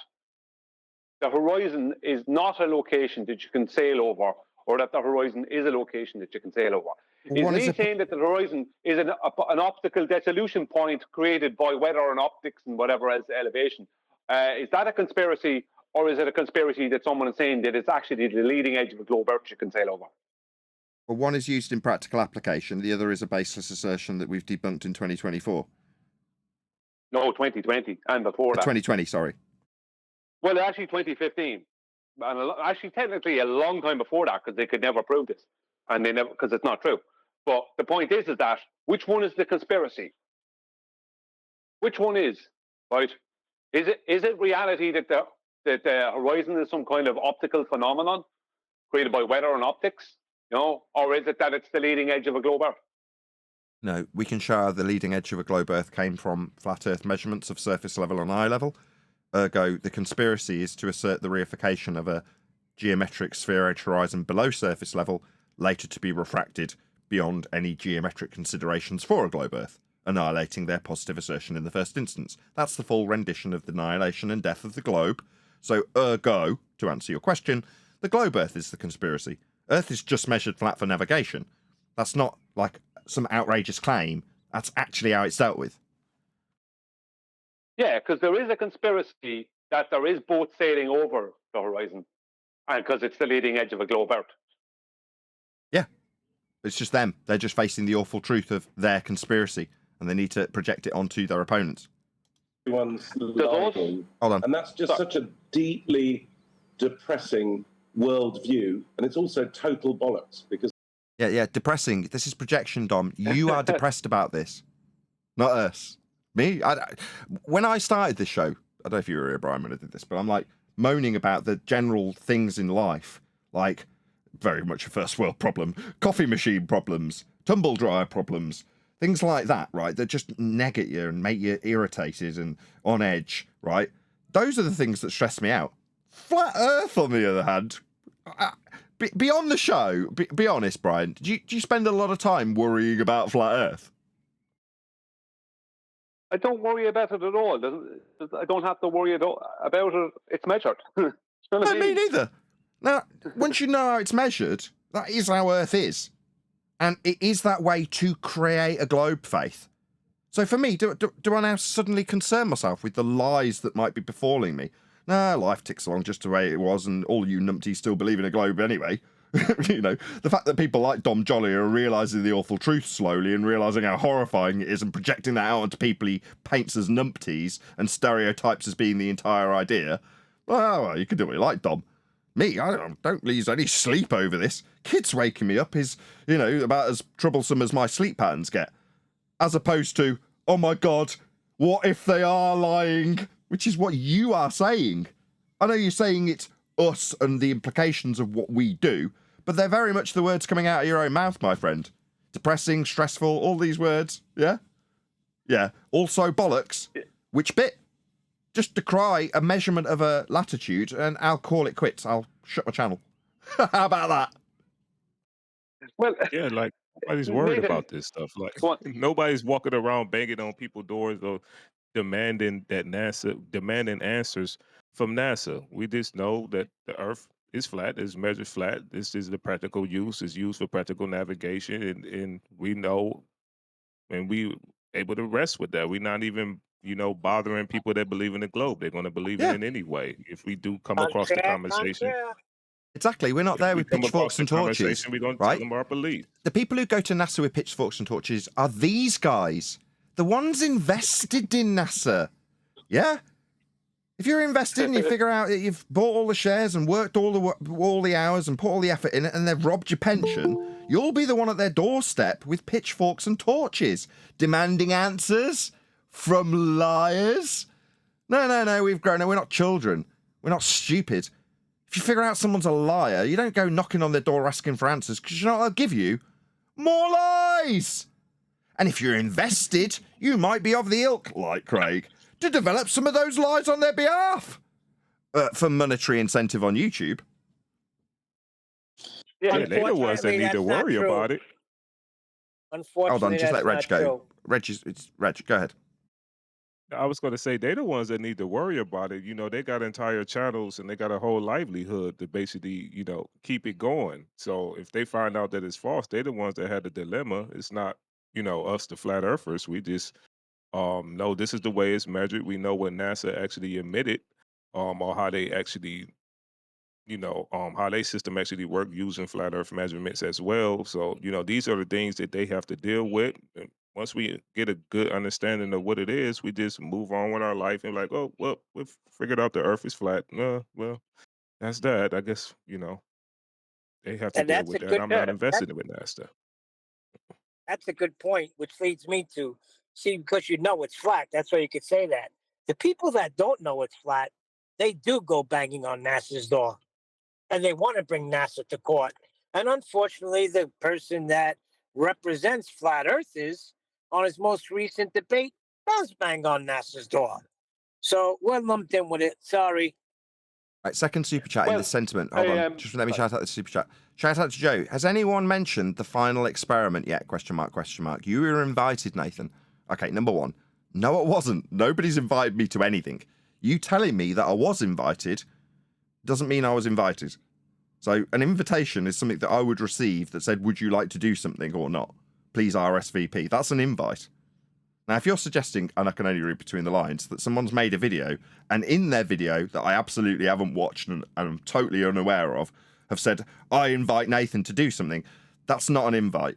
the horizon is not a location that you can sail over, or that the horizon is a location that you can sail over? Is he saying that the horizon is an optical dissolution point created by weather and optics and whatever else elevation? Is that a conspiracy, or is it a conspiracy that someone is saying that it's actually the leading edge of a globe Earth you can sail over? Well, one is used in practical application. The other is a baseless assertion that we've debunked in 2024. No, 2020 and before that. 2020, sorry. Well, actually 2015. And actually technically a long time before that, because they could never prove this. And they never, because it's not true. But the point is that which one is the conspiracy? Which one is, right? Is it reality that the horizon is some kind of optical phenomenon created by weather and optics? Or is it that it's the leading edge of a globe Earth? No, we can show how the leading edge of a globe Earth came from flat Earth measurements of surface level and eye level. Ergo, the conspiracy is to assert the reification of a geometric sphere edge horizon below surface level, later to be refracted beyond any geometric considerations for a globe Earth, annihilating their positive assertion in the first instance. That's the full rendition of the annihilation and death of the globe. So, ergo, to answer your question, the globe Earth is the conspiracy. Earth is just measured flat for navigation. That's not like some outrageous claim. That's actually how it's dealt with. Yeah, because there is a conspiracy that there is boats sailing over the horizon, and because it's the leading edge of a globe Earth. Yeah, it's just them. They're just facing the awful truth of their conspiracy, and they need to project it onto their opponents. Everyone's lying. Hold on. And that's just such a deeply depressing worldview, and it's also total bollocks because. Yeah, depressing. This is projection, Dom. You are depressed about this, not us. Me? When I started this show, I don't know if you were here, Brian, when I did this, but I'm like moaning about the general things in life, like very much a first world problem, coffee machine problems, tumble dryer problems, things like that, right? That just neg at you and make you irritated and on edge, right? Those are the things that stress me out. Flat Earth, on the other hand, beyond the show, be honest, Brian, do you spend a lot of time worrying about Flat Earth? I don't worry about it at all. I don't have to worry about it. It's measured. You know what I No, me mean? neither. Now, once you know how it's measured, that is how Earth is. And it is that way to create a globe, Faith. So for me, do I now suddenly concern myself with the lies that might be befalling me? No, life ticks along just the way it was, and all you numpties still believe in a globe anyway. You know, the fact that people like Dom Jolly are realising the awful truth slowly and realising how horrifying it is and projecting that out onto people he paints as numpties and stereotypes as being the entire idea. Well, you can do what you like, Dom. Me, I don't lose any sleep over this. Kids waking me up is, you know, about as troublesome as my sleep patterns get. As opposed to, oh my God, what if they are lying? Which is what you are saying. I know you're saying it's us and the implications of what we do, but they're very much the words coming out of your own mouth, my friend. Depressing, stressful, all these words, yeah? Yeah. Also bollocks. Which bit? Just decry a measurement of a latitude and I'll call it quits. I'll shut my channel. How about that? Well, Yeah, like nobody's worried Nathan, about this stuff. Like go on. nobody's walking around banging on people's doors or demanding answers from NASA. We just know that the Earth is flat, is measured flat. This is the practical use, is used for practical navigation, and we know, and we able to rest with that. We're not even, bothering people that believe in the globe. They're going to believe in Yeah. it anyway. If we do come across the conversation, Exactly. We're not there with pitchforks and torches, we're going to tell right? them our belief. The people who go to NASA with pitchforks and torches are these guys, the ones invested in NASA. Yeah? If you're invested and you figure out that you've bought all the shares and worked all the hours and put all the effort in it and they've robbed your pension, you'll be the one at their doorstep with pitchforks and torches, demanding answers from liars. No, we've grown up. We're not children. We're not stupid. If you figure out someone's a liar, you don't go knocking on their door asking for answers because you know what they'll give you? More lies! And if you're invested, you might be of the ilk, like Craig, to develop some of those lies on their behalf for monetary incentive on YouTube. Yeah, they're the ones that need to worry about it. Unfortunately, Hold on, just let Reg go. True. Reg, go ahead. I was going to say they're the ones that need to worry about it. They got entire channels and they got a whole livelihood to basically, keep it going. So if they find out that it's false, they're the ones that had the dilemma. It's not, us, the flat earthers. We just know this is the way it's measured. We know what NASA actually admitted, or how they actually, how their system actually work using flat earth measurements as well. So, these are the things that they have to deal with. And once we get a good understanding of what it is, we just move on with our life and like, oh, well, we've figured out the earth is flat. Well, that's that. I guess, they have to And deal that's with a that. good. I'm not invested with NASA. That's a good point, which leads me to see, because it's flat. That's why you could say that. The people that don't know it's flat, they do go banging on NASA's door, and they want to bring NASA to court. And unfortunately, the person that represents flat earthers on his most recent debate does bang on NASA's door. So we're lumped in with it. Sorry. Right, second super chat in Well, this sentiment. Hold on. Just let me shout out the super chat. Shout out to Joe. Has anyone mentioned the final experiment yet? Question mark. You were invited, Nathan. Okay, number one. No, it wasn't. Nobody's invited me to anything. You telling me that I was invited doesn't mean I was invited. So an invitation is something that I would receive that said, would you like to do something or not? Please RSVP. That's an invite. Now, if you're suggesting, and I can only read between the lines, that someone's made a video, and in their video that I absolutely haven't watched and I'm totally unaware of, have said, I invite Nathan to do something, that's not an invite.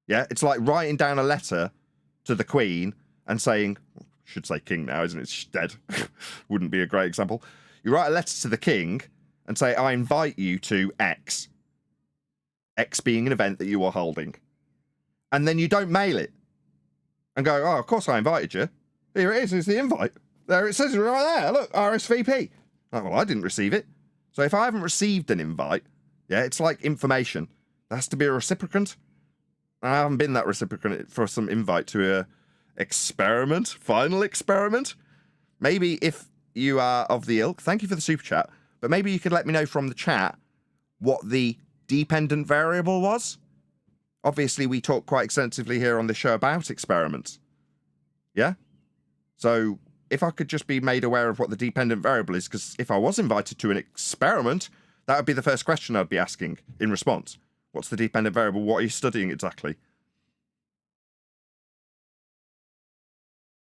Yeah, it's like writing down a letter to the Queen and saying, should say King now, isn't it? She's dead. Wouldn't be a great example. You write a letter to the King and say, I invite you to X. X being an event that you are holding. And then you don't mail it. And go, oh, of course I invited you. Here it is, it's the invite. There it says it right there, look, RSVP. Oh, well, I didn't receive it. So if I haven't received an invite, yeah, it's like information. There has to be a reciprocant. I haven't been that reciprocant for some invite to a final experiment. Maybe if you are of the ilk. Thank you for the super chat. But maybe you could let me know from the chat what the dependent variable was. Obviously, we talk quite extensively here on the show about experiments. Yeah? So if I could just be made aware of what the dependent variable is, because if I was invited to an experiment, that would be the first question I'd be asking in response. What's the dependent variable? What are you studying exactly?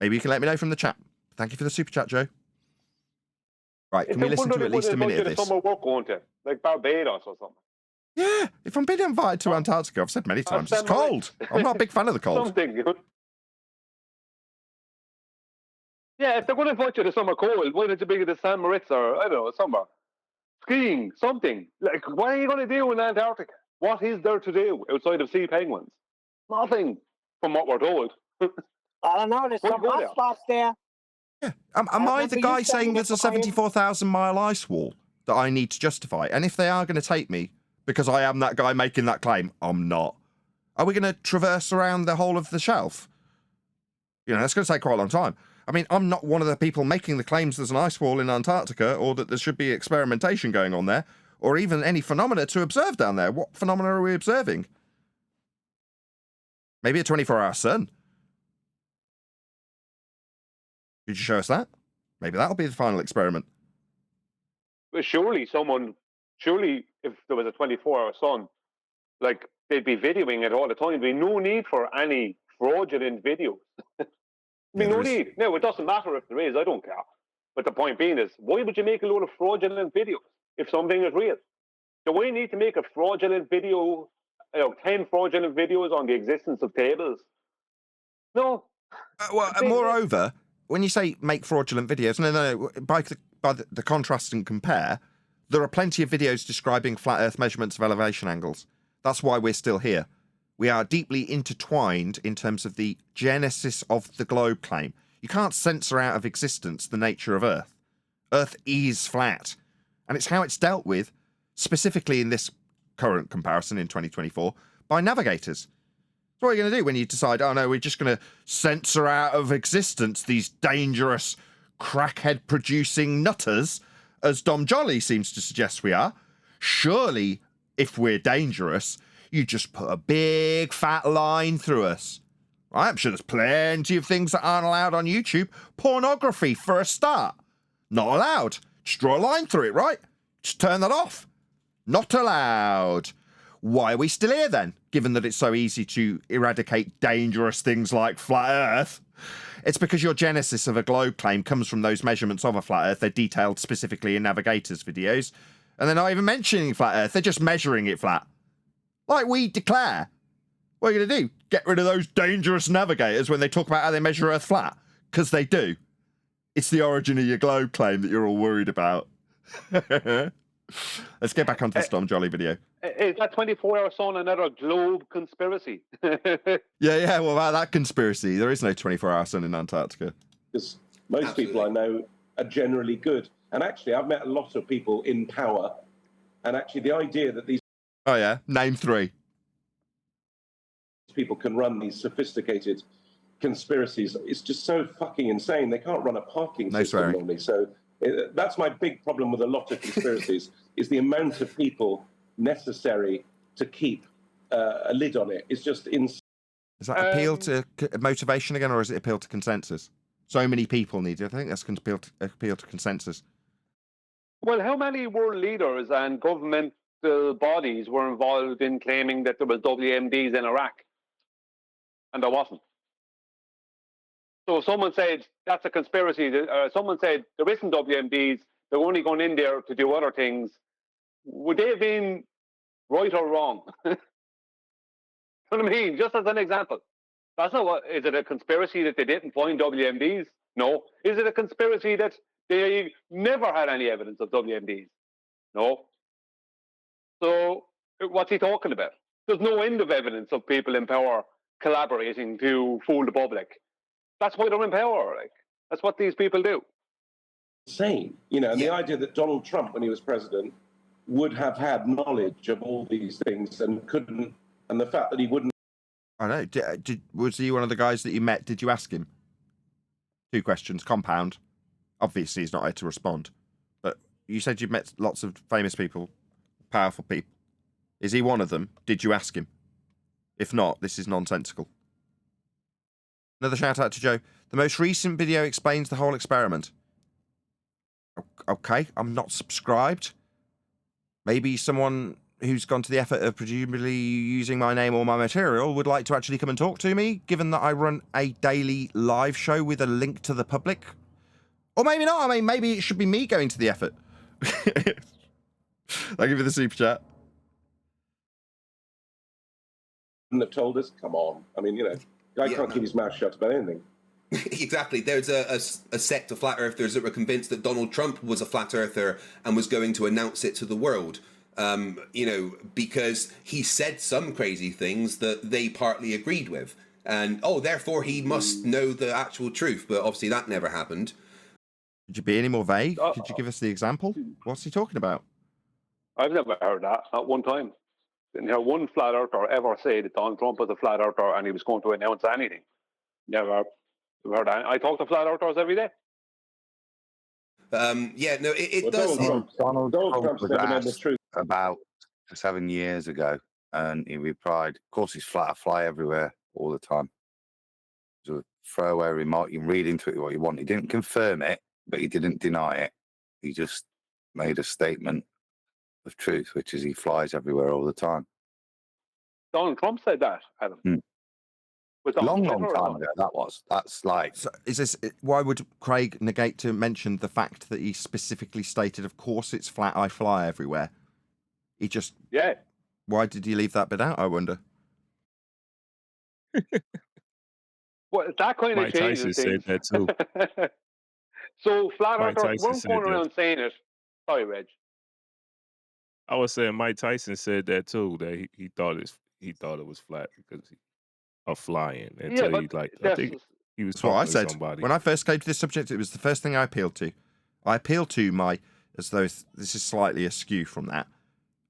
Maybe you can let me know from the chat. Thank you for the super chat, Joe. Right, can we listen to at least a minute of this? Summer work, won't you? Like Barbados or something. Yeah, if I'm being invited to Antarctica, I've said many times, it's cold. I'm not a big fan of the cold. Something, you know? Yeah, if they're going to invite you to summer cold, why don't you be to San Moritz or, I don't know, somewhere? Skiing, something. Like, what are you going to do in Antarctica? What is there to do outside of sea penguins? Nothing, from what we're told. I don't know. There's some hot spots there. Yeah. Am I the guy saying there's a 74,000 mile ice wall that I need to justify? And if they are going to take me because I am that guy making that claim, I'm not. Are we going to traverse around the whole of the shelf? You know, that's going to take quite a long time. I mean, I'm not one of the people making the claims there's an ice wall in Antarctica or that there should be experimentation going on there or even any phenomena to observe down there. What phenomena are we observing? Maybe a 24-hour sun. Could you show us that? Maybe that'll be the final experiment. But surely if there was a 24-hour sun, like, they'd be videoing it all the time. There'd be no need for any fraudulent videos. No need. No, it doesn't matter if there is. I don't care. But the point being is, why would you make a load of fraudulent videos if something is real? Do we need to make a fraudulent video, 10 fraudulent videos on the existence of tables? No. Moreover, when you say make fraudulent videos, no, by the contrast and compare, there are plenty of videos describing flat Earth measurements of elevation angles. That's why we're still here. We are deeply intertwined in terms of the genesis of the globe claim. You can't censor out of existence the nature of Earth. Earth is flat. And it's how it's dealt with, specifically in this current comparison in 2024, by navigators. So what are you going to do when you decide, oh no, we're just going to censor out of existence these dangerous crackhead-producing nutters, as Dom Jolly seems to suggest we are? Surely, if we're dangerous, you just put a big fat line through us. Right? I'm sure there's plenty of things that aren't allowed on YouTube. Pornography, for a start. Not allowed. Just draw a line through it, right? Just turn that off. Not allowed. Why are we still here then, given that it's so easy to eradicate dangerous things like flat Earth? It's because your genesis of a globe claim comes from those measurements of a flat Earth. They're detailed specifically in navigators' videos. And they're not even mentioning flat Earth. They're just measuring it flat. Like we declare. What are you going to do? Get rid of those dangerous navigators when they talk about how they measure Earth flat? Because they do. It's the origin of your globe claim that you're all worried about. Let's get back onto this Dom Jolly video. Is that 24-hour sun another globe conspiracy? Yeah, well, about that conspiracy, there is no 24-hour sun in Antarctica. Because most people I know are generally good. And actually, I've met a lot of people in power. And actually, the idea that these... Oh, yeah? Name 3. People can run these sophisticated conspiracies. It's just so fucking insane. They can't run a parking system normally. So that's my big problem with a lot of conspiracies, is the amount of people necessary to keep a lid on it. It's just insane. Is that appeal to motivation again, or is it appeal to consensus? So many people need it. I think that's appeal to consensus. Well, how many world leaders and governmental bodies were involved in claiming that there was WMDs in Iraq? And there wasn't. So if someone said that's a conspiracy, someone said there isn't WMDs, they're only going in there to do other things, would they have been right or wrong? You know what I mean? Just as an example. That's not what, is it a conspiracy that they didn't find WMDs? No. Is it a conspiracy that they never had any evidence of WMDs? No. So what's he talking about? There's no end of evidence of people in power collaborating to fool the public. That's why they're in power. Like, that's what these people do. Insane. You know, and the idea that Donald Trump, when he was president, would have had knowledge of all these things and couldn't, and the fact that he wouldn't. I know. Was he one of the guys that you met? Did you ask him? 2 questions. Compound. Obviously, he's not here to respond. But you said you've met lots of famous people, powerful people. Is he one of them? Did you ask him? If not, this is nonsensical. Another shout out to Joe. The most recent video explains the whole experiment. Okay, I'm not subscribed. Maybe someone who's gone to the effort of presumably using my name or my material would like to actually come and talk to me, given that I run a daily live show with a link to the public. Or maybe not. I mean, maybe it should be me going to the effort. Thank you for the super chat. Wouldn't have told us. Come on. I mean, guy can't keep his mouth shut about anything. Exactly. There's a sect of flat earthers that were convinced that Donald Trump was a flat earther and was going to announce it to the world. Because he said some crazy things that they partly agreed with. And, therefore he must know the actual truth. But obviously that never happened. Could you be any more vague? Could you give us the example? What's he talking about? I've never heard that, not one time. Didn't hear one flat earther ever say that Donald Trump was a flat earther and he was going to announce anything. Never heard that. I talk to flat earthers every day. It does. Donald Trump's was never known the asked truth. about 7 years ago, and he replied, "Of course, he's flat. I fly everywhere all the time." It was a throwaway remark. You can read into it what you want. He didn't confirm it, but he didn't deny it. He just made a statement of truth, which is he flies everywhere all the time. Donald Trump said that, Adam. Long time ago, that was. That's like... So is this? Why would Craig negate to mention the fact that he specifically stated, of course it's flat, I fly everywhere? He just... Yeah. Why did he leave that bit out, I wonder? Well, that kind Mike of changes Tyson things. said that too. So flat Mike earthers Tyson weren't said going that. around saying it. Sorry, Reg. I was saying Mike Tyson said that too. That he thought it was flat because of flying until but he I that's think he was That's what I talking to said. somebody. When I first came to this subject, it was the first thing I appealed to. I appealed to my, as though this is slightly askew from that,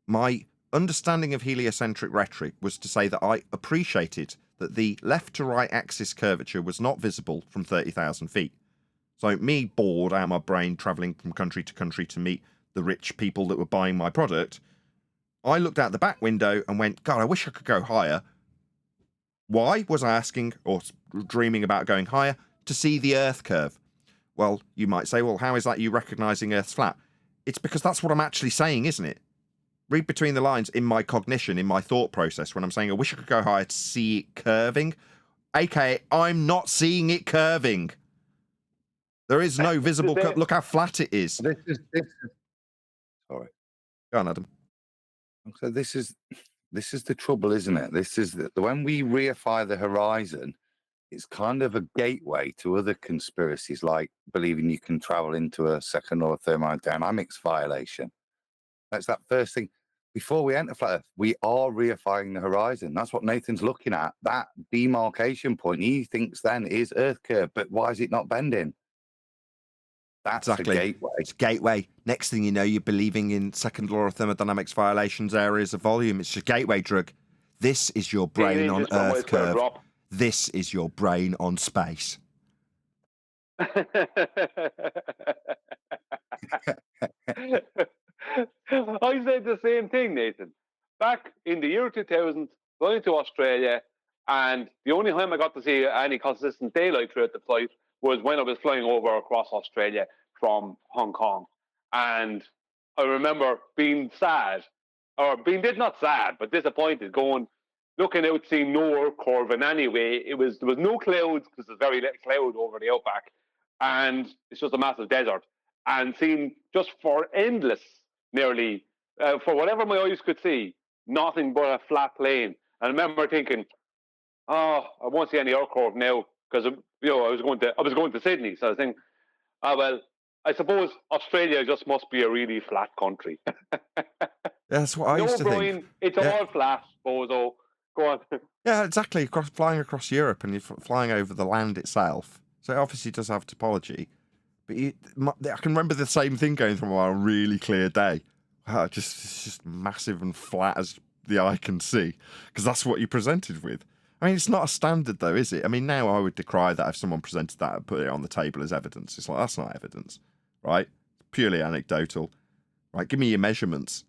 my understanding of heliocentric rhetoric was to say that I appreciated that the left to right axis curvature was not visible from 30,000 feet. So me, bored out of my brain, travelling from country to country to meet the rich people that were buying my product, I looked out the back window and went, God, I wish I could go higher. Why was I asking or dreaming about going higher? To see the Earth curve. Well, you might say, well, how is that you recognising Earth's flat? It's because that's what I'm actually saying, isn't it? Read between the lines in my cognition, in my thought process, when I'm saying I wish I could go higher to see it curving. AKA, I'm not seeing it curving. There is no visible curve. Look how flat it is. This is sorry. Go on, Adam. So this is the trouble, isn't it? This is when we reify the horizon, it's kind of a gateway to other conspiracies, like believing you can travel into a second or thermodynamics violation. That's that first thing. Before we enter flat Earth, we are reifying the horizon. That's what Nathan's looking at. That demarcation point, he thinks then is Earth curve, but why is it not bending? That's Exactly. a gateway. It's gateway. Next thing you know, you're believing in second law of thermodynamics violations, areas of volume. It's a gateway drug. This is your brain on Earth curve. This is your brain on space. I said the same thing, Nathan. Back in the year 2000, going to Australia, and the only time I got to see any consistent daylight throughout the flight was when I was flying over across Australia from Hong Kong. And I remember being sad, or being not sad, but disappointed, looking out, seeing no Earth curve in any way. There was no clouds because there's very little cloud over the outback, and it's just a massive desert. And seeing just for endless, nearly, for whatever my eyes could see, nothing but a flat plain. And I remember thinking, I won't see any Earth curve now because I was going to Sydney. So I was thinking, well, I suppose Australia just must be a really flat country. That's what I used to think. It's all flat, Bozo. Go on. Yeah, exactly. Flying across Europe and you're flying over the land itself. So it obviously does have topology. But I can remember the same thing going through on a really clear day. Wow, it's just massive and flat as the eye can see. Because that's what you're presented with. I mean, it's not a standard, though, is it? I mean, now I would decry that if someone presented that and put it on the table as evidence. It's like, that's not evidence, right? Purely anecdotal. Right, give me your measurements.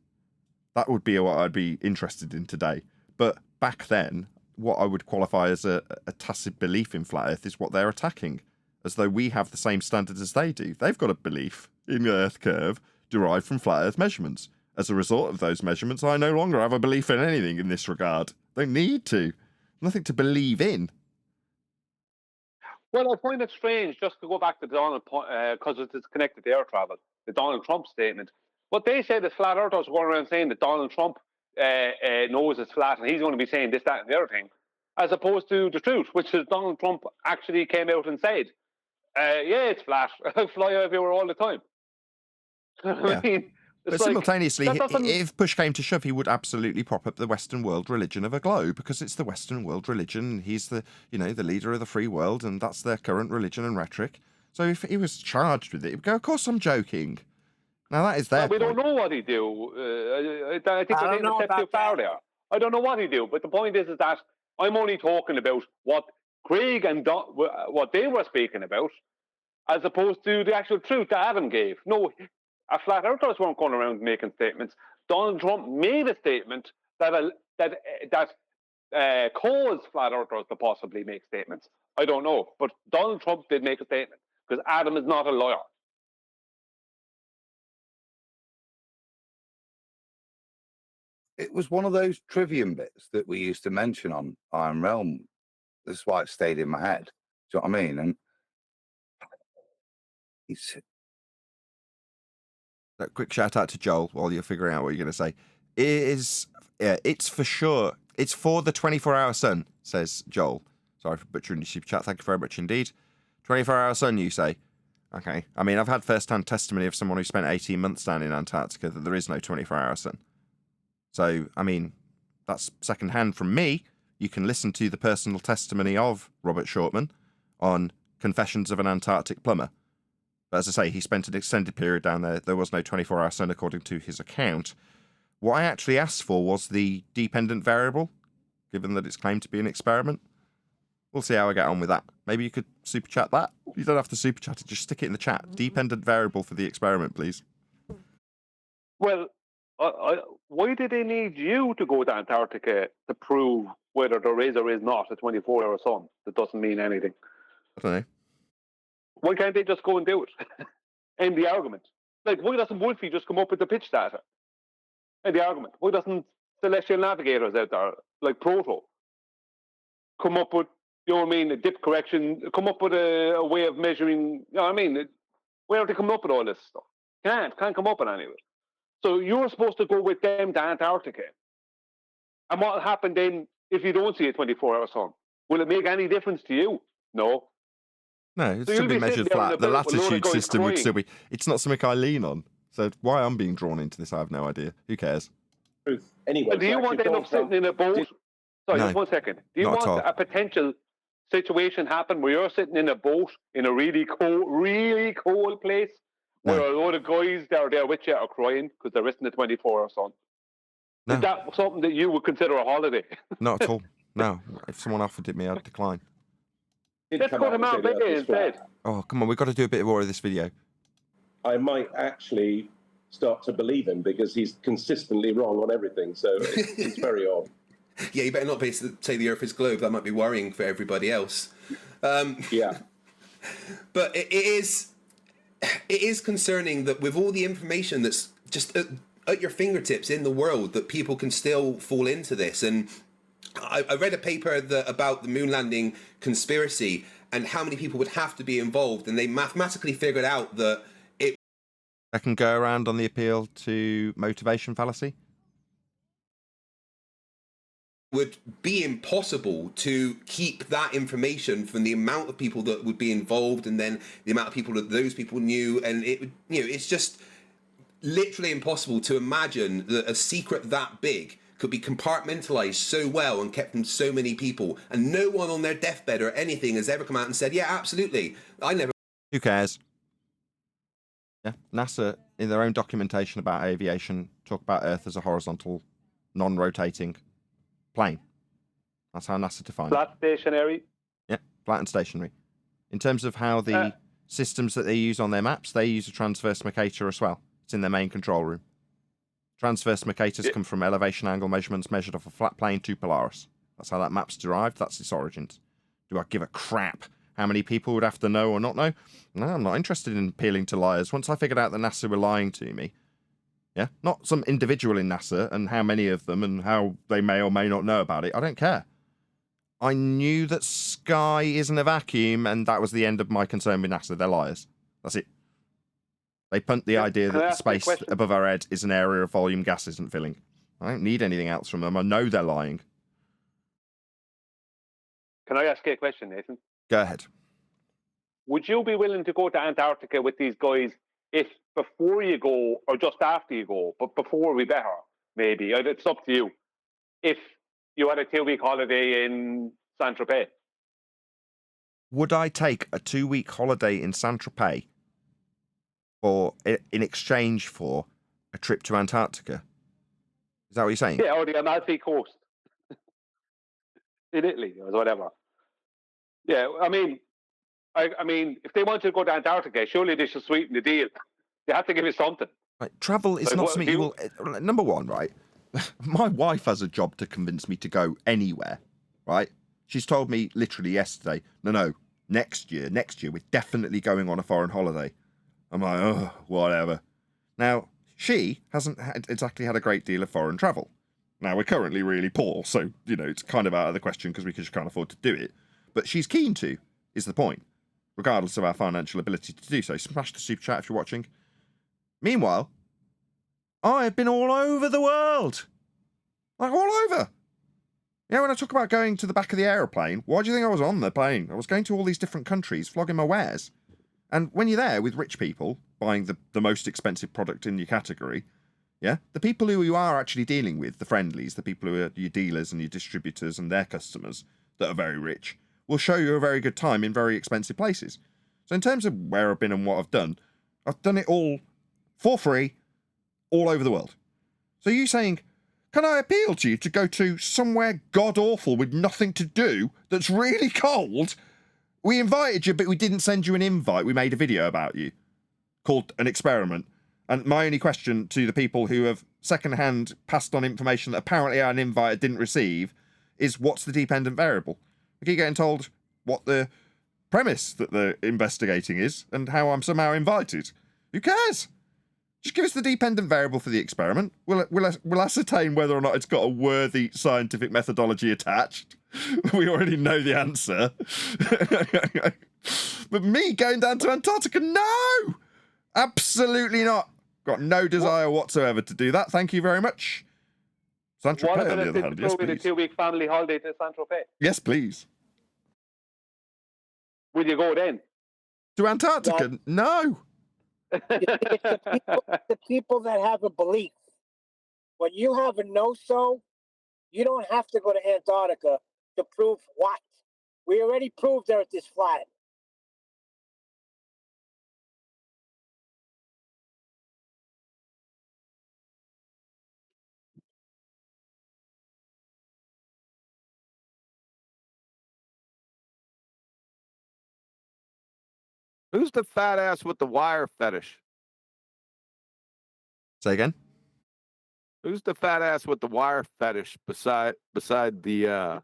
That would be what I'd be interested in today. But back then, what I would qualify as a tacit belief in flat Earth is what they're attacking, as though we have the same standards as they do. They've got a belief in the Earth curve derived from flat Earth measurements. As a result of those measurements, I no longer have a belief in anything in this regard. Don't need to. Nothing to believe in. Well, I find it strange, just to go back to Donald, because it's connected to air travel, the Donald Trump statement. What they said is flat earthers going around saying that Donald Trump knows it's flat and he's going to be saying this, that, and the other thing, as opposed to the truth, which is Donald Trump actually came out and said, yeah, it's flat. I fly everywhere all the time. Yeah. I mean, but simultaneously, if push came to shove, he would absolutely prop up the Western world religion of a globe, because it's the Western world religion. He's the, the leader of the free world, and that's their current religion and rhetoric. So if he was charged with it, he'd go, of course I'm joking. Now that is their we point. don't know what he do. I think we're taking a step too far there. I don't know what he do, but the point is that I'm only talking about what Craig and what they were speaking about, as opposed to the actual truth that Adam gave. No, flat earthers weren't going around making statements. Donald Trump made a statement that caused flat earthers to possibly make statements. I don't know, but Donald Trump did make a statement, because Adam is not a lawyer. It was one of those trivium bits that we used to mention on Iron Realm. That's why it stayed in my head. Do you know what I mean? And a quick shout out to Joel while you're figuring out what you're going to say. It's for sure. It's for the 24-hour sun, says Joel. Sorry for butchering your super chat. Thank you very much indeed. 24-hour sun, you say? Okay. I mean, I've had first-hand testimony of someone who spent 18 months down in Antarctica that there is no 24-hour sun. So, I mean, that's second-hand from me. You can listen to the personal testimony of Robert Shortman on Confessions of an Antarctic Plumber. But as I say, he spent an extended period down there. There was no 24-hour sun according to his account. What I actually asked for was the dependent variable, given that it's claimed to be an experiment. We'll see how I get on with that. Maybe you could super chat that. You don't have to super chat it, just stick it in the chat. Dependent variable for the experiment, please. Well, why do they need you to go to Antarctica to prove whether there is or is not a 24-hour sun? That doesn't mean anything. I don't know. Why can't they just go and do it? End the argument. Like, why doesn't Wolfie just come up with the pitch data? End the argument. Why doesn't Celestial Navigators out there, like Proto, come up with, a dip correction, come up with a way of measuring, where are they coming up with all this stuff? Can't come up with any of it. So you're supposed to go with them to Antarctica. And what will happen then if you don't see a 24-hour sun? Will it make any difference to you? No. No, it'd still be measured flat. The latitude system would still be... It's not something I lean on. So why I'm being drawn into this, I have no idea. Who cares? Anyway, do you want to end up sitting in a boat? Sorry, just 1 second. Do you want a potential situation happen where you're sitting in a boat in a really cold place where a load of guys that are there with you are crying because they're missing the 24-hour sun? No. Is that something that you would consider a holiday? Not at all. No. If someone offered it me, I'd decline. Let's go to Marbella instead. Oh, come on. We've got to do a bit more of this video. I might actually start to believe him because he's consistently wrong on everything. So it's very odd. Yeah, you better not say the Earth is globe. That might be worrying for everybody else. Yeah. But it is concerning that with all the information that's just at your fingertips in the world, that people can still fall into this. And I read a paper about the moon landing conspiracy and how many people would have to be involved, and they mathematically figured out that I can go around on the appeal to motivation fallacy. Would be impossible to keep that information from the amount of people that would be involved, and then the amount of people that those people knew, and it would, it's just literally impossible to imagine that a secret that big could be compartmentalized so well and kept from so many people, and no one on their deathbed or anything has ever come out and said, yeah, absolutely, I never. Who cares? Yeah, NASA, in their own documentation about aviation, talk about Earth as a horizontal, non-rotating plane. That's how NASA defines it. Flat stationary. Yeah, flat and stationary. In terms of how the systems that they use on their maps, they use a transverse Mercator as well. It's in their main control room. Transverse Mercators come from elevation angle measurements measured off a flat plane to Polaris. That's how that map's derived. That's its origins. Do I give a crap how many people would have to know or not know? No, I'm not interested in appealing to liars. Once I figured out that NASA were lying to me, yeah, not some individual in NASA and how many of them and how they may or may not know about it, I don't care. I knew that sky isn't a vacuum, and that was the end of my concern with NASA. They're liars. That's it. They punt the idea that the space above our head is an area of volume gas isn't filling. I don't need anything else from them. I know they're lying. Can I ask you a question, Nathan? Go ahead. Would you be willing to go to Antarctica with these guys if before you go or just after you go, but before we better, maybe? It's up to you. If you had a 2-week holiday in Saint-Tropez. Would I take a 2-week holiday in Saint-Tropez in exchange for a trip to Antarctica? Is that what you're saying? Yeah, or the Amalfi Coast. In Italy or whatever. Yeah, I mean, if they wanted to go to Antarctica, surely they should sweeten the deal. They have to give you something. Right, travel is not something you will... Number one, right? My wife has a job to convince me to go anywhere, right? She's told me literally yesterday, no, next year, we're definitely going on a foreign holiday. I'm like, oh, whatever. Now, she hasn't exactly had a great deal of foreign travel. Now, we're currently really poor, so, it's kind of out of the question because we just can't afford to do it. But she's keen to, is the point, regardless of our financial ability to do so. Smash the super chat if you're watching. Meanwhile, I've been all over the world. Like, all over. Yeah, when I talk about going to the back of the aeroplane, why do you think I was on the plane? I was going to all these different countries, flogging my wares. And when you're there with rich people, buying the most expensive product in your category, yeah, the people who you are actually dealing with, the friendlies, the people who are your dealers and your distributors and their customers that are very rich, will show you a very good time in very expensive places. So in terms of where I've been and what I've done it all for free, all over the world. So you saying, can I appeal to you to go to somewhere god-awful with nothing to do that's really cold? We invited you, but we didn't send you an invite. We made a video about you called An Experiment. And my only question to the people who have secondhand passed on information that apparently an invite didn't receive is, what's the dependent variable? We keep getting told what the premise that they're investigating is and how I'm somehow invited. Who cares? Just give us the dependent variable for the experiment. We'll ascertain whether or not it's got a worthy scientific methodology attached. We already know the answer. But me going down to Antarctica, no! Absolutely not. Got no desire whatsoever to do that. Thank you very much. Saint-Tropez, What on the about other if hand, they yes, throw in a please. 2-week family holiday to Saint-Tropez? Yes, please. Will you go then? To Antarctica? No. The people that have a belief. When you have a no-so, you don't have to go to Antarctica to prove what? We already proved Earth is flat. Who's the fat ass with the wire fetish? Say again? Who's the fat ass with the wire fetish beside the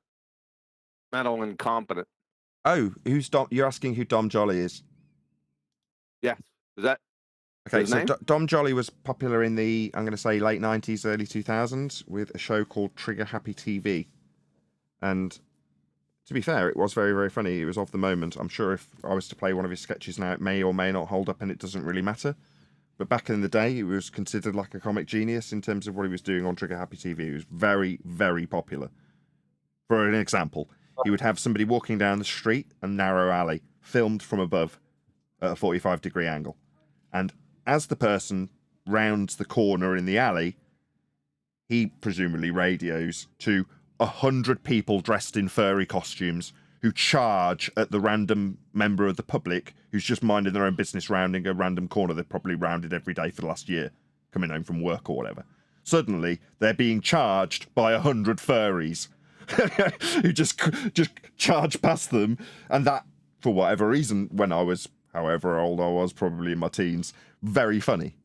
mental incompetent? Oh, who's Dom? You're asking who Dom Jolly is? Yes. Is that Okay, his so name? Dom Jolly was popular in the, I'm going to say, late 90s, early 2000s with a show called Trigger Happy TV. And to be fair, it was very, very funny. It was of the moment. I'm sure if I was to play one of his sketches now, it may or may not hold up and it doesn't really matter. But back in the day, he was considered like a comic genius in terms of what he was doing on Trigger Happy TV. He was very, very popular. For an example, he would have somebody walking down the street, a narrow alley, filmed from above at a 45-degree angle. And as the person rounds the corner in the alley, he presumably radios to 100 people dressed in furry costumes who charge at the random member of the public who's just minding their own business rounding a random corner they've probably rounded every day for the last year, coming home from work or whatever. Suddenly, they're being charged by 100 furries. who just charged past them, and that, for whatever reason, when I was, however old I was, probably in my teens, very funny.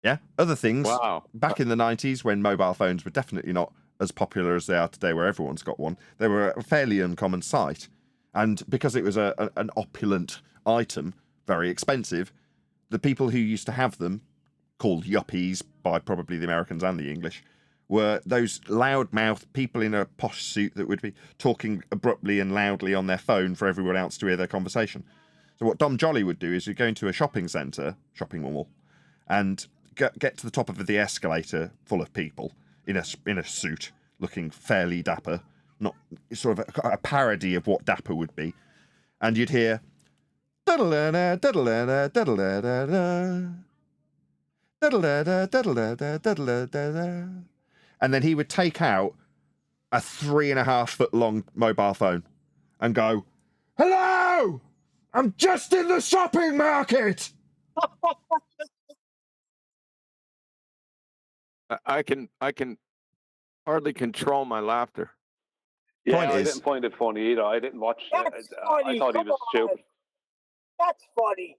Yeah, other things. Wow. Back in the 90s, when mobile phones were definitely not as popular as they are today, where everyone's got one, they were a fairly uncommon sight. And because it was an opulent item, very expensive, the people who used to have them, called yuppies by probably the Americans and the English, were those loud-mouthed people in a posh suit that would be talking abruptly and loudly on their phone for everyone else to hear their conversation. So what Dom Jolly would do is he'd go into a shopping centre, shopping mall, and get to the top of the escalator full of people in a suit, looking fairly dapper, not sort of a parody of what dapper would be, and you'd hear and then he would take out a 3.5 foot long mobile phone and go, "Hello, I'm just in the shopping market." I can hardly control my laughter. Yeah, Point I is- didn't find it funny either. I didn't watch. That's I funny. thought he Come was on. stupid. That's funny.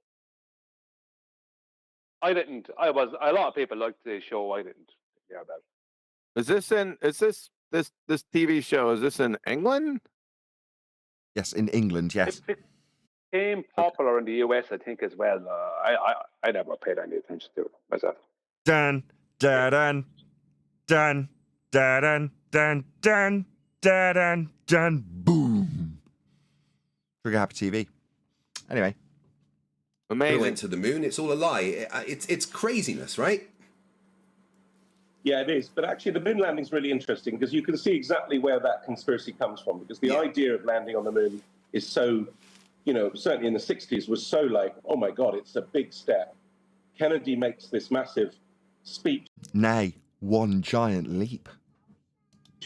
I didn't. A lot of people liked the show. I didn't. Yeah, that. Is this this TV show? Is this in England? Yes, in England, yes. It became popular in the US, I think, as well. I never paid any attention to it myself. Dun dun dun dun dun dun dun dun dun boom. Trigger Happy TV. Anyway, We Amazing. went to the moon. It's all a lie. It's craziness, right? Yeah, it is. But actually, the moon landing is really interesting because you can see exactly where that conspiracy comes from. Because the idea of landing on the moon is so, certainly in the 60s was so like, oh my God, it's a big step. Kennedy makes this massive speech nay, one giant leap.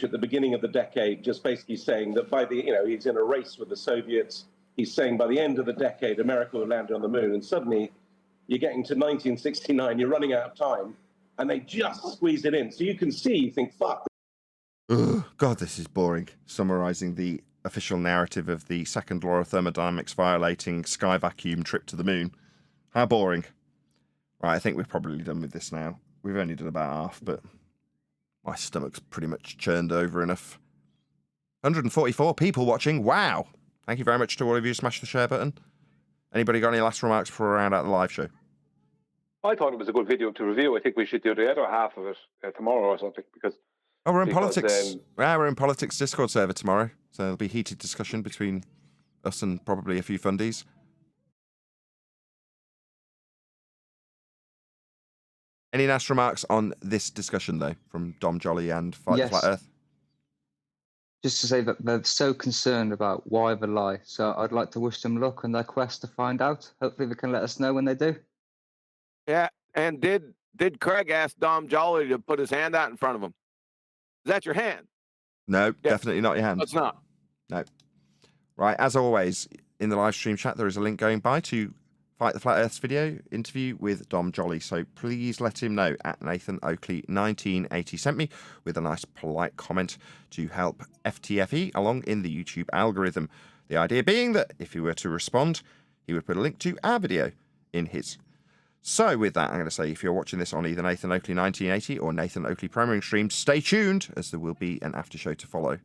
at the beginning of the decade, just basically saying that he's in a race with the Soviets. He's saying by the end of the decade, America will land on the moon. And suddenly you're getting to 1969, you're running out of time, and they just squeeze it in. So you can see, you think, fuck. Ugh, God, this is boring. Summarising the official narrative of the second law of thermodynamics violating sky vacuum trip to the moon. How boring. Right, I think we're probably done with this now. We've only done about half, but my stomach's pretty much churned over enough. 144 people watching. Wow. Thank you very much to all of you. Smash the share button. Anybody got any last remarks before we round out the live show? I thought it was a good video to review. I think we should do the other half of it tomorrow or something because. Oh, we're in Because, politics. We're in politics Discord server tomorrow, so there'll be heated discussion between us and probably a few fundies. Any last remarks on this discussion, though, from Dom Jolly and Fight the Yes. Flat Earth? Just to say that they're so concerned about why the lie. So I'd like to wish them luck on their quest to find out. Hopefully they can let us know when they do. Yeah. And did Craig ask Dom Jolly to put his hand out in front of him? Is that your hand? No, definitely not your hand. It's not. No. Right, as always, in the live stream chat, there is a link going by to Fight the Flat Earth's video interview with Dom Jolly. So please let him know at Nathan Oakley 1980 sent me with a nice polite comment to help FTFE along in the YouTube algorithm. The idea being that if he were to respond, he would put a link to our video in his. So with that, I'm going to say if you're watching this on either Nathan Oakley 1980 or Nathan Oakley Premiering Stream, stay tuned as there will be an after show to follow.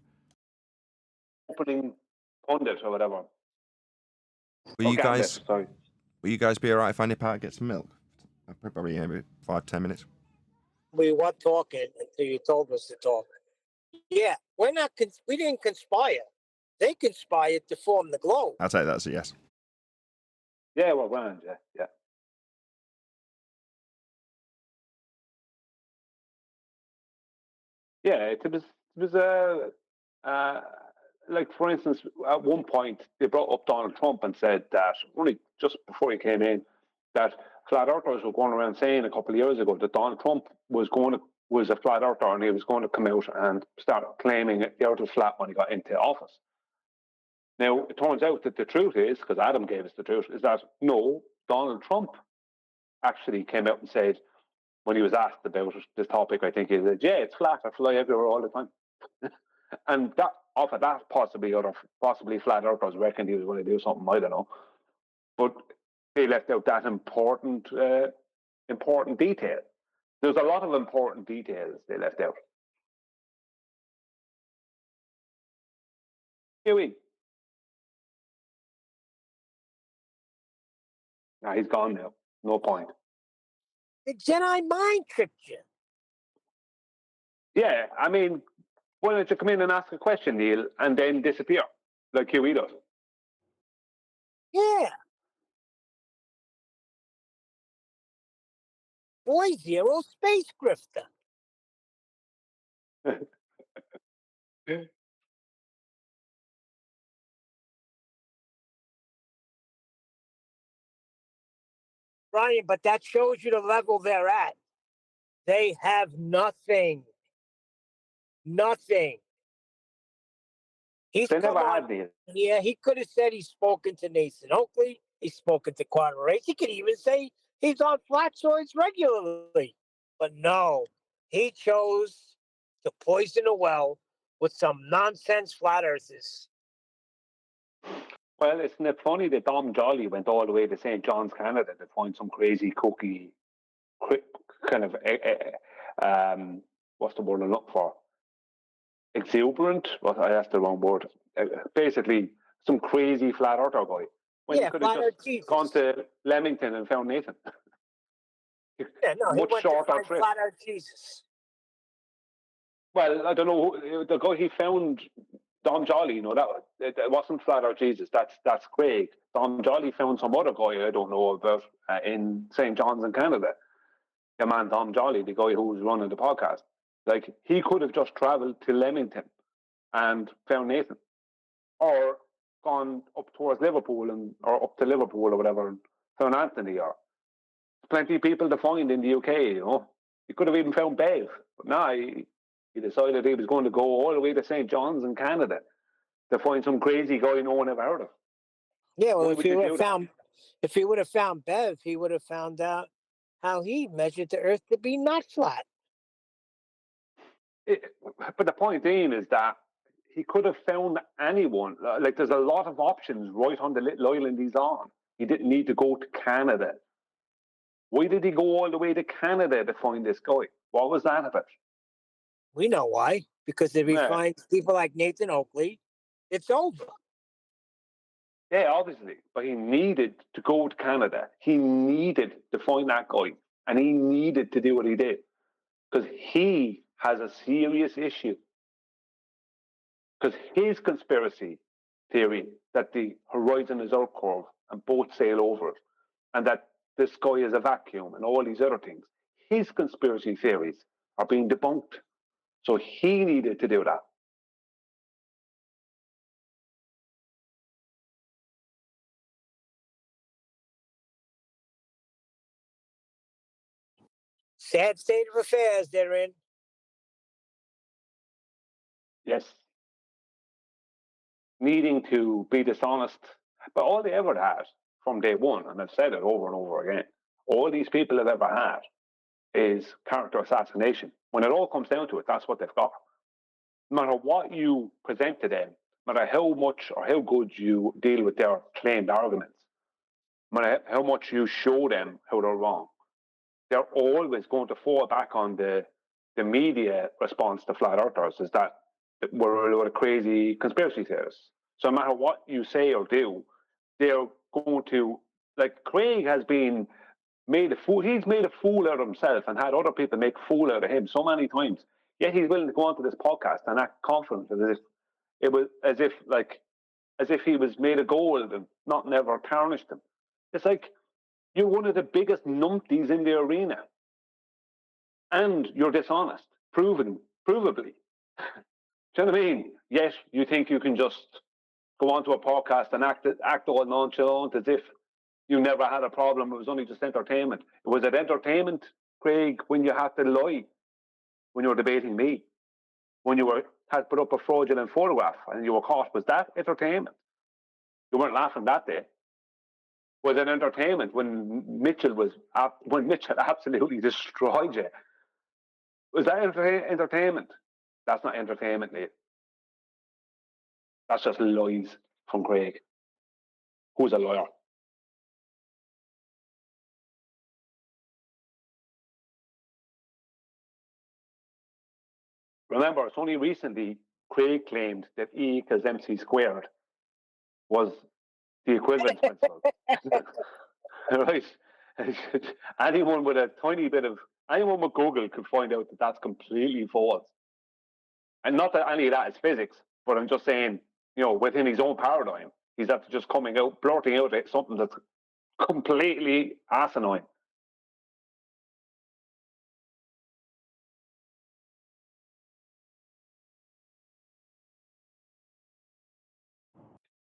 Opening pundit or whatever. Will you Gambit, guys? sorry. Will you guys be alright if I nip out and get some milk? Probably maybe 5-10 minutes. We were talking until you told us to talk. Yeah, we're not. We didn't conspire. They conspired to form the globe. I'll take that as a yes. Yeah, well, grand, yeah. Yeah, it was like, for instance, at one point they brought up Donald Trump and said that only just before he came in, that flat earthers were going around saying a couple of years ago that Donald Trump was a flat earther and he was going to come out and start claiming the earth was flat when he got into office. Now, it turns out that the truth is, because Adam gave us the truth, is that no, Donald Trump actually came out and said, when he was asked about this topic, I think he said, yeah, it's flat, I fly everywhere all the time. And that off of that, possibly flat earthers reckon he was going to do something. I don't know, but they left out that important detail. There's a lot of important details they left out. Huey. Nah, he's gone now. No point. The Jedi mind tricked you. Yeah, I mean, why don't you come in and ask a question, Neil, and then disappear like Huey does? Yeah. Boy Zero space grifter. Brian, but that shows you the level they're at. They have nothing. Nothing. He's They come never on. had Neil. Yeah, he could have said he's spoken to Nathan Oakley. He's spoken to Quantum Race. He could even say he's on Flatzoids regularly. But no, he chose to poison a well with some nonsense flat earthers. Well, isn't it funny that Dom Jolly went all the way to St. John's, Canada to find some crazy cookie, kind of, what's the word I'm looking for? Exuberant? Well, that's the wrong word. Basically, some crazy flat earther guy. When Yeah, he could have flat just earth gone to Leamington and found Nathan. Yeah, no, he Much went to shorter find trip. flat earth Jesus. Well, I don't know. The guy he found, Dom Jolly, it wasn't Flat Earth Jesus. That's Craig. Dom Jolly found some other guy I don't know about in St. John's in Canada. The man Dom Jolly, the guy who was running the podcast. Like, he could have just travelled to Leamington and found Nathan, or gone up towards Liverpool or up to Liverpool or whatever and found Anthony. Or plenty of people to find in the UK. He could have even found Bev, but no, he decided he was going to go all the way to St. John's in Canada to find some crazy guy no one ever heard of. Yeah, well, Why if would he you would do have that? found Bev, he would have found out how he measured the Earth to be not flat. But the point being is that he could have found anyone. Like, there's a lot of options right on the little island he's on. He didn't need to go to Canada. Why did he go all the way to Canada to find this guy? What was that about? We know why. Because if he Yeah. finds people like Nathan Oakley, it's over. Yeah, obviously. But he needed to go to Canada. He needed to find that guy. And he needed to do what he did. Because he has a serious issue. Because his conspiracy theory that the horizon is Earth curve and boats sail over it, and that the sky is a vacuum and all these other things, his conspiracy theories are being debunked. So he needed to do that. Sad state of affairs they're in. Yes. Needing to be dishonest. But all they ever had from day one, and I've said it over and over again, all these people have ever had is character assassination. When it all comes down to it, that's what they've got. No matter what you present to them, no matter how much or how good you deal with their claimed arguments, no matter how much you show them how they're wrong, they're always going to fall back on the media response to flat earthers is that we're crazy conspiracy theorists. So no matter what you say or do, they're going to, like, Craig has been made a fool. He's made a fool out of himself and had other people make a fool out of him so many times. Yet he's willing to go onto this podcast and act confident as if he was made of gold and not never tarnished him. It's like, you're one of the biggest numpties in the arena, and you're dishonest, provably. Do you know what I mean? Yes, you think you can just go onto a podcast and act all nonchalant as if you never had a problem. It was only just entertainment. Was it entertainment, Craig, when you had to lie, when you were debating me, when you had put up a fraudulent photograph and you were caught? Was that entertainment? You weren't laughing that day. Was it entertainment when Mitchell absolutely destroyed you? Was that entertainment? That's not entertainment, Nate. That's just lies from Craig, who's a lawyer. Remember, it's only recently Craig claimed that E equals MC squared was the equivalence principle. Right? Anyone with a tiny bit of, anyone with Google could find out that that's completely false. And not that any of that is physics, but I'm just saying, within his own paradigm, he's after just coming out, blurting out something that's completely asinine.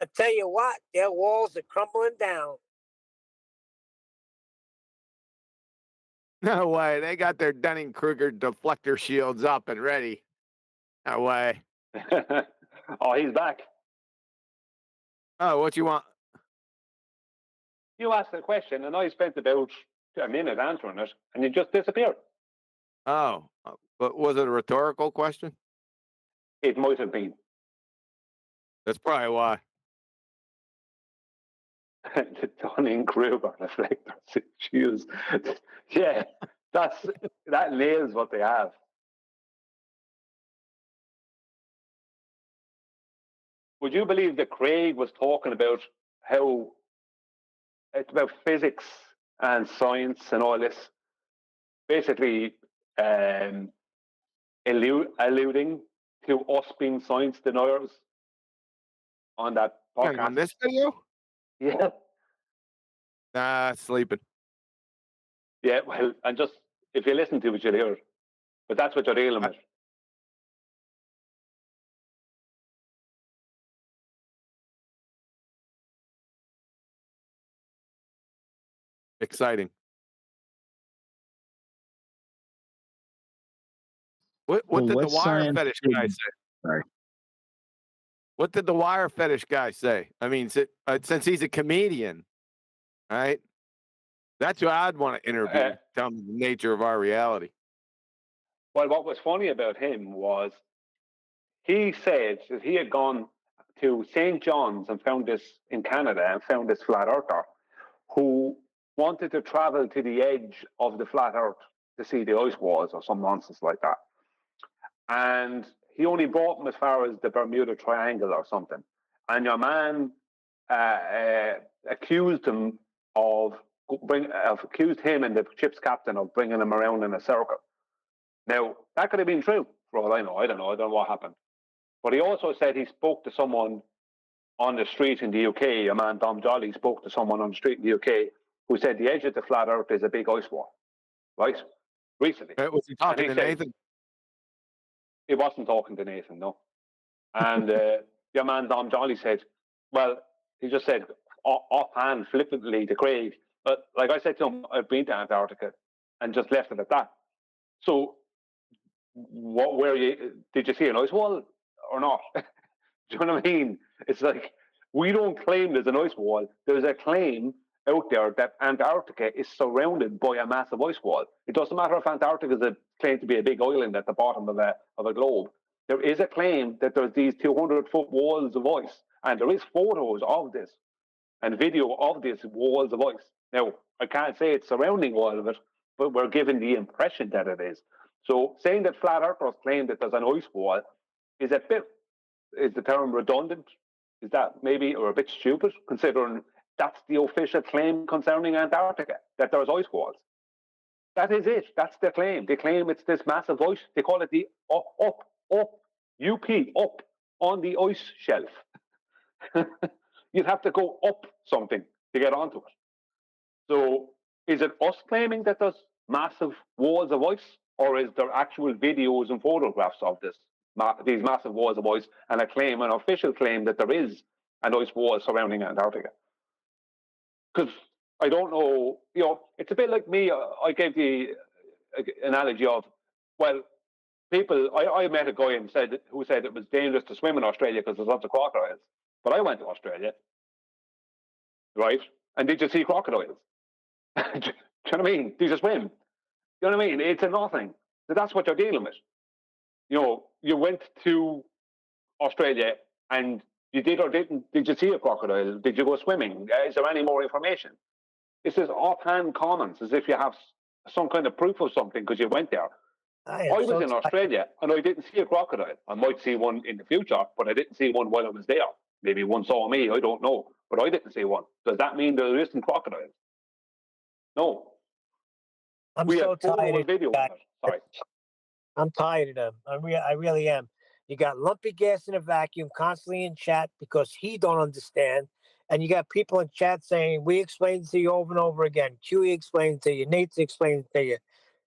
I tell you what, their walls are crumbling down. No way. They got their Dunning-Kruger deflector shields up and ready. No way. Oh, he's back. Oh, what you want? You asked a question, and I spent about a minute answering it, and you just disappeared. Oh, but was it a rhetorical question? It might have been. That's probably why. The Dunning-Kruger reflector shields. Yeah, that nails what they have. Would you believe that Craig was talking about how it's about physics and science and all this, basically alluding to us being science deniers on that podcast? On this video? Yeah. Nah, sleeping. Yeah, well, and just, if you listen to it, you'll hear it. But that's what you're dealing with. Exciting. What did the wire fetish guy say? Sorry. What did the wire fetish guy say? I mean, since he's a comedian, right? That's who I'd want to interview. Tell me the nature of our reality. Well, what was funny about him was he said that he had gone to St. John's and found this in Canada and found this flat earther who wanted to travel to the edge of the flat earth to see the ice walls or some nonsense like that. And he only brought him as far as the Bermuda Triangle or something. And your man accused him and the ship's captain of bringing him around in a circle. Now, that could have been true, for all I know. I don't know what happened. But he also said he spoke to someone on the street in the UK, a man, Dom Jolly, spoke to someone on the street in the UK who said the edge of the flat earth is a big ice wall, right? Recently. Was he talking to Nathan? He wasn't talking to Nathan, no. And your man, Dom Jolly, said, well, he just said offhand, flippantly to Craig, but like I said to him, I've been to Antarctica and just left it at that. So, did you see an ice wall or not? Do you know what I mean? It's like, we don't claim there's an ice wall. There's a claim out there that Antarctica is surrounded by a massive ice wall. It doesn't matter if Antarctica is claimed to be a big island at the bottom of a globe. There is a claim that there's these 200-foot walls of ice, and there is photos of this and video of these walls of ice. Now, I can't say it's surrounding all of it, but we're given the impression that it is. So saying that flat earthers claim that there's an ice wall is the term redundant? Is that maybe, or a bit stupid, considering that's the official claim concerning Antarctica, that there's ice walls? That is it. That's their claim. They claim it's this massive ice. They call it the up on the ice shelf. You'd have to go up something to get onto it. So is it us claiming that there's massive walls of ice, or is there actual videos and photographs of these massive walls of ice, and an official claim that there is an ice wall surrounding Antarctica? Because I don't know, it's a bit like me. I gave the analogy of, well, I met a guy who said it was dangerous to swim in Australia because there's lots of crocodiles. But I went to Australia, right? And did you see crocodiles? Do you know what I mean? Did you swim? You know what I mean? It's a nothing. So that's what you're dealing with. You went to Australia and You did or didn't? Did you see a crocodile? Did you go swimming? Is there any more information? This is offhand comments as if you have some kind of proof of something because you went there. I I was so in Australia and I didn't see a crocodile. I might see one in the future, but I didn't see one while I was there. Maybe one saw me, I don't know. But I didn't see one. Does that mean there isn't crocodiles? No. I'm We so had photo tired and of video that. of it. Sorry. I'm tired of them. I really am. You got lumpy gas in a vacuum constantly in chat because he don't understand. And you got people in chat saying, we explained to you over and over again. Chewy explained to you. Nate's explained to you.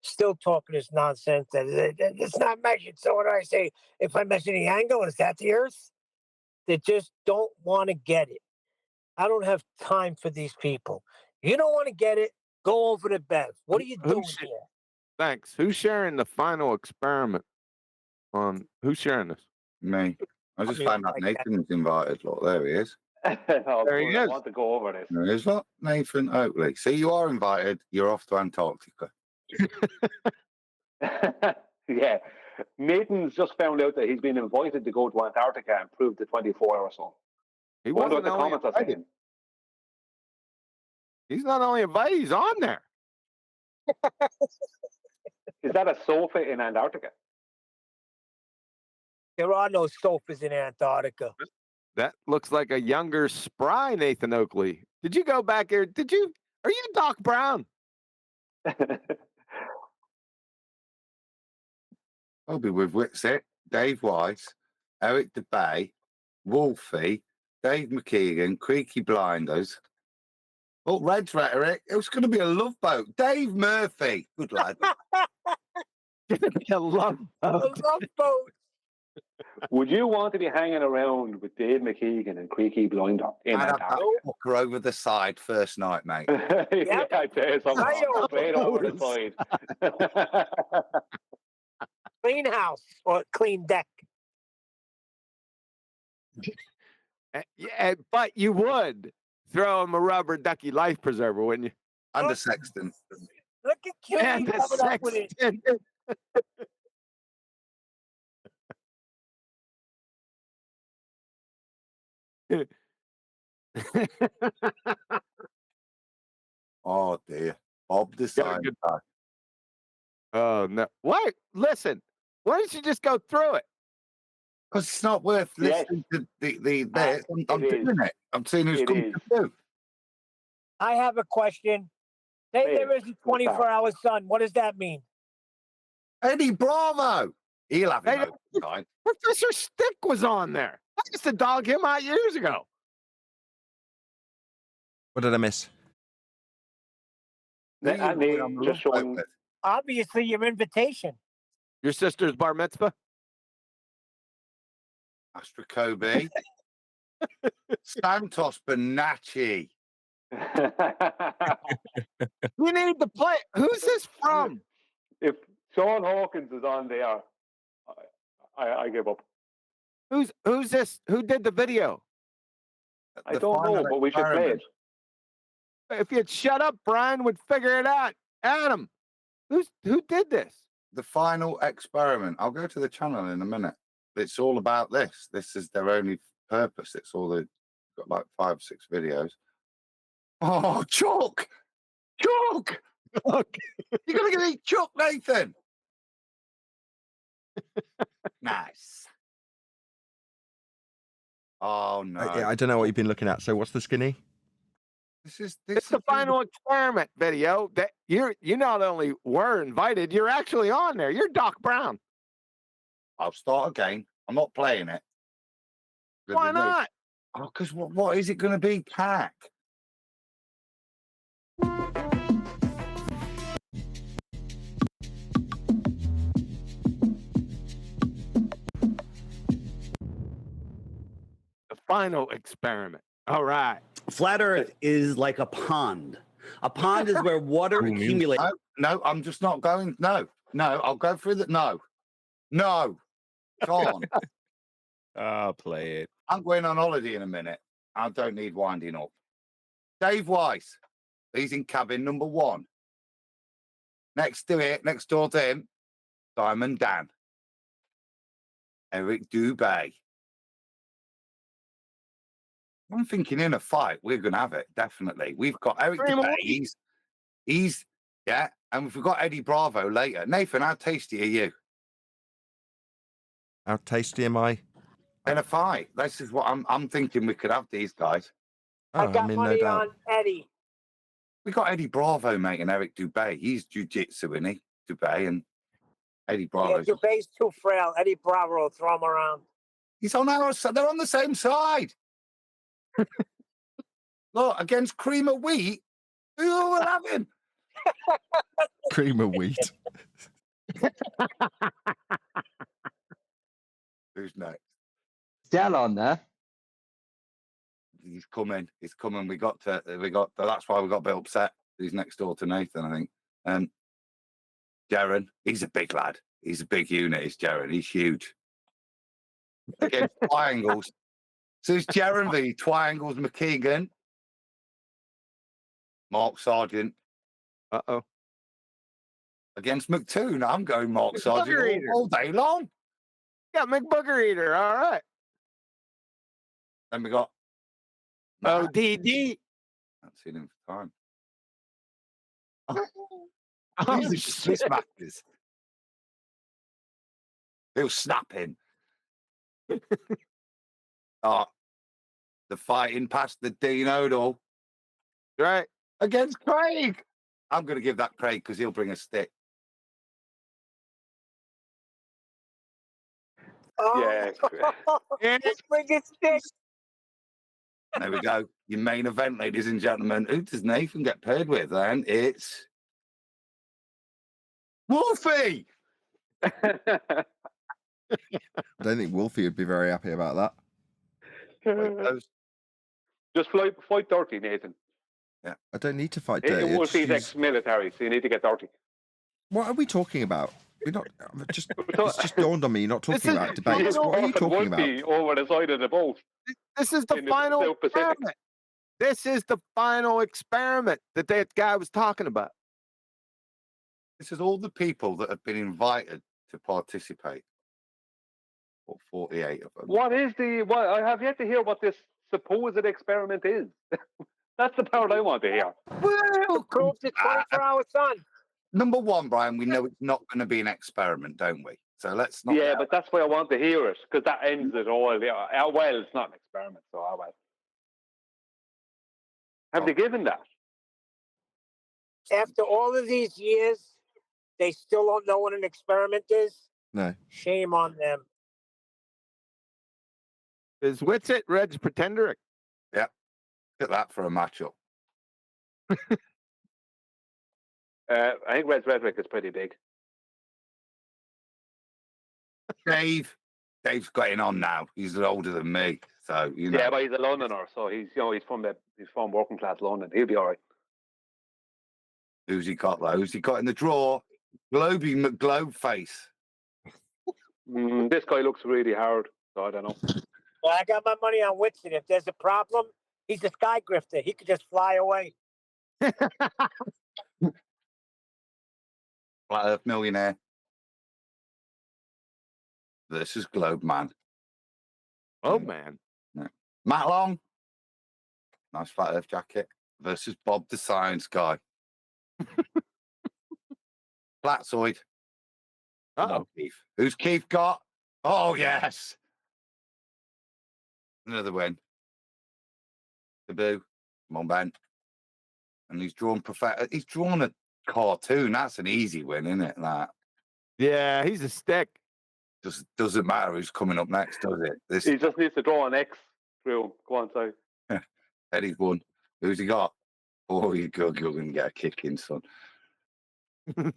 Still talking this nonsense that it's not measured. So what do I say? If I measure the angle, is that the Earth? They just don't want to get it. I don't have time for these people. You don't want to get it, go over to Bev. What are you doing here? Thanks. Who's sharing the final experiment on who's sharing this? Me. I just mean, found out like that. Nathan's invited. Look, there he is. Oh, There he good. I is. want to go over this. There he is. Look, Nathan Oakley. See, you are invited. You're off to Antarctica. Yeah. Nathan's just found out that he's been invited to go to Antarctica and prove the 24-hour zone. He I wonder what wasn't the only comments are invited. saying. He's not only invited, he's on there. Is that a sofa in Antarctica? There are no sofas in Antarctica. That looks like a younger, spry Nathan Oakley. Did you go back here? Are you Doc Brown? I'll be with Witsit, Dave Weiss, Eric DeBay, Wolfie, Dave McKeegan, Creaky Blinders. Oh, Red's Rhetoric. It was going to be a love boat. Dave Murphy. Good lad. A love A love boat. Would you want to be hanging around with Dave McKeegan and Creaky Blinder in I'd have that Antarctica? fucker over the side first night, mate. Yeah, I'd say something Right over. straight over the side. Clean house or clean deck. Yeah, but you would throw him a rubber ducky life preserver, wouldn't you? And a sexton. Look at Cutie And a coming up with it. sexton. Oh, dear. Bob the Got a Science good- Guy. Oh no! Why? Listen. Why don't you just go through it? Because it's not worth Yes. listening to the bit. I'm it doing it. I'm seeing who's It coming is. to do. I have a question. Say Hey, there is a 24-hour sun. What does that mean? Eddie Bravo. He'll have Hey, him over time. Professor Stick was on there. I used to dog him out years ago. What did I miss? Who are you And going they on the just love boat showing with? Obviously, your invitation. Your sister's bar mitzvah. Astra Kobe. Santos Bonacci. We need to play. Who's this from? If Sean Hawkins is on there, I give up. Who's this? Who did the video? I The don't know, final but we should play it. experiment. If you'd shut up, Brian would figure it out. Adam, who did this? The final experiment. I'll go to the channel in a minute. It's all about this. This is their only purpose. It's all they've got like 5 or 6 videos. Oh, Chuck! Chuck! You're going to eat Chuck, Nathan! Nice. Oh, no. I don't know what you've been looking at. So what's the skinny? This It's the is final experiment video that you not only were invited, you're actually on there. You're Doc Brown. I'll start again. I'm not playing it. Why not? Oh, because what is it going to be? Pack. The final experiment. All right. Flat Earth is like a pond. A pond is where water accumulates. No, I'm just not going. No, I'll go through that. No. Come on. I'll play it. I'm going on holiday in a minute. I don't need winding up. Dave Weiss. He's in cabin number 1. Next door to him, Simon Dan. Eric Dubay. I'm thinking in a fight, we're going to have it, definitely. We've got Eric Cream of DeBay. He's, yeah. And we've got Eddie Bravo later. Nathan, how tasty are you? How tasty am I? In a fight. This is what I'm thinking we could have these guys. I got I'm in no money doubt. on Eddie. We got Eddie Bravo, mate, and Eric Dubay. He's jiu-jitsu, isn't he? Dubay and Eddie Bravo. Yeah, Dubé's too frail. Eddie Bravo will throw him around. He's on our side. They're on the same side. Look, against Cream of Wheat, who will have him? Cream of wheat. Who's next? Still on there. He's coming. He's coming. That's why we got a bit upset. He's next door to Nathan, I think. Jaron, he's a big lad. He's a big unit, is Jaron. He's huge. Against Triangles. So it's Jaron v. Triangles McKeegan. Mark Sargent. Uh-oh. Against McToon, I'm going Mark Sargent all day long. Yeah, McBooger Eater. All right. Then we got ODD. Haven't seen him for time. These are smackers. He'll snap him. The fighting past the Dean Odell. Right. Against Craig. I'm going to give that Craig because he'll bring a stick. Oh, Yeah. let's bring it stick. There we go. Your main event, ladies and gentlemen. Who does Nathan get paired with? And it's Wolfie. I don't think Wolfie would be very happy about that. Just fight dirty, Nathan. Yeah, I don't need to fight dirty. Wolfie's ex-military, so you need to get dirty. What are we talking about? We're not. It's just dawned on me. You're not talking about debates. What are you talking about? Over the side of the boat. This is the final experiment. This is the final experiment that guy was talking about. This is all the people that have been invited to participate. 48 of them. What I have yet to hear what this supposed experiment is. That's the part I want to hear. Woo! Prove the 24-hour sun. Number one, Brian, we know it's not going to be an experiment, don't we? So let's not. Yeah, but that's why I want to hear it, because that ends it all. Yeah, well, it's not an experiment, so well. Have they given that? After all of these years, they still don't know what an experiment is? No. Shame on them. Is Witsit Red's Pretender? Yeah. Look at that for a matchup. I think Red's Rhetoric is pretty big. Dave's getting on now. He's older than me, so you know. Yeah, but he's a Londoner, so he's from working class London. He'll be all right. Who's he got though? Who's he got in the draw? Globy McGlobe face. This guy looks really hard, so I don't know. Well, I got my money on Whitson. If there's a problem, he's a sky grifter. He could just fly away. Flat Earth millionaire versus Globe Man. Globe Man. No. Matt Long. Nice Flat Earth jacket versus Bob the Science Guy. Flatzoid. Uh-oh. Keith. Who's Keith got? Oh, yes. Another win. Taboo. Come on, Ben. And he's drawn a cartoon. That's an easy win, isn't it? That. Yeah, he's a stick. Just doesn't matter who's coming up next, does it? He just needs to draw an X through him. Go on, sorry. Eddie's won. Who's he got? Oh, you're going to get a kick in, son. I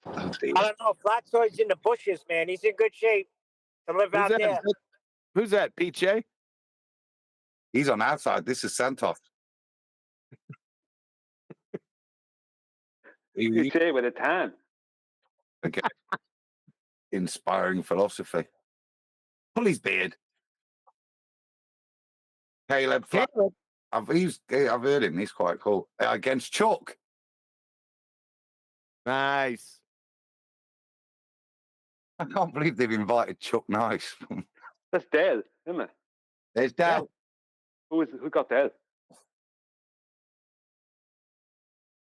don't know. Flatzoid's in the bushes, man. He's in good shape to live out there. Who's that, PJ? He's on outside. This is Santos. PJ with a tan. Okay. Inspiring philosophy. Pull his beard. Caleb. I've heard him. He's quite cool. Against Chuck. Nice. I can't believe they've invited Chuck Nice. That's Dale, isn't it? There's Dale. Who got that?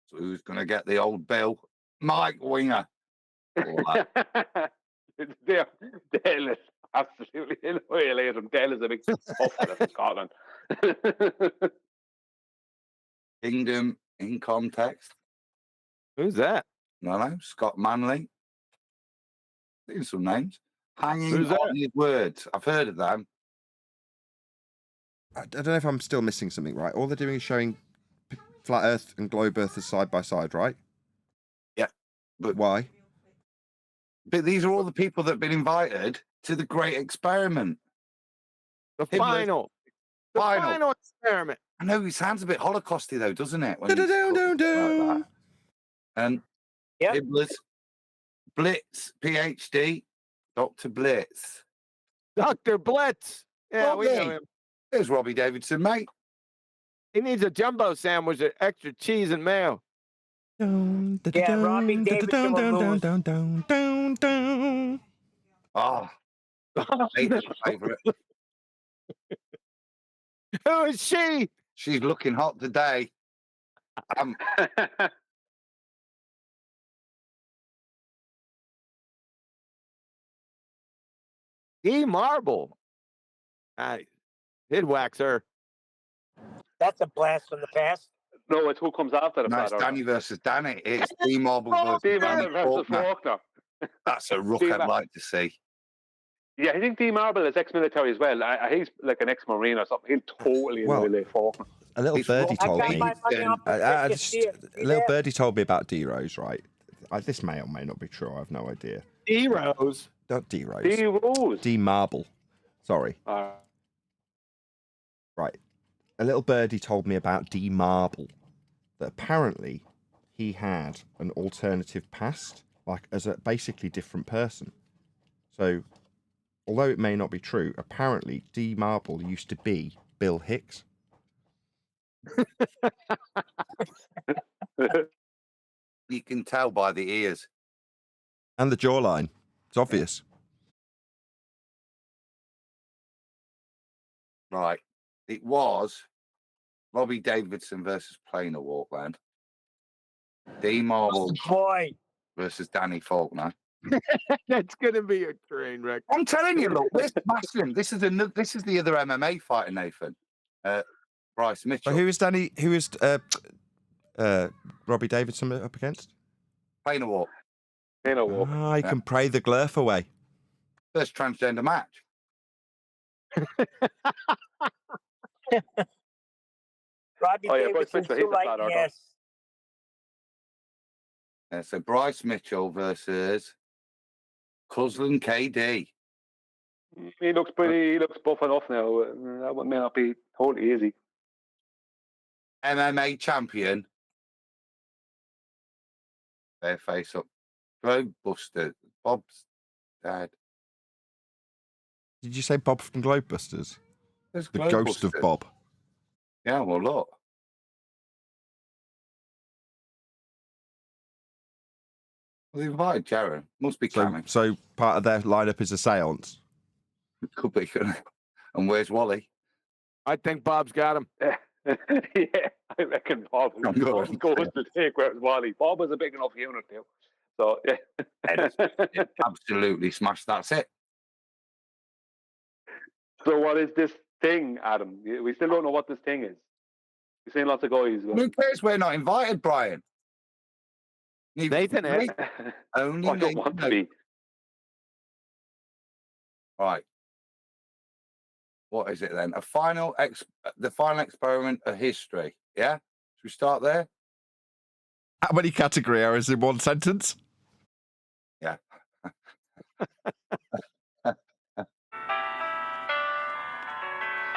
So who's going to get the old bill? Mike Winger. All that. Dale is absolutely annihilated him. Dale is a big tough fella from Scotland. Kingdom in context. Who's that? No, Scott Manley. Seen some names. Hanging Who's that? on his words. I've heard of them. I don't know if I'm still missing something, right? All they're doing is showing flat Earth and globe Earth side by side, right? Yeah. But why? But these are all the people that have been invited to the great experiment. The final experiment. I know it sounds a bit Holocausty though, doesn't it? When Da-da-dum-dum-dum. And Hibblers, Blitz, PhD, Dr. Blitz. Dr. Blitz. Yeah, we know Robbie. him. There's Robbie Davidson, mate. He needs a jumbo sandwich with extra cheese and mayo. Yeah, Robbie Davidson will lose. Oh, Nathan's favourite. Who is she? She's looking hot today. D Marble. He'd wax her. That's a blast from the past. No, it's who comes after the No, it's flat Danny versus Danny. It's D Marble versus D Danny Marble versus Faulkner. Faulkner. That's a ruck D I'd like to see. Yeah, I think D Marble is ex-military as well. He's like an ex-marine or something. He'll totally annihilate Faulkner. A little birdie told me. A little birdie told me about D Rose, right? This may or may not be true. I have no idea. D Rose. Not D Rose. D Rose. D Marble. Sorry. Right. A little birdie told me about D Marble. That apparently he had an alternative past, like as a basically different person. So, although it may not be true, apparently D Marble used to be Bill Hicks. You can tell by the ears. And the jawline. It's obvious. Right. It was Robbie Davidson versus Plainer Walkland. D Marble versus Danny Faulkner. That's gonna be a train wreck. I'm telling you, look, this is the other MMA fighter, Nathan. Bryce Mitchell. So who is Robbie Davidson up against? Plainer Walk. Plainer Walk. I can pray the glurf away. First transgender match. Robbie Davidson's too light, yes. So Bryce Mitchell versus Cuzlin KD. He looks buff enough now. That one may not be totally easy. MMA champion. Their face up. Globebuster. Bob's dad. Did you say Bob from Globebusters? There's the ghost of Globebusters. Bob. Yeah, well, look. Well, they invited Jaron. Must be coming. So part of their lineup is a seance. Could be. And where's Wally? I think Bob's got him. Yeah, I reckon Bob goes to take where's Wally. Bob was a big enough unit too. So yeah. Absolutely smashed. That's it. So what is this thing, Adam? We still don't know what this thing is. We've seen lots of guys. Who cares? We're not invited, Brian. Nathan is. Only I don't want to be. Right. What is it then? The final experiment of history. Yeah? Should we start there? How many category errors in one sentence? Yeah.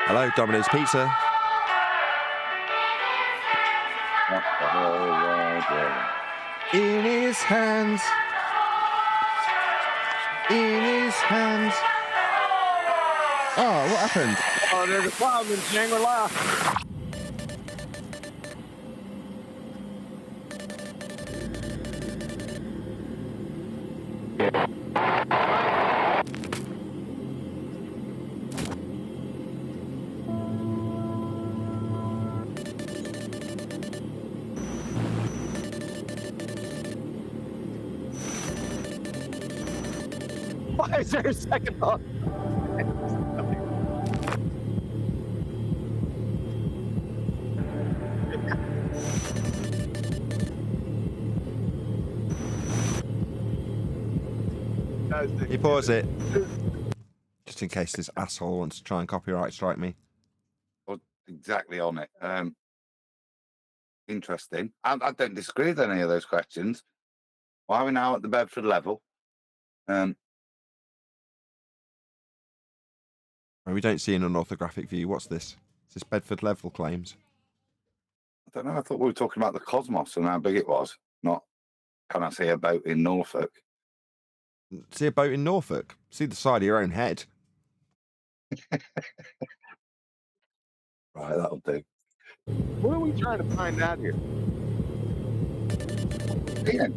Hello, Domino's Pizza. In his hands. In his hands. Oh, what happened? Oh, there's a problem in Shangri-La. there a second thought? You pause it. Just in case this asshole wants to try and copyright strike me. Well, exactly on it. Interesting. I don't disagree with any of those questions. Why are we now at the Bedford level? We don't see an unorthographic view. What's this? Is this Bedford level claims? I don't know. I thought we were talking about the cosmos and how big it was. Not, can I see a boat in Norfolk? See a boat in Norfolk? See the side of your own head. Right, that'll do. What are we trying to find out here? Ian.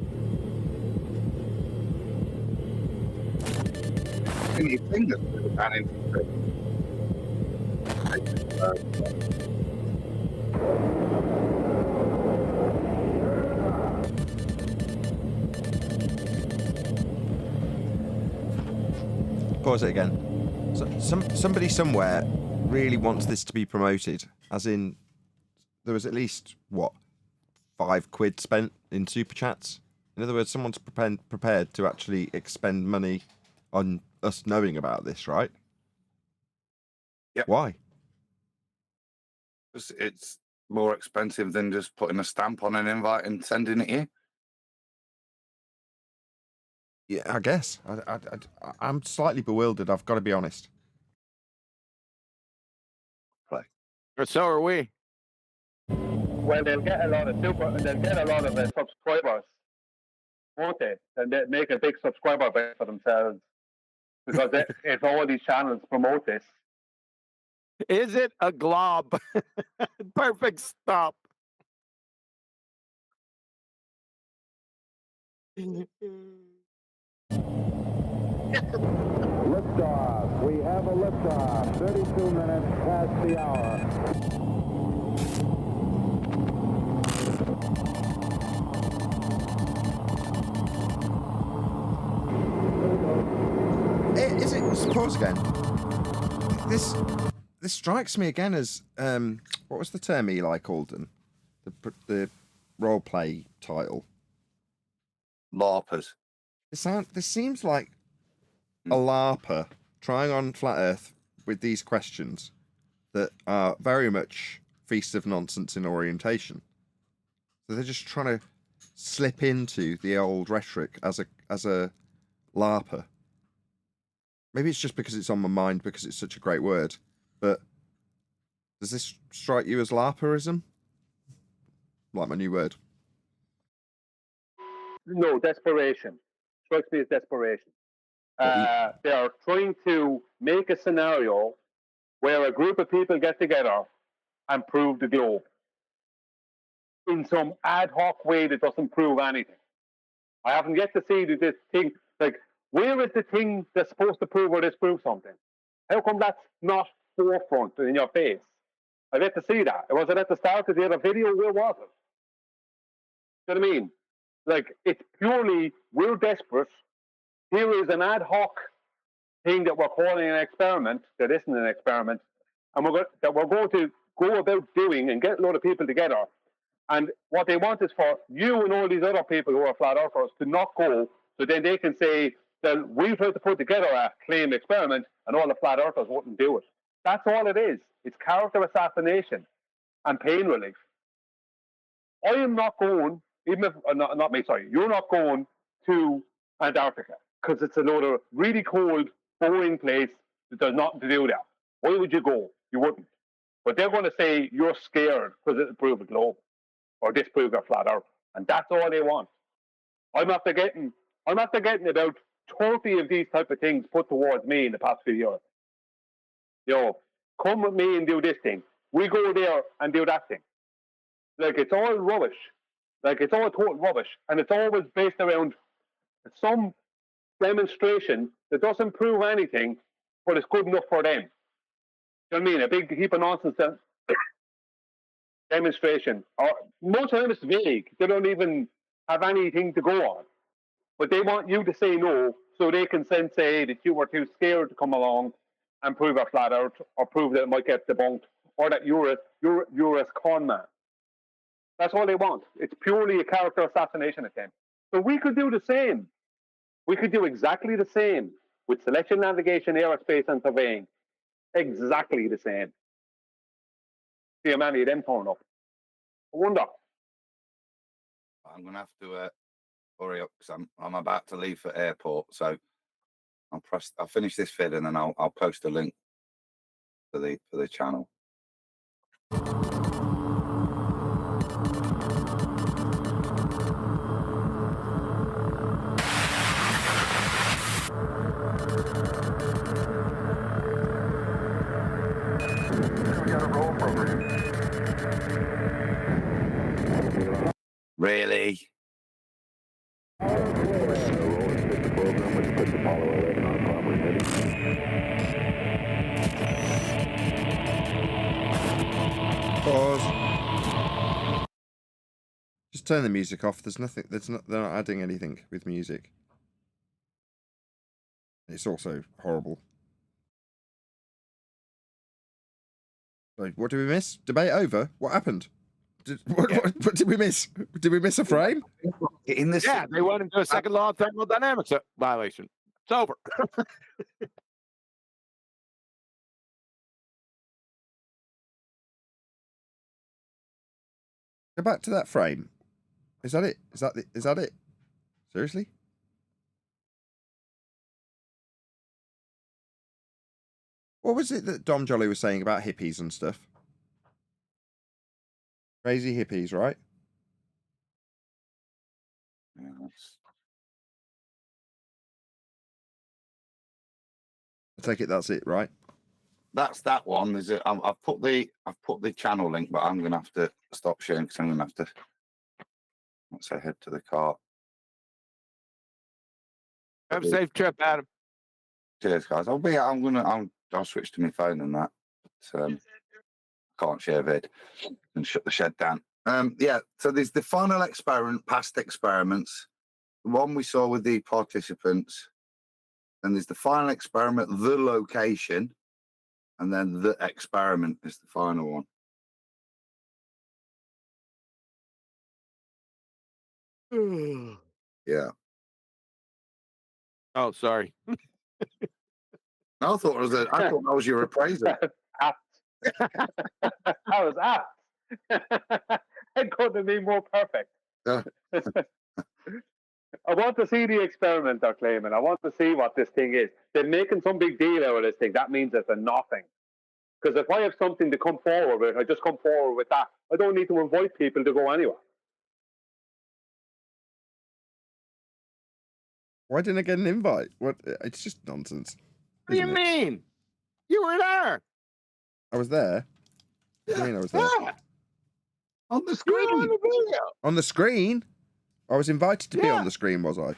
Can you think of Pause it again. So, somebody somewhere really wants this to be promoted, as in there was at least, what, £5 spent in super chats? In other words, someone's prepared to actually expend money on us knowing about this, right? Yep. Why? It's more expensive than just putting a stamp on an invite and sending it here. Yeah, I guess. I'm slightly bewildered, I've got to be honest. Or so are we. Well, they'll get a lot of subscribers, won't they? And they make a big subscriber base for themselves because if all these channels promote this. Is it a glob? Perfect stop. Liftoff. We have a liftoff. 32 minutes past the hour. Is it? Pause again. This strikes me again as what was the term Eli called them? The role play title. LARPers. This seems like a LARPer trying on flat Earth with these questions that are very much Feast of Nonsense in orientation. So they're just trying to slip into the old rhetoric as a LARPer. Maybe it's just because it's on my mind because it's such a great word. But does this strike you as LARPerism? Like my new word. No, desperation. Strikes me as desperation. They are trying to make a scenario where a group of people get together and prove the globe in some ad hoc way that doesn't prove anything. I haven't yet to see this thing, like, where is the thing that's supposed to prove or disprove something? How come that's not forefront in your face? I've yet to see that. Was it at the start of the other video? Where was it? You know what I mean? Like, it's purely, we're desperate. Here is an ad hoc thing that we're calling an experiment that isn't an experiment, and we're going to go about doing and get a lot of people together. And what they want is for you and all these other people who are flat earthers to not go, so then they can say, then we've tried to put together a claimed experiment and all the flat earthers wouldn't do it. That's all it is. It's character assassination and pain relief. I am not going, even if, not me, sorry, you're not going to Antarctica because it's a load of really cold, boring place that does nothing to do there. Why would you go? You wouldn't. But they're going to say you're scared because it'll prove a globe or disprove a flat earth. And that's all they want. I'm after getting about 30 of these type of things put towards me in the past few years. You know, come with me and do this thing. We go there and do that thing. Like, it's all rubbish. Like, it's all total rubbish. And it's always based around some demonstration that doesn't prove anything, but it's good enough for them. You know what I mean? A big heap of nonsense demonstration. Or most of them it's vague. They don't even have anything to go on. But they want you to say no So they can then say that you were too scared to come along and prove it flat out, or prove that it might get debunked, or that you're a con man. That's all they want. It's purely a character assassination attempt. So we could do the same. We could do exactly the same with selection, navigation, aerospace, and surveying. Exactly the same. See how many of them turn up. I wonder. I'm gonna have to hurry up because I'm about to leave for airport. So I'll finish this vid and then I'll post a link for the channel. Really? Pause. Just turn the music off. There's nothing. They're not adding anything with music. It's also horrible. So, what did we miss? Debate over? What happened? What did we miss? Did we miss a frame? In this, Yeah, they went into a second law of thermodynamics violation. It's over. Go back to that frame. Is that it? Is that it? Seriously? What was it that Dom Jolly was saying about hippies and stuff? Crazy hippies, right? Yes. I take it that's it, right? That's that one. Is it? I've put the channel link, but I'm gonna have to stop sharing because I'm gonna have to. Once I head to the car. Have a safe trip, Adam. Cheers, guys. I'll switch to my phone and that. But, can't share vid and shut the shed down. Yeah. So there's the final experiment, past experiments, the one we saw with the participants, and there's the final experiment, the location, and then the experiment is the final one. Yeah. Oh, sorry. I thought that was your appraisal. That was apt. It couldn't have been more perfect. I want to see the experiment they're claiming. I want to see what this thing is. They're making some big deal out of this thing. That means it's a nothing. Because if I have something to come forward with, I just come forward with that. I don't need to invite people to go anywhere. Why didn't I get an invite? What? It's just nonsense. What do you mean? You were there. I was there. What do you mean I was there? Yeah. On the screen. On the video. On the screen? I was invited to be on the screen, was I?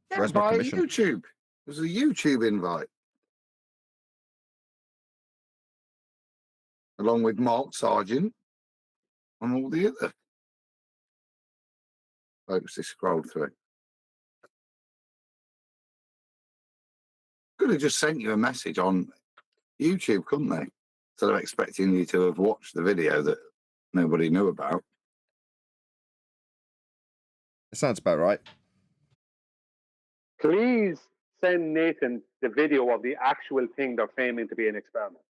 Yeah, Where's my by commission? YouTube. It was a YouTube invite. Along with Mark Sargent and all the other folks they scrolled through. Could have just sent you a message on YouTube, couldn't they? Instead of expecting you to have watched the video that nobody knew about. It sounds about right. Please send Nathan the video of the actual thing they're claiming to be an experiment.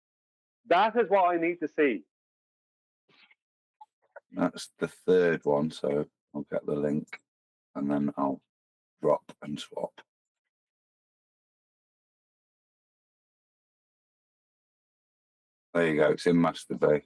That is what I need to see. That's the third one, so I'll get the link and then I'll drop and swap. There you go, it's in Master Bay.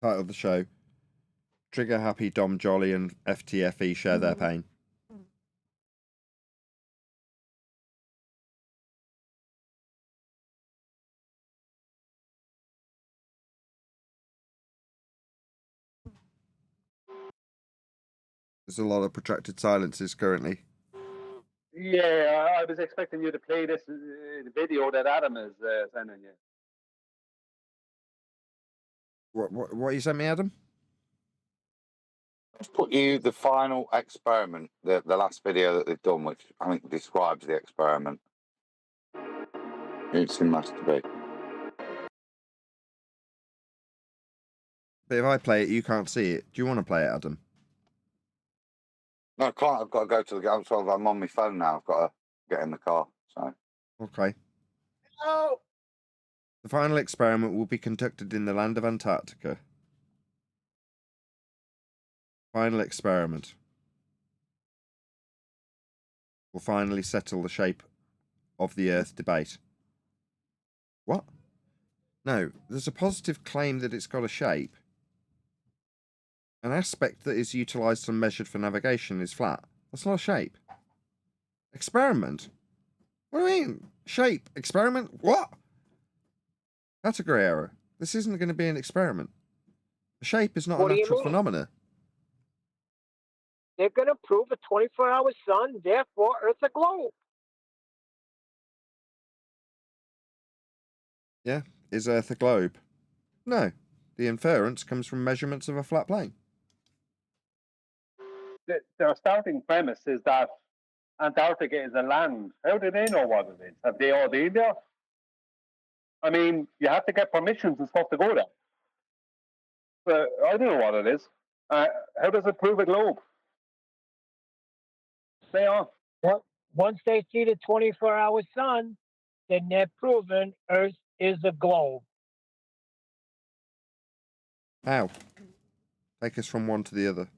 Title of the show. Trigger Happy Dom Jolly and FTFE share their pain. There's a lot of protracted silences currently. Yeah, I was expecting you to play this video that Adam is sending you. What you sent me, Adam? Let's put you the final experiment, the last video that they've done, which I think describes the experiment. It's in masturbate. But if I play it, you can't see it. Do you want to play it, Adam? No, I can't. I've got to go to the. I'm on my phone now. I've got to get in the car. So. Okay. Oh, The final experiment will be conducted in the land of Antarctica. Final experiment will finally settle the shape of the Earth debate. What? No, there's a positive claim that it's got a shape. An aspect that is utilised and measured for navigation is flat. That's not a shape. Experiment? What do you mean? Shape? Experiment? What? Category error. This isn't going to be an experiment. A shape is not What a do you natural mean? phenomena. they're going to prove a 24-hour sun, therefore Earth's a globe. Yeah. Is Earth a globe? No. The inference comes from measurements of a flat plane. Their starting premise is that Antarctica is a land. How do they know what it is? Have they all been there? I mean, you have to get permissions and stuff to go there. But I don't know what it is. How does it prove a globe? Stay on. Once they see the 24-hour sun, then they're proven Earth is a globe. How? Take us from one to the other.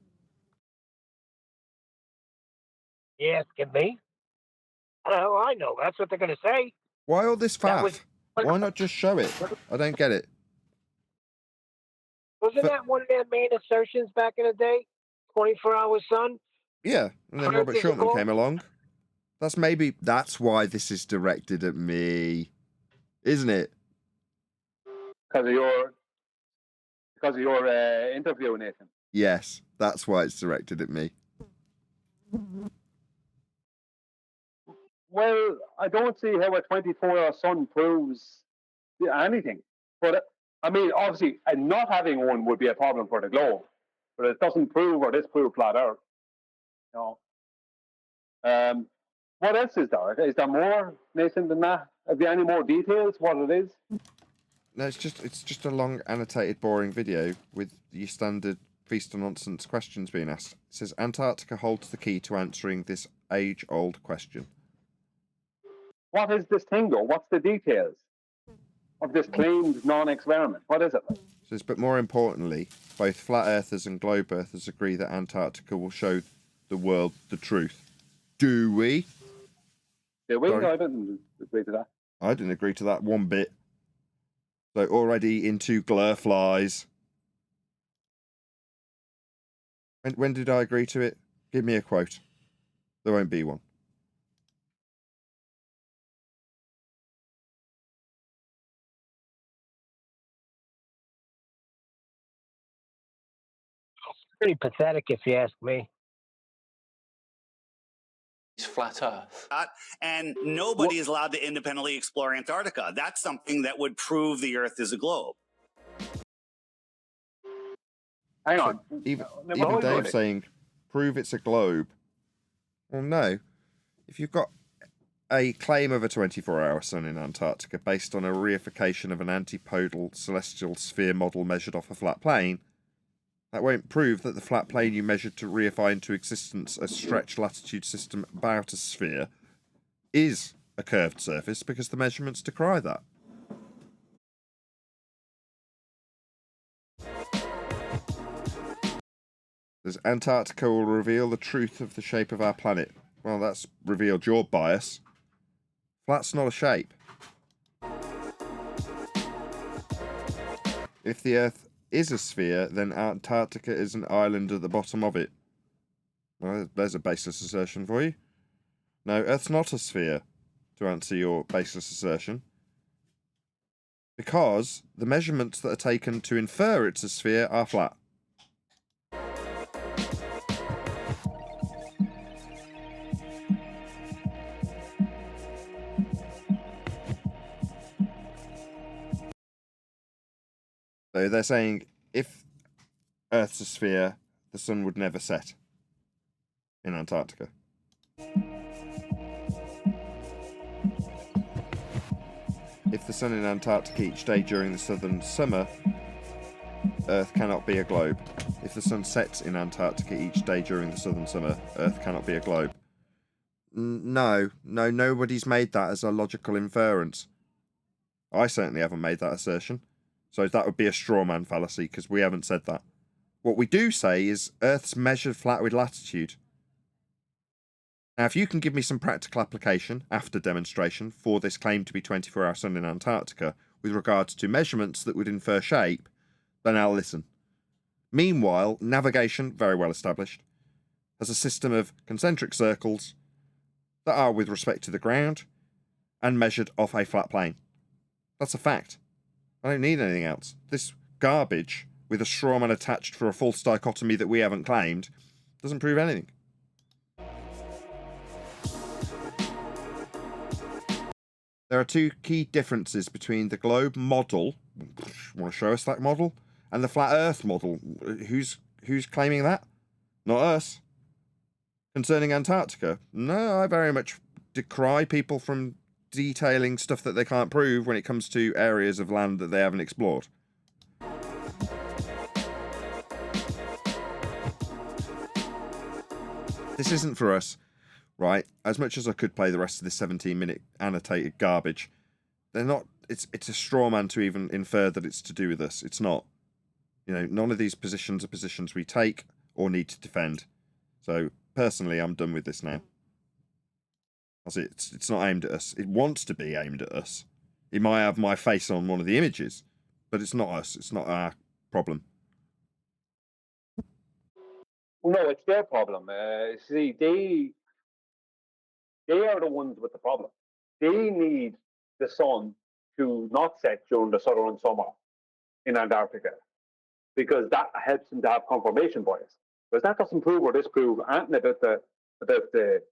You asking me? Oh, I know. That's what they're going to say. Why all this That faff? was- Why not just show it? I don't get it. Wasn't that one of their main assertions back in the day? 24-hour sun? Yeah, and then Earth Robert is a Shultman globe? came along. That's why this is directed at me, isn't it? Because of your interview, Nathan. Yes, that's why it's directed at me. Well, I don't see how a 24-hour sun proves anything. But I mean, obviously, not having one would be a problem for the globe. But it doesn't prove or disprove flat Earth. No. What else is there? Is there more, Nathan, than that? Have you any more details? What it is? No, it's just a long, annotated, boring video with your standard feast of nonsense questions being asked. It says Antarctica holds the key to answering this age-old question. What is this thing, though? What's the details of this claimed non-experiment? What is it? It says, but more importantly, both flat earthers and globe earthers agree that Antarctica will show the world the truth. Do we? Did we? Sorry. No, I didn't agree to that. I didn't agree to that one bit. So already into glare flies. When did I agree to it? Give me a quote. There won't be one. Pretty pathetic, if you ask me. Flat Earth. And nobody is allowed to independently explore Antarctica. That's something that would prove the Earth is a globe. Hang on. Even hold on. Dave saying, prove it's a globe. Well, no. If you've got a claim of a 24-hour sun in Antarctica based on a reification of an antipodal celestial sphere model measured off a flat plane, that won't prove that the flat plane you measured to reify into existence a stretched latitude system about a sphere is a curved surface, because the measurements decry that. Says Antarctica will reveal the truth of the shape of our planet. Well, that's revealed your bias. Flat's not a shape. If the Earth is a sphere, then Antarctica is an island at the bottom of it. Well, there's a baseless assertion for you. No, Earth's not a sphere, to answer your baseless assertion. Because the measurements that are taken to infer it's a sphere are flat. So they're saying if Earth's a sphere, the sun would never set in Antarctica. If the sun in Antarctica each day during the southern summer, Earth cannot be a globe. If the sun sets in Antarctica each day during the southern summer, Earth cannot be a globe. No, nobody's made that as a logical inference. I certainly haven't made that assertion. So that would be a straw man fallacy, because we haven't said that. What we do say is Earth's measured flat with latitude. Now, if you can give me some practical application after demonstration for this claim to be 24-hour sun in Antarctica with regards to measurements that would infer shape, then I'll listen. Meanwhile, navigation, very well established, has a system of concentric circles that are with respect to the ground and measured off a flat plane. That's a fact. I don't need anything else. This garbage with a straw man attached for a false dichotomy that we haven't claimed doesn't prove anything. There are two key differences between the globe model, want to show us that model, and the flat Earth model. Who's claiming that? Not us. Concerning Antarctica, no, I very much decry people from detailing stuff that they can't prove when it comes to areas of land that they haven't explored. This isn't for us, right? As much as I could play the rest of this 17-minute annotated garbage, they're not. It's a straw man to even infer that it's to do with us. It's not. You know, none of these positions are positions we take or need to defend. So personally, I'm done with this now. It's not aimed at us. It wants to be aimed at us. It might have my face on one of the images, but it's not us. It's not our problem. No, it's their problem. See, they are the ones with the problem. They need the sun to not set during the southern summer in Antarctica because that helps them to have confirmation bias. But that doesn't prove or disprove anything about the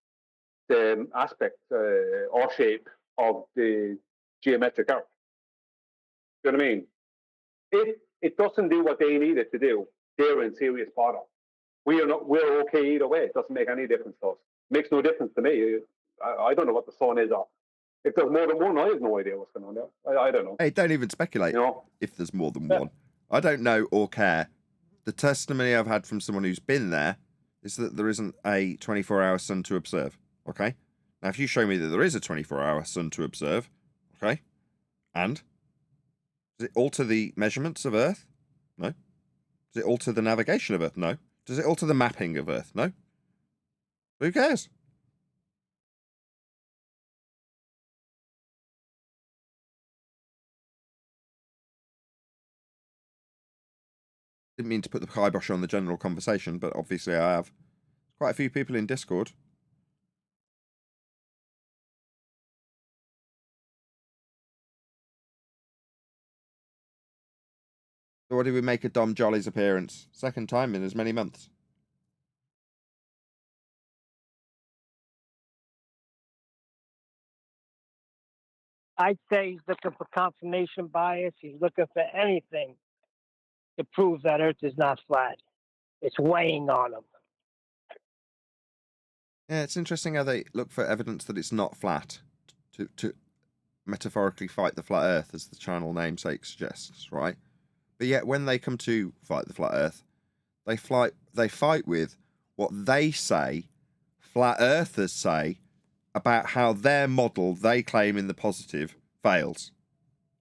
aspect or shape of the geometric arc. Do you know what I mean? If it doesn't do what they need it to do, they're in serious bother. We're okay either way. It doesn't make any difference to us. It makes no difference to me. I don't know what the sun is. Or if there's more than one, I have no idea what's going on there. I don't know. Hey, don't even speculate if there's more than one. I don't know or care. The testimony I've had from someone who's been there is that there isn't a 24-hour sun to observe. Okay? Now, if you show me that there is a 24-hour sun to observe, okay? And? Does it alter the measurements of Earth? No. Does it alter the navigation of Earth? No. Does it alter the mapping of Earth? No. Who cares? Didn't mean to put the kibosh on the general conversation, but obviously I have. Quite a few people in Discord. So what do we make of Dom Jolly's appearance? Second time in as many months. I'd say he's looking for confirmation bias. He's looking for anything to prove that Earth is not flat. It's weighing on him. Yeah, it's interesting how they look for evidence that it's not flat to metaphorically fight the flat Earth, as the channel namesake suggests, right? But yet when they come to fight the flat Earth, they fight with what they say flat earthers say about how their model they claim in the positive fails,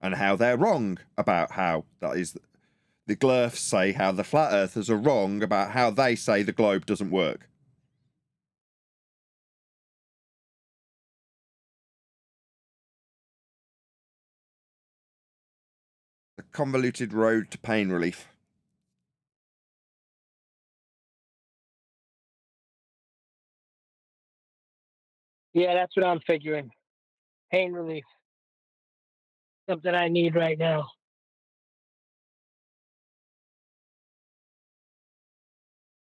and how they're wrong about how that is. The glurfs say how the flat earthers are wrong about how they say the globe doesn't work. The convoluted road to pain relief. Yeah, that's what I'm figuring. Pain relief. Something I need right now.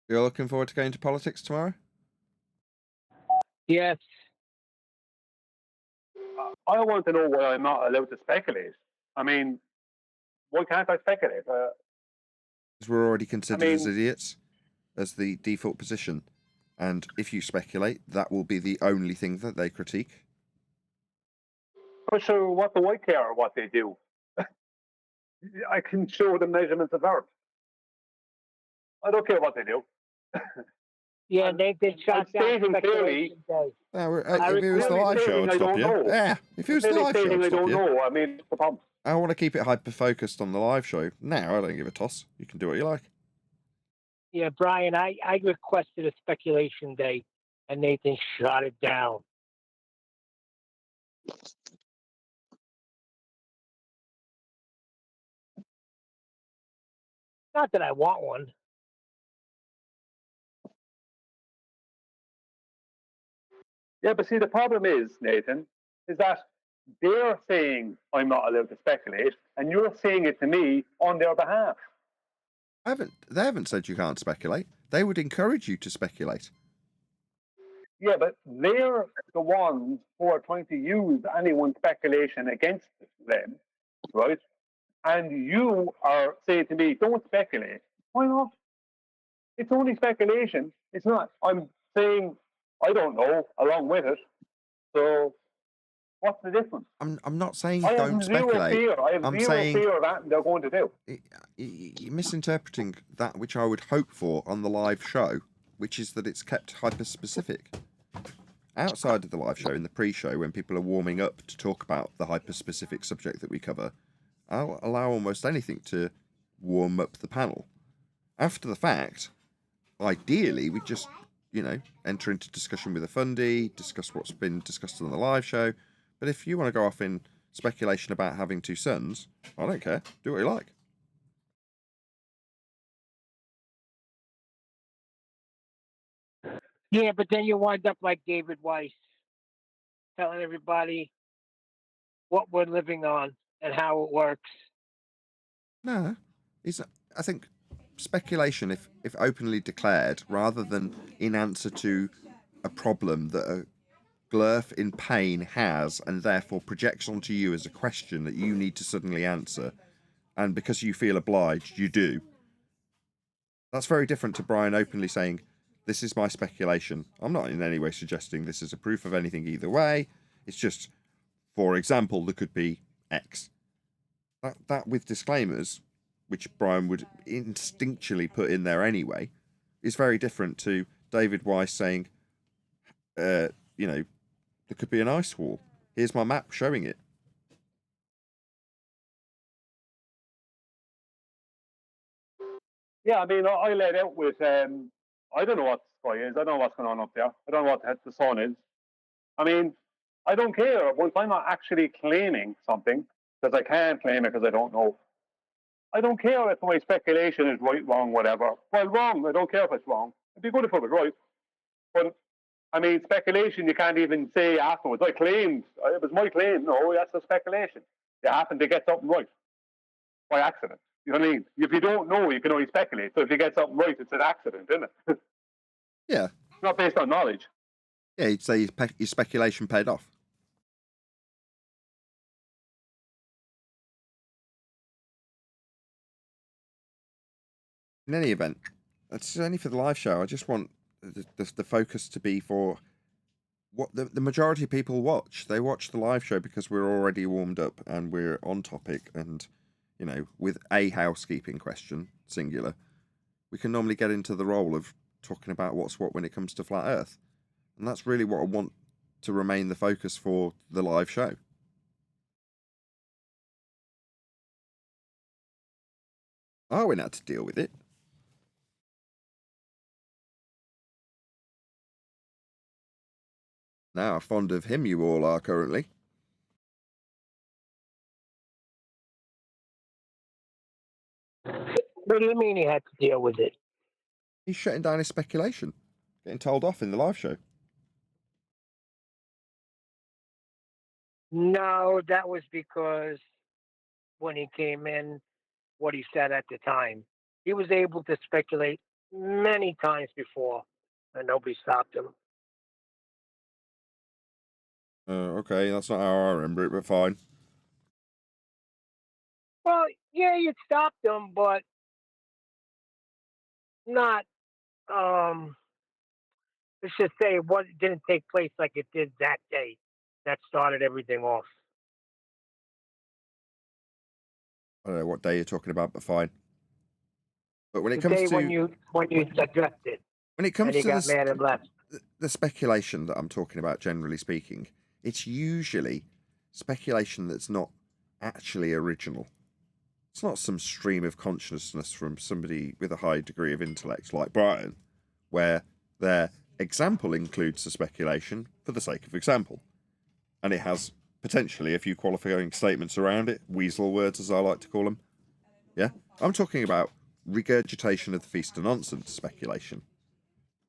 You're looking forward to going to politics tomorrow? Yes. I want to know why I'm not allowed to speculate. I mean, Why can't I speculate? Because we're already considered as mean- idiots as the default position. And if you speculate, that will be the only thing that they critique. But sure, what do I care what they do? I can show the measurements of Earth. I don't care what they do. Yeah, Nathan shot down stating clearly- speculation day. If it was the clearly live show, stating I'd I stop don't you. know. Yeah, if it was the Clearly live show, stating I'd I stop don't you. know. I mean, what's the problem? I want to keep it hyper-focused on the live show. Now, I don't give a toss. You can do what you like. Yeah, Brian, I requested a speculation day, and Nathan shot it down. Not that I want one. Yeah, but see, the problem is, Nathan, is that they're saying I'm not allowed to speculate, and you're saying it to me on their behalf. They haven't said you can't speculate. They would encourage you to speculate. Yeah, but they're the ones who are trying to use anyone's speculation against them, right? And you are saying to me, don't speculate. Why not? It's only speculation. It's not. I'm saying I don't know along with it. So what's the difference? I'm not saying I don't have zero speculate. fear. I have I'm zero saying fear of that they're going to do. you're misinterpreting that which I would hope for on the live show, which is that it's kept hyper-specific. Outside of the live show, in the pre-show, when people are warming up to talk about the hyper-specific subject that we cover, I'll allow almost anything to warm up the panel. After the fact, ideally, we just, enter into discussion with a fundie, discuss what's been discussed on the live show. But if you want to go off in speculation about having two sons, I don't care. Do what you like. Yeah, but then you wind up like David Weiss, telling everybody what we're living on and how it works. No, I think speculation, if openly declared, rather than in answer to a problem that a glurf in pain has, and therefore projects onto you as a question that you need to suddenly answer, and because you feel obliged, you do. That's very different to Brian openly saying, "This is my speculation. I'm not in any way suggesting this is a proof of anything either way. It's just, for example, there could be X." That with disclaimers, which Brian would instinctually put in there anyway, is very different to David Weiss saying, there could be an ice wall. Here's my map showing it. Yeah, I mean, I laid out with, I don't know what the sky is. I don't know what's going on up there. I don't know what the sun is. I mean, I don't care. Once I'm not actually claiming something, because I can't claim it because I don't know, I don't care if my speculation is right, wrong, whatever. Well, wrong. I don't care if it's wrong. It'd be good if it was right. But, I mean, speculation, you can't even say afterwards, I claimed, it was my claim. No, that's a speculation. You happen to get something right by accident. You know what I mean? If you don't know, you can only speculate. So if you get something right, it's an accident, isn't it? Yeah. It's not based on knowledge. Yeah, you'd say your speculation paid off. In any event, that's only for the live show. I just want the focus to be for what the majority of people watch. They watch the live show because we're already warmed up and we're on topic, and with a housekeeping question, singular, we can normally get into the role of talking about what's what when it comes to flat Earth. And that's really what I want to remain the focus for the live show. Arwen had to deal with it. Now how fond of him you all are currently. What do you mean he had to deal with it? He's shutting down his speculation, getting told off in the live show. No, that was because when he came in, what he said at the time. He was able to speculate many times before, and nobody stopped him. Okay, that's not how I remember it, but fine. Well, yeah, you stopped them, but not. Let's just say it didn't take place like it did that day. That started everything off. I don't know what day you're talking about, but fine. But when it The comes day to when you addressed it, when it and comes you to got mad and left. the speculation that I'm talking about, generally speaking, it's usually speculation that's not actually original. It's not some stream of consciousness from somebody with a high degree of intellect like Brian, where their example includes a speculation for the sake of example. And it has potentially a few qualifying statements around it, weasel words as I like to call them. Yeah? I'm talking about regurgitation of the Feast of Nonsense speculation,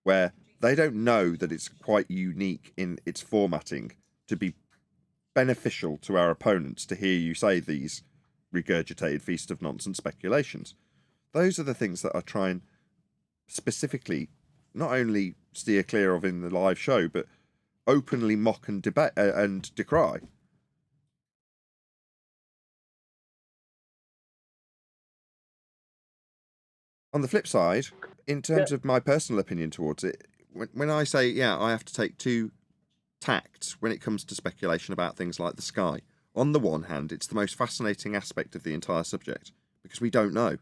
where they don't know that it's quite unique in its formatting to be beneficial to our opponents to hear you say these regurgitated Feast of Nonsense speculations. Those are the things that I try and specifically not only steer clear of in the live show, but openly mock and debate and decry. On the flip side, in terms of my personal opinion towards it, when I say, yeah, I have to take two tacts when it comes to speculation about things like the sky. On the one hand, it's the most fascinating aspect of the entire subject because we don't know.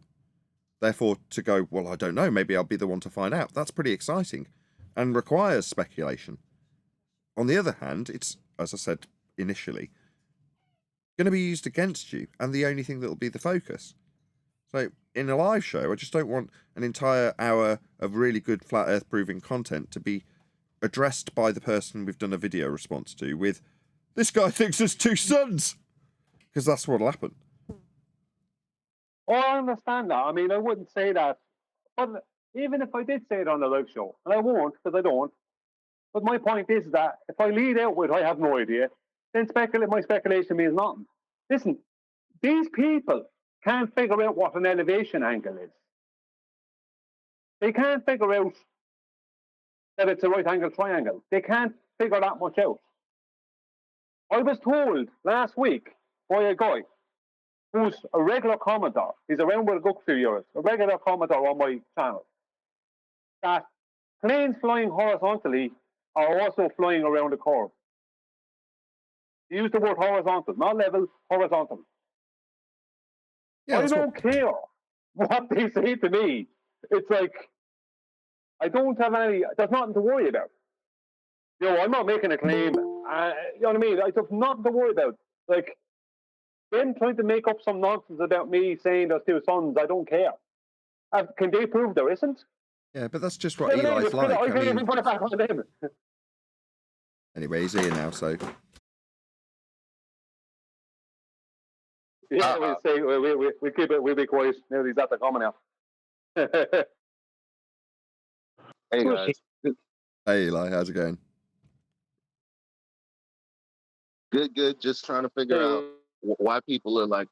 Therefore, to go, well, I don't know, maybe I'll be the one to find out, that's pretty exciting and requires speculation. On the other hand, it's, as I said initially, going to be used against you and the only thing that will be the focus. So, in a live show, I just don't want an entire hour of really good flat earth proving content to be addressed by the person we've done a video response to with, this guy thinks there's two suns! Because that's what'll happen. Oh, I understand that. I mean, I wouldn't say that. But even if I did say it on the live show, and I won't because I don't, but my point is that if I lead out with I have no idea, then my speculation means nothing. Listen, these people can't figure out what an elevation angle is. They can't figure out that it's a right angle triangle. They can't figure that much out. I was told last week by a guy who's a regular commentator, he's around with a good few years, a regular commentator on my channel, that planes flying horizontally are also flying around a curve. He used the word horizontal, not level, horizontal. Yeah, I don't care what they say to me. It's like, I don't have there's nothing to worry about. You know, I'm not making a claim. You know what I mean? I have nothing to worry about. Like, them trying to make up some nonsense about me saying there's two suns, I don't care. Can they prove there isn't? Yeah, but that's just what Eli's like. I I can't even mean, put it back on them. anyway, he's here now, so. Yeah, we'll say we keep it. We'll be quiet. Now he's at the coming out. Hey guys, Hey Eli, how's it going? good. Just trying to figure out why people are like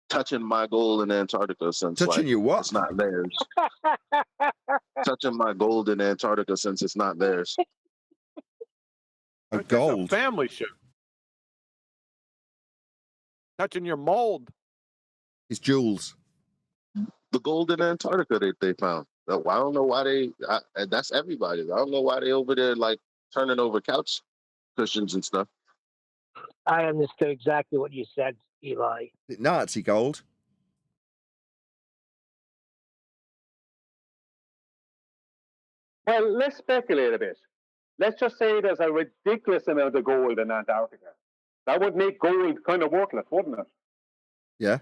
touching my gold in Antarctica since Touching like you what? it's not theirs. Touching my gold in Antarctica since it's not theirs. A gold. Family show. Touching your mold. It's jewels. The gold in Antarctica that they found. I don't know why that's everybody. I don't know why they over there like turning over couch cushions and stuff. I understood exactly what you said, Eli. Nazi gold. Well, let's speculate a bit. Let's just say there's a ridiculous amount of gold in Antarctica. That would make gold kind of worthless, wouldn't it? Yeah.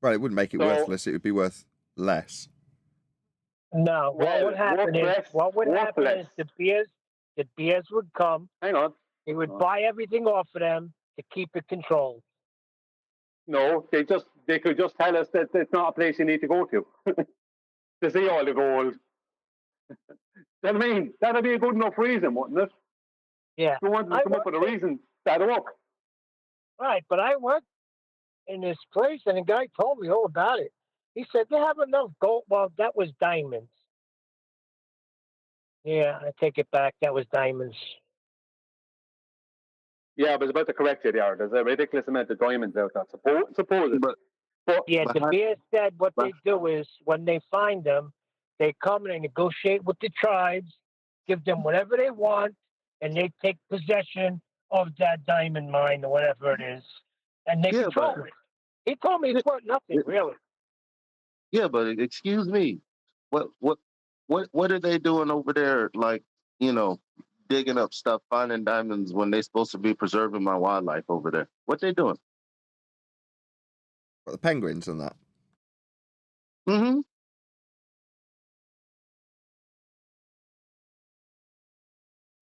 Well, it wouldn't make it worthless. It would be worth less. No, what would happen is the beers would come. Hang on. They would buy everything off of them to keep it controlled. No, they could just tell us that it's not a place you need to go to to see all the gold. I mean, that'd be a good enough reason, wouldn't it? Yeah. You wanted to come up with a reason that'd work. Right, but I worked in this place, and the guy told me all about it. He said they have enough gold. Well, that was diamonds. Yeah, I take it back. That was diamonds. Yeah, but I was about to correct you there. There's a ridiculous amount of diamonds out there. Supposedly. But Yeah, De Beers said what they do is when they find them, they come and negotiate with the tribes, give them whatever they want, and they take possession of that diamond mine or whatever it is, and they control it. He told me it's worth nothing, really. Yeah, but excuse me, what are they doing over there? Like, you know, digging up stuff, finding diamonds when they're supposed to be preserving my wildlife over there. What they doing? What, the penguins and that? Mm-hmm.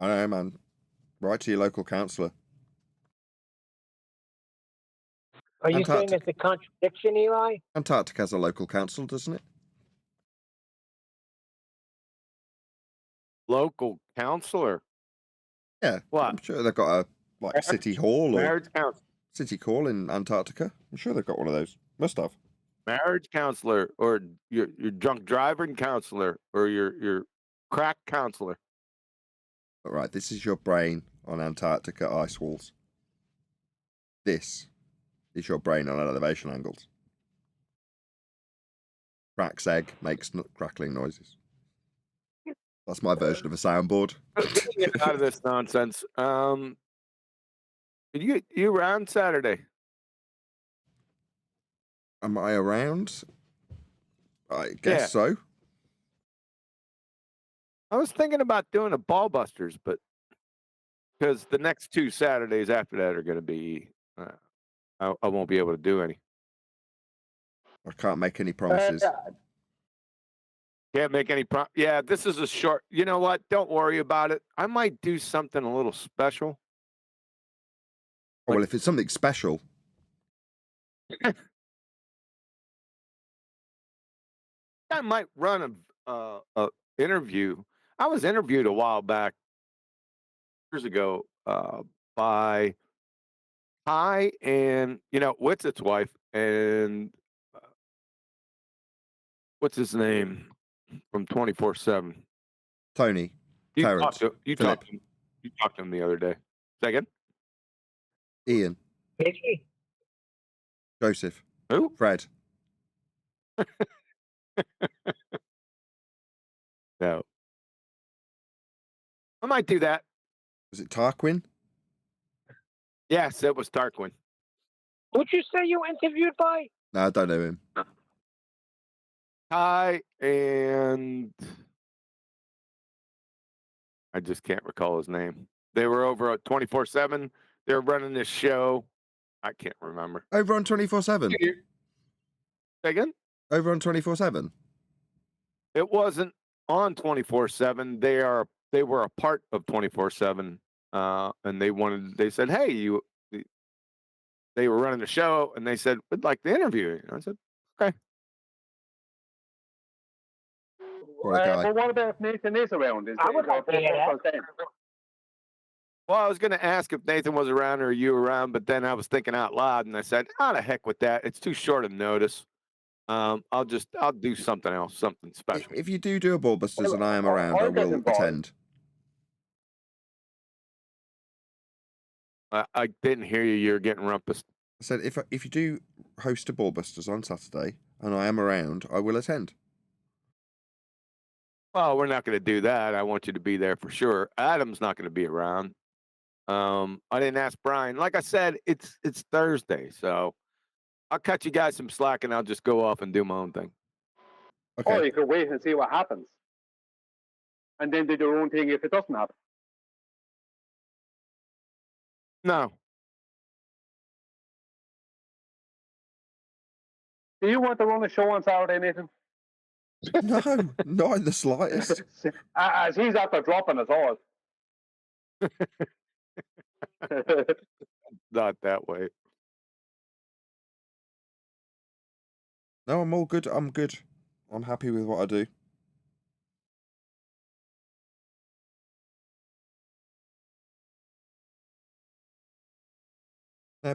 I know, man. Write to your local councillor. Are you saying it's a contradiction, Eli? Antarctica has a local council, doesn't it? Local counselor. Yeah. What? I'm sure they've got a city hall or marriage council. city hall in Antarctica. I'm sure they've got one of those. Must have. Marriage counselor, or your drunk driving counselor, or your crack counselor. All right, this is your brain on Antarctica ice walls. This is your brain on elevation angles. Cracks egg, makes crackling noises. That's my version of a soundboard. Get out of this nonsense. You around Saturday? Am I around? I guess so. I was thinking about doing a ball busters, but because the next 2 Saturdays after that are going to be, I won't be able to do any. I can't make any promises. Can't make any Yeah, this is a short. You know what? Don't worry about it. I might do something a little special. Oh, well, if it's something special. I might run a interview. I was interviewed a while back, years ago, by Ty and Witzett's wife and what's his name from 24/7. Tony. You Terrence. talked to him the other day. Second. Ian. Joseph. Who? Fred. No. I might do that. Was it Tarquin? Yes, it was Tarquin. What'd you say you were interviewed by? No, I don't know him. Ty and I just can't recall his name. They were over at 24/7. They were running this show. I can't remember. Over on 24/7. Say again? Over on 24/7. It wasn't on 24/7. They were a part of 24/7, and they said, "Hey, they were running the show, and they said we'd like to interview you." And I said, "Okay." But what about if Nathan is around? I would like to hear that. Well, I was going to ask if Nathan was around or you around, but then I was thinking out loud, and I said, "Ah, the heck with that. It's too short a notice. I'll do something else, something special." If you do a ball busters and I am around, I will attend. I didn't hear you. You're getting rumpus. I said if you do host a ball busters on Saturday and I am around, I will attend. Well, we're not going to do that. I want you to be there for sure. Adam's not going to be around. I didn't ask Brian. Like I said, it's Thursday, so I'll cut you guys some slack and I'll just go off and do my own thing. Okay. Or you could wait and see what happens, and then do your own thing if it doesn't happen. No. Do you want to run a show on Saturday, Nathan? No, not in the slightest. As he's after dropping us all. Not that way. No, I'm all good. I'm good. I'm happy with what I do.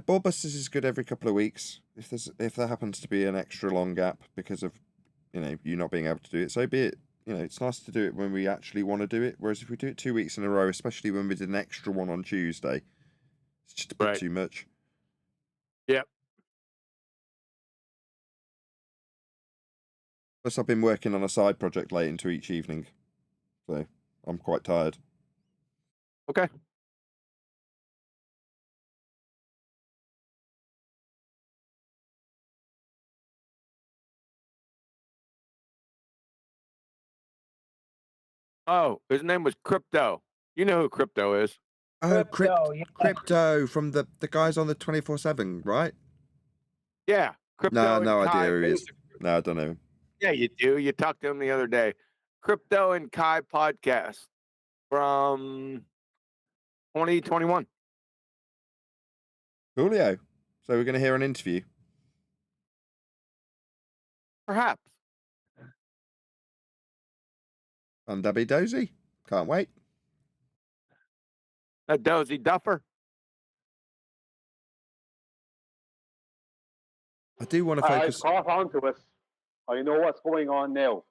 Ball busters is good every couple of weeks. If there happens to be an extra long gap because of you not being able to do it, so be it. It's nice to do it when we actually want to do it. Whereas if we do it 2 weeks in a row, especially when we did an extra one on Tuesday, It's just a bit Right. too much. Yep. Plus, I've been working on a side project late into each evening, so I'm quite tired. Okay. Oh, his name was Crypto. You know who Crypto is? Oh, yeah. Crypto from the guys on the 24/7, right? Yeah, Crypto No, and no Kai. idea who he is. No, I don't know him. Yeah, you do. You talked to him the other day. Crypto and Kai podcast from 2021. Coolio. So we're going to hear an interview. Perhaps. And Debbie Dozy. Can't wait. A Dozy Duffer. I do want to I've focus. caught on to it. I know what's going on now.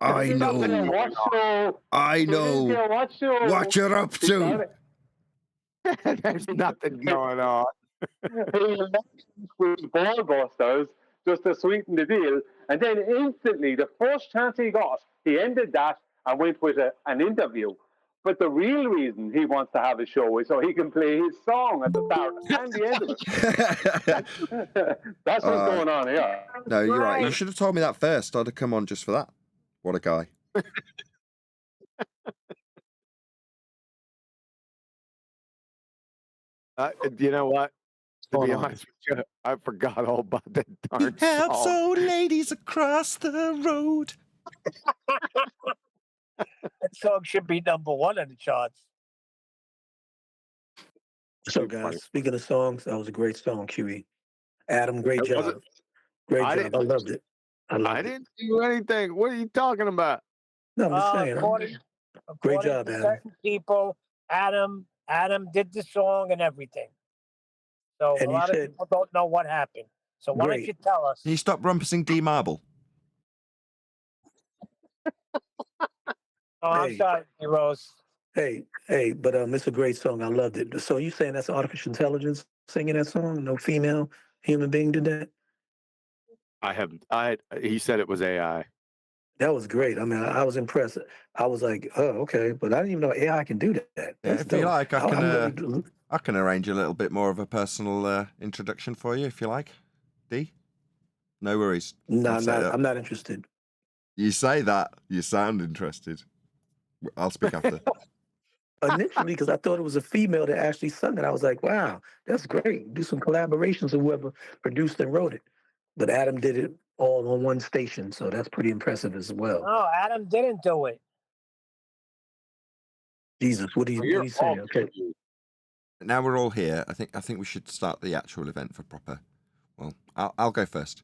I know. What show? I know. What show? What you're up to. There's nothing going on. With ball busters just to sweeten the deal, and then instantly, the first chance he got, he ended that and went with an interview. But the real reason he wants to have a show is so he can play his song at the start and the end of it. That's what's going on here. No, you're right. You should have told me that first. I'd have come on just for that. What a guy. You know what? To be honest with you, I forgot all about that darn Helps song. old ladies across the road. That song should be number 1 on the charts. So, guys, speaking of songs, that was a great song, QE. Adam, great job. Great job. I loved it. I didn't do anything. What are you talking about? No, I'm just saying. According job, to Adam. certain people, Adam did the song and everything. So And a he lot of said- people don't know what happened. So why don't Great. you tell us? Can you stop rumpusing D Marble? Oh, I'm Hey. sorry, Rose. Hey, but it's a great song. I loved it. So you saying that's artificial intelligence singing that song? No female human being did that? I haven't. He said it was AI. That was great. I mean, I was impressed. I was like, oh, okay. But I didn't even know AI can do that. Yeah, That's if you dope. like, I'm really- I can arrange a little bit more of a personal introduction for you, if you like. D? No worries. No, I've set it up. I'm not interested. You say that. You sound interested. I'll speak after. Initially, because I thought it was a female that actually sung it. I was like, wow, that's great. Do some collaborations with whoever produced and wrote it. But Adam did it all on one station, so that's pretty impressive as well. No, Adam didn't do it. Jesus, what are you saying? Okay. Now we're all here. I think we should start the actual event for proper. Well, I'll go first.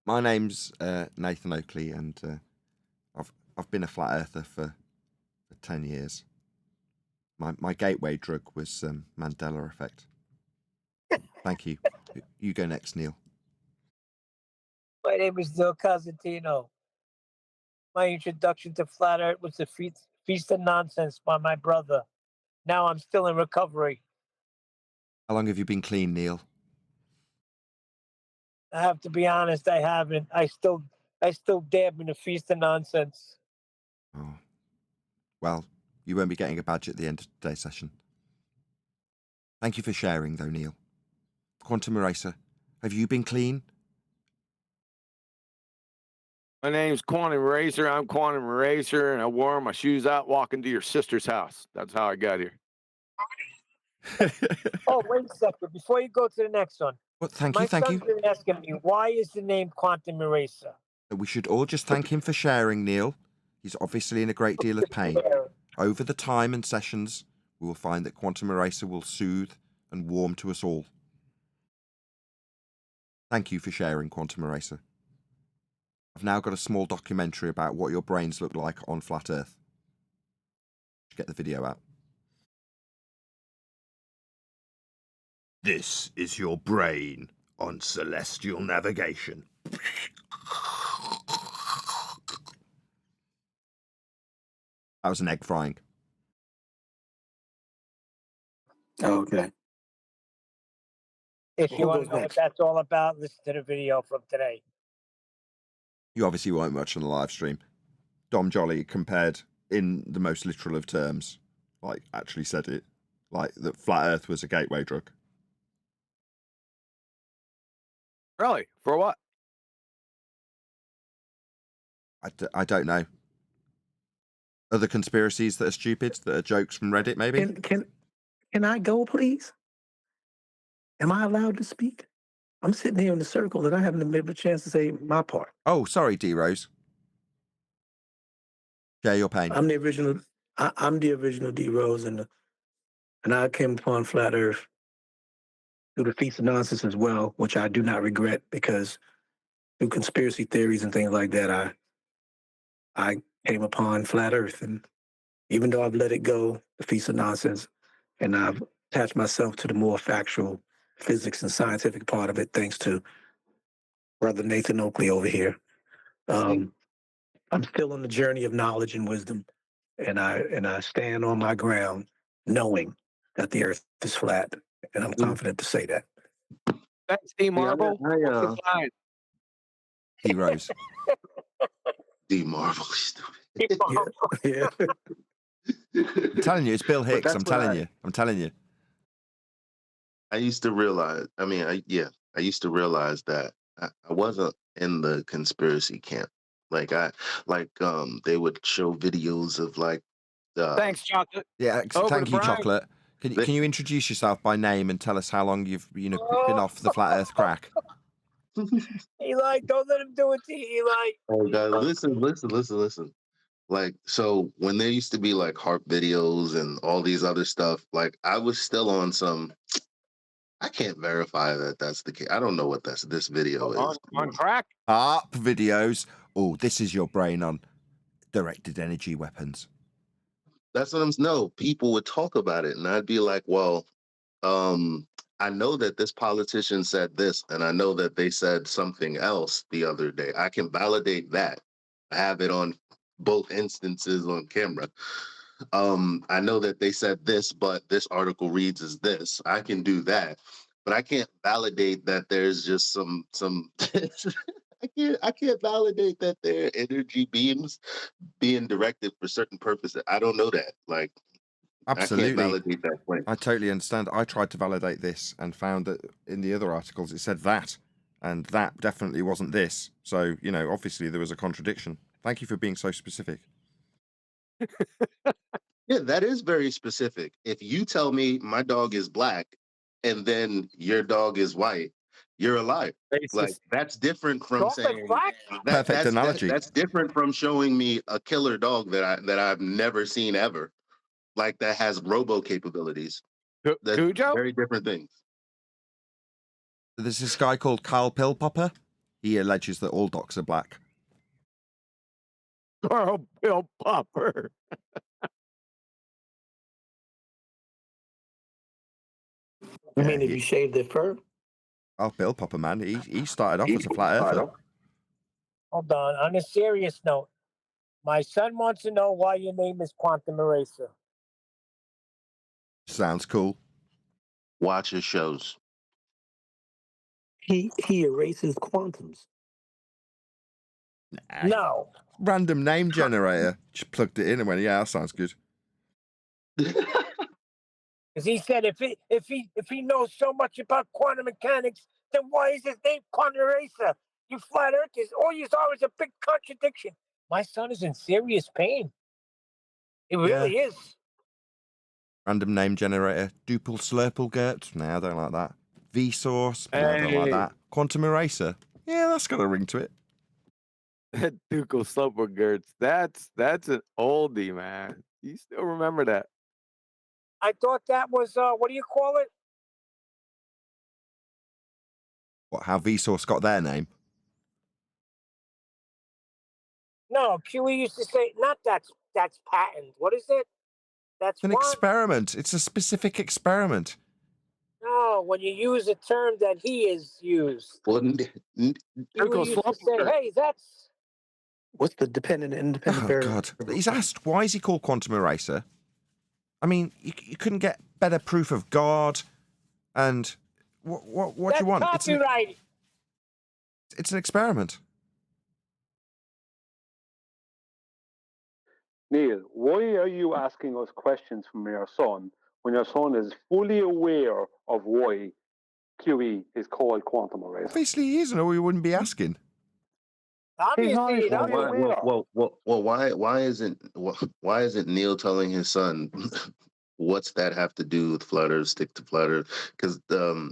My name's Nathan Oakley, and I've been a flat earther for 10 years. My gateway drug was Mandela effect. Thank you. You go next, Neil. My name is Bill Cosentino. My introduction to Flat Earth was the Feast of Nonsense by my brother. Now I'm still in recovery. How long have you been clean, Neil? I have to be honest, I haven't. I still dab in the Feast of Nonsense. Oh. Well, you won't be getting a badge at the end of today's session. Thank you for sharing, though, Neil. Quantum Eraser, have you been clean? My name's Quantum Eraser. I'm Quantum Eraser, and I wore my shoes out walking to your sister's house. That's how I got here. Oh, wait a second. Before you go to the next one. Well, thank My you. son's been asking me, why is the name Quantum Eraser? We should all just thank him for sharing, Neil. He's obviously in a great deal of pain. Over the time and sessions, we will find that Quantum Eraser will soothe and warm to us all. Thank you for sharing, Quantum Eraser. I've now got a small documentary about what your brains look like on Flat Earth. Get the video out. This is your brain on celestial navigation. That was an egg frying. Okay. If Who you want goes to know what next? that's all about, listen to the video from today. You obviously weren't much on the live stream. Dom Jolly compared in the most literal of terms, like actually said it, like that flat Earth was a gateway drug. Really? For what? I don't know. Other conspiracies that are stupid, that are jokes from Reddit, maybe? Can I go, please? Am I allowed to speak? I'm sitting here in the circle and I haven't been able a chance to say my part. Oh, sorry, D-Rose. Share your pain. I'm the original. I'm the original D Rose, and I came upon flat Earth through the Feast of Nonsense as well, which I do not regret because through conspiracy theories and things like that, I came upon flat Earth, and even though I've let it go, the Feast of Nonsense, and I've attached myself to the more factual physics and scientific part of it, thanks to Brother Nathan Oakley over here. I'm still on the journey of knowledge and wisdom, and I stand on my ground, knowing that the Earth is flat, and I'm confident to say that. Thanks, D Marble. I, What's the sign? D-Rose. D Marvel, stupid. Yeah. I'm telling you, it's Bill Hicks. that's I'm what telling you. I used to realize. I mean, I used to realize that I wasn't in the conspiracy camp. Like they would show videos of like. Thanks, Chocolate. Yeah, Over thank to you, Brian. Chocolate. Can you introduce yourself by name and tell us how long you've been off the flat Earth crack? Eli, don't let him do it to you, Eli. Oh God, listen. Like, so when there used to be like harp videos and all these other stuff, like I was still on some. I can't verify that that's the case. I don't know what this video is. On crack? Harp videos. Oh, this is your brain on directed energy weapons. That's what no, people would talk about it and I'd be like, well, I know that this politician said this and I know that they said something else the other day. I can validate that. I have it on both instances on camera. I know that they said this, but this article reads as this. I can do that, but I can't validate that there's just some I can't validate that there are energy beams being directed for certain purposes. I don't know that. Like, Absolutely. I can't validate that point. I totally understand. I tried to validate this and found that in the other articles it said that, and that definitely wasn't this. So, obviously there was a contradiction. Thank you for being so specific. Yeah, that is very specific. If you tell me my dog is black and then your dog is white, you're a liar. Like, that's different from saying Perfect analogy. That's different from showing me a killer dog that I've never seen ever, like that has robo capabilities. That's Cujo? very different things. There's this guy called Carl Pillpopper. He alleges that all dogs are black. Carl Pillpopper. You mean if you shave their fur? Oh, Pillpopper, man. He started off as a flat earther. Hold on. On a serious note, my son wants to know why your name is Quantum Eraser. Sounds cool. Watch his shows. He erases quantums. No. Random name generator. Just plugged it in and went, yeah, that sounds good. Because he said if he knows so much about quantum mechanics, then why is his name Quantum Eraser? You flat earthers, all you saw is a big contradiction. My son is in serious pain. It really is. Random name generator. Duple Slurple Gert. Nah, I don't like that. Vsauce. Nah, I don't like that. Quantum Eraser. Yeah, that's got a ring to it. Ducal Slurple Gertz. That's an oldie, man. You still remember that? I thought that was what do you call it? What? How Vsauce got their name? No, QE used to say not that's patent. What is it? That's an what? Experiment. It's a specific experiment. No, when you use a term that he is used. You used to say, hey, that's... What's the dependent and independent variable? God. He's asked, why is he called Quantum Eraser? I mean, you couldn't get better proof of God. And what do you want? Copyright. It's an experiment. Neil, why are you asking us questions from your son when your son is fully aware of why QE is called quantum erasure? Obviously he isn't, or we wouldn't be asking. Obviously, you Well, know. why isn't Neil telling his son what's that have to do with flutter, stick to flutter? Because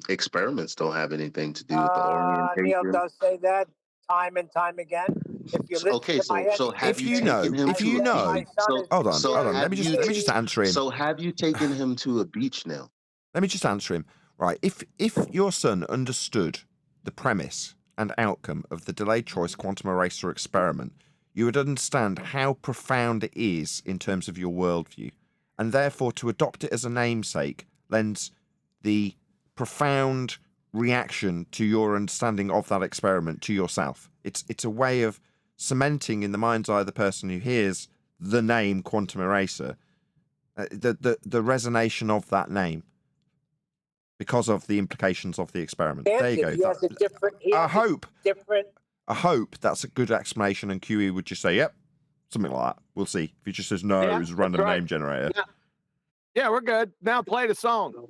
experiments don't have anything to do with the orientation. Neil does say that time and time again. If you listen to my have you taken him to a beach? Hold on. Let me just answer him. So have you taken him to a beach now? Let me just answer him. Right. If your son understood the premise and outcome of the delayed choice quantum eraser experiment, you would understand how profound it is in terms of your worldview. And therefore, to adopt it as a namesake lends the profound reaction to your understanding of that experiment to yourself. It's a way of cementing in the mind's eye of the person who hears the name quantum eraser, the resonation of that name because of the implications of the experiment. There you go. I hope that's a good explanation, and QE would just say, "Yep," something like that. We'll see. If he just says no, it's a random name generator. Yeah, we're good. Now play the song.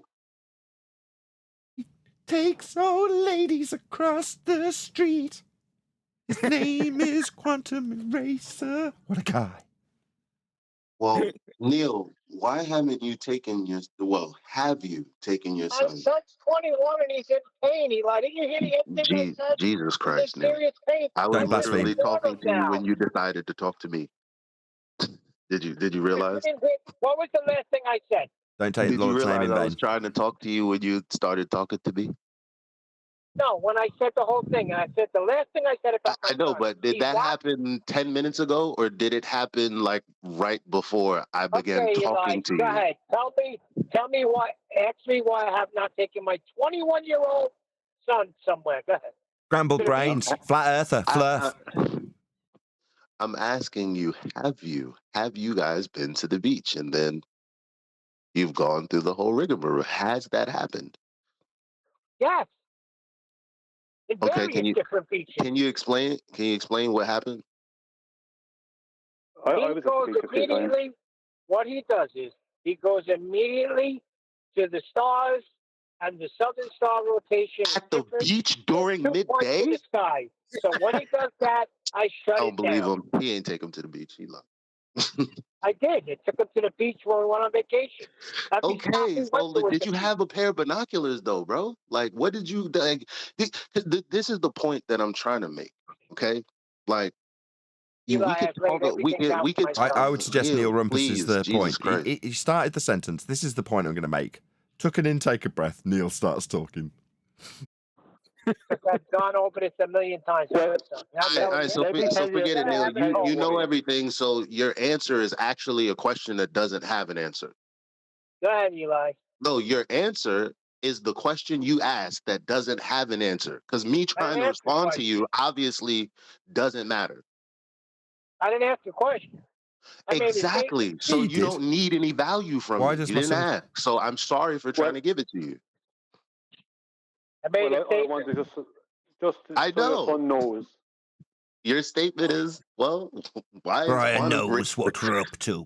Takes old ladies across the street. His name is Quantum Eraser. What a guy. Well, Neil, why haven't you taken your? Well, have you taken your My son? son's 21 and he's in pain, Eli. Didn't you hear the thing I said? Jesus Christ, He's in Neil! serious pain. I was Don't blaspheme. literally talking to you when you decided to talk to me. Did you realize? What was the last thing I said? Don't take Did the you Lord's name realize in I was vain. trying to talk to you when you started talking to me? No, when I said the whole thing, and I said the last thing I said about my I know, son, but did that happen 10 minutes ago, or did it happen like right before I began Okay, Eli, talking to go you? ahead. Tell me why. Ask me why I have not taken my 21-year-old son somewhere. Go ahead. Scrambled brains, flat earther, fluff. I'm asking you, have you guys been to the beach and then you've gone through the whole rigmarole? Has that happened? Yes. In Okay, various different beaches. can you explain what happened? He goes immediately. What he does is he goes immediately to the stars and the southern star rotation at the beach during midday. In the sky. So when he does that, I shut I it don't believe down. him. He ain't take him to the beach. He lied. I did. I took him to the beach when we went on vacation. Okay, so did you have a pair of binoculars though, bro? Like, what did you like? This is the point that I'm trying to make. Okay, like. We could. I would suggest Neil Rumpus is the Jesus point. He started the sentence. This is the point I'm going to make. Took an intake of breath. Neil starts talking. I've gone over this a million times. All right, so forget it, Neil. You know everything, so your answer is actually a question that doesn't have an answer. Go ahead, Eli. No, your answer is the question you asked that doesn't have an answer. Because me trying to respond to you obviously doesn't matter. I didn't ask a question. Exactly. So you don't need any value from me. You didn't ask. So I'm sorry for trying to give it to you. I made a statement. I want to just I know. So your son knows. Your statement is, well, why is Brian knows what we're up to.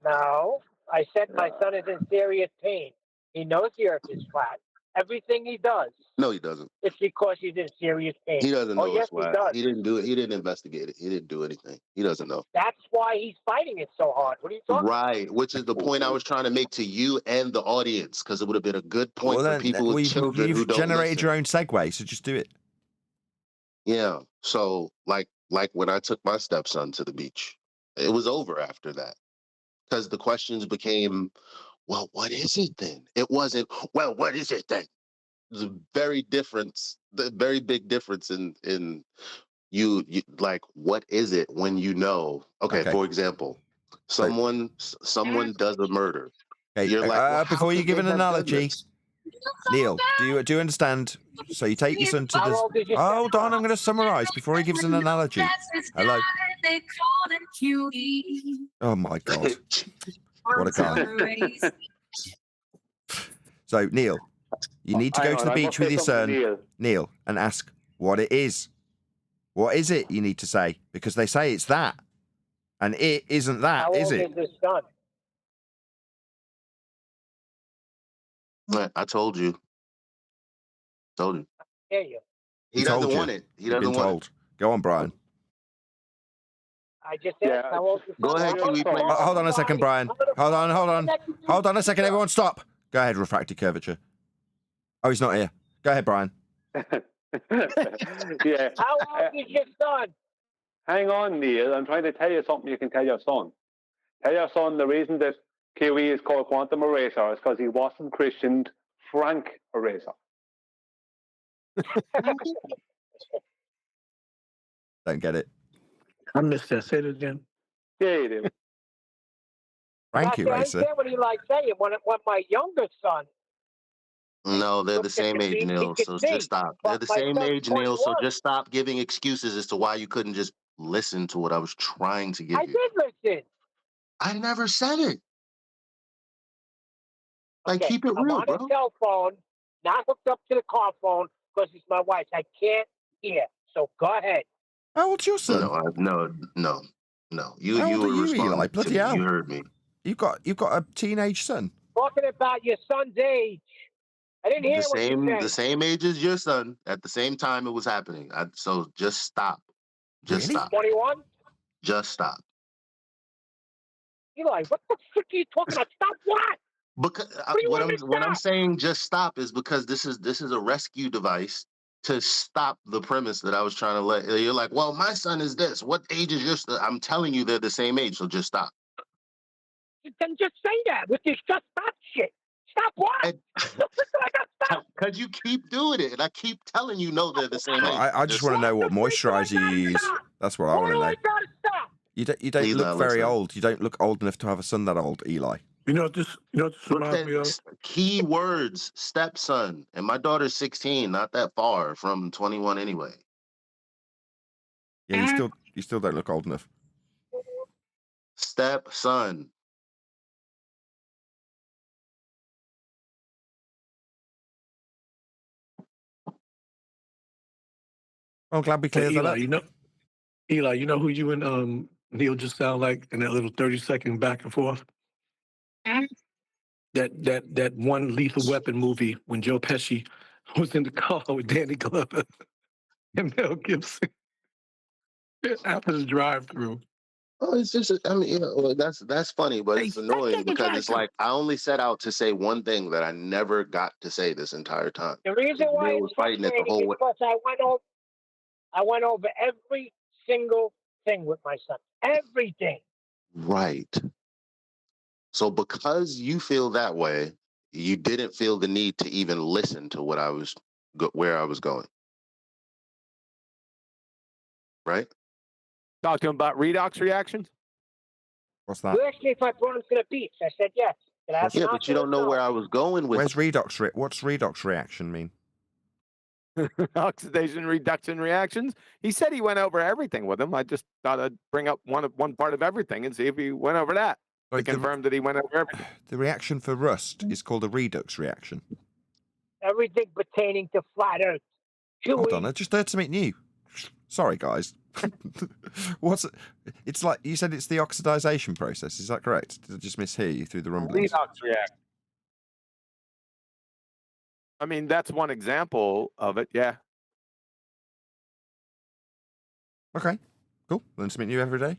No, I said my son is in serious pain. He knows the earth is flat. Everything he does. No, he doesn't. It's because he's in serious pain. He doesn't know yes, it's flat. He does. He didn't do it. He didn't investigate it. He didn't do anything. He doesn't know. That's why he's fighting it so hard. What are you talking about? Right, which is the point I was trying to make to you and the audience, because it would have been a good point for people with children who you've don't generated listen. your own segue, so just do it. Yeah. So like when I took my stepson to the beach, it was over after that. Because the questions became, well, what is it then? It wasn't, well, what is it then? There's a very big difference in you like, what is it when you know? Okay. For example, someone does a murder. Okay, you're like, well, before you give an analogy, Neil, do you understand? So you take your son to this. Hold on, I'm going to summarize before he gives an analogy. Hello. Oh my God. What a guy. So, Neil, you need to go to the beach with your son, Neil, and ask what it is. What is it you need to say? Because they say it's that. And it isn't that, How is old it? is his son? I told you. Told you. Hear you. He doesn't want it. He You've been doesn't want told. Go on, Brian. I just asked how old his son. Go ahead, Kiwi. Play. Hold on a second, Brian. Hold on. Hold on a second, everyone. Stop. Go ahead, refracted curvature. Oh, he's not here. Go ahead, Brian. Yeah. How old is your son? Hang on, Neil. I'm trying to tell you something you can tell your son. Tell your son the reason that Kiwi is called Quantum Eraser is because he wasn't christened Frank Eraser. Don't get it. I missed that. Say it again. Yeah, you do. Frank I Eraser. get what he likes saying. When my younger son, No, they're the same age, Neil. So just stop. They're the same age, Neil. So just stop giving excuses as to why you couldn't just listen to what I was trying to give I you. did listen. I never said it. Like, Okay, keep it I'm real, on bro. a cell phone, not hooked up to the car phone because it's my wife's. I can't hear. So go ahead. How old's your son? No. You How old were are you, responding Eli? to Bloody me. hell. You heard me. You've got a teenage son. Talking about your son's age. I didn't hear what you said. The same age as your son. At the same time it was happening. So just stop. Just Really? stop. 21? Just stop. Eli, what the frick are you talking about? Stop what? Because what I'm saying, just stop, is because this is a rescue device to stop the premise that I was trying to let. You're like, well, my son is this. What age is your son? I'm telling you, they're the same age. So just stop. Then just say that with this just stop shit. Stop what? Because you keep doing it, and I keep telling you, no, they're the same age. I just want to know what moisturizer you use. That's what I want to know. You don't Eli, look very listen. old. You don't look old enough to have a son that old, Eli. You know what this reminds me of? Key words, stepson. And my daughter's 16, not that far from 21 anyway. Yeah, you still don't look old enough. Stepson. I'm glad we cleared that Eli, up. Eli, you know who you and Neil just sound like in that little 30-second back and forth? That one Lethal Weapon movie when Joe Pesci was in the car with Danny Glover and Mel Gibson after the drive-through. Oh, it's just, I mean, you know, that's funny, but it's annoying because it's like I only set out to say one thing that I never got to say this entire time. The reason why Neil it's was fighting it the frustrating whole is way. because I went over every single thing with my son. Everything. Right. So because you feel that way, you didn't feel the need to even listen to what where I was going. Right? Talk to him about redox reactions. What's that? You asked me if I brought him to the beach. I said yes. Yeah, but you don't know where I was going with. Where's redox? What's redox reaction mean? Oxidation reduction reactions. He said he went over everything with him. I just thought I'd bring up one part of everything and see if he went over that. To confirm that he went over everything. The reaction for rust is called a redox reaction. Everything pertaining to flat Earth. Hold on, I just heard something new. Sorry, guys. It's like you said. It's the oxidization process. Is that correct? Did I just mishear you through the rumblings? Redox reaction. I mean, that's one example of it. Yeah. Okay, cool. Learn something new every day.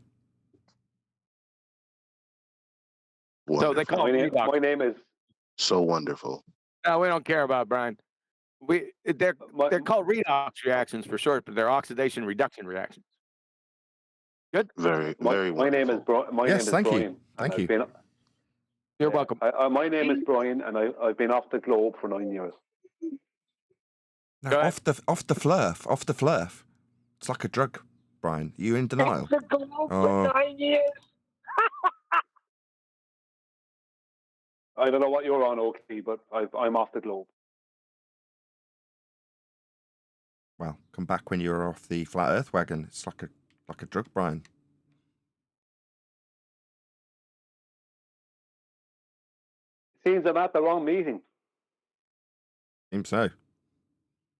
So they call it redox. My name is so wonderful. No, we don't care about it, Brian. They're called redox reactions for short, but they're oxidation reduction reactions. Good. Very my name is Brian. Thank you. You're welcome. My name is Brian, and I've been off the globe for 9 years. No, off the flurf. It's like a drug, Brian. Are you in denial? Off the globe for 9 years. I don't know what you're on, Oakley, but I'm off the globe. Well, come back when you're off the flat Earth wagon. It's like a drug, Brian. seems I'm at the wrong meeting. Seems so.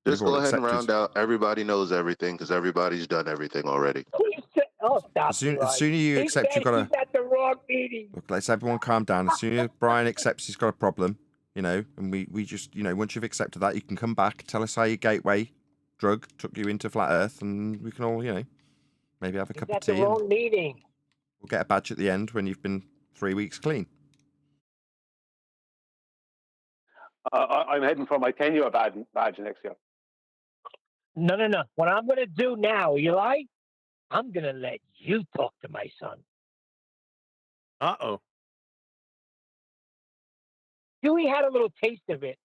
Just You've all go ahead and accepted. round out. Everybody knows everything because everybody's done everything already. Oh, stop. As soon Eli. as you He accept you've said got he's at the wrong meeting. look, let's everyone calm down. As soon as Brian accepts he's got a problem, and we just, once you've accepted that, you can come back, tell us how your gateway drug took you into flat Earth, and we can all, maybe have a He's cup of at the tea, and wrong meeting. we'll get a badge at the end when you've been 3 weeks clean. I'm heading for my 10-year badge next year. No. What I'm going to do now, Eli, I'm going to let you talk to my son. Uh-oh. Huey had a little taste of it.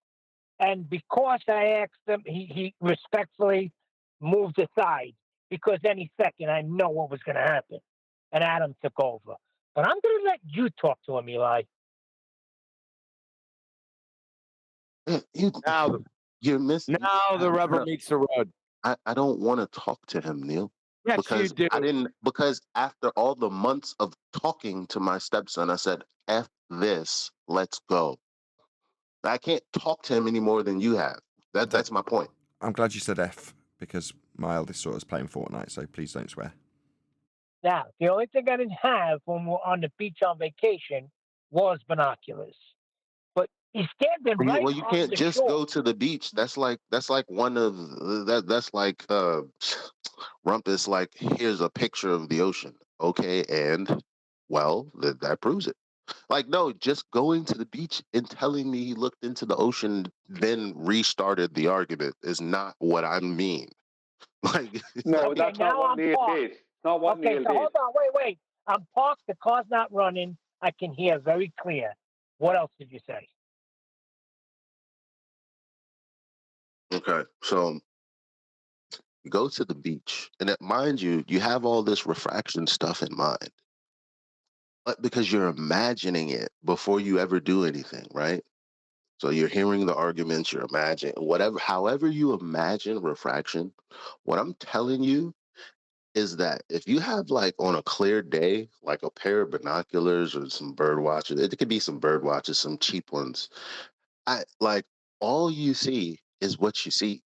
And because I asked him, he respectfully moved aside because any second I know what was going to happen. And Adam took over. But I'm going to let you talk to him, Eli. You're missing. Now the rubber meets the road. I don't want to talk to him, Neil. Yes, because you do. I didn't. Because after all the months of talking to my stepson, I said, "F this, let's go." I can't talk to him any more than you have. That's my point. I'm glad you said F because my eldest daughter's playing Fortnite, so please don't swear. Now, the only thing I didn't have when we're on the beach on vacation was binoculars. But he's standing right Well, you on can't the just shore. go to the beach. That's like one of that's like Rumpus. Like, here's a picture of the ocean. Okay, and well, that proves it. Like, no, just going to the beach and telling me he looked into the ocean, then restarted the argument is not what I mean. Like, No, Okay, that's not now what I'm Neil parked. did. It's not what Okay, Neil so did. hold on, wait. I'm parked. The car's not running. I can hear very clear. What else did you say? okay, so you go to the beach, and mind you, you have all this refraction stuff in mind, but because you're imagining it before you ever do anything, right? So you're hearing the arguments, you're imagining however you imagine refraction. What I'm telling you is that if you have, like, on a clear day, like a pair of binoculars or some bird watchers, it could be some bird watchers, some cheap ones. I like all you see is what you see.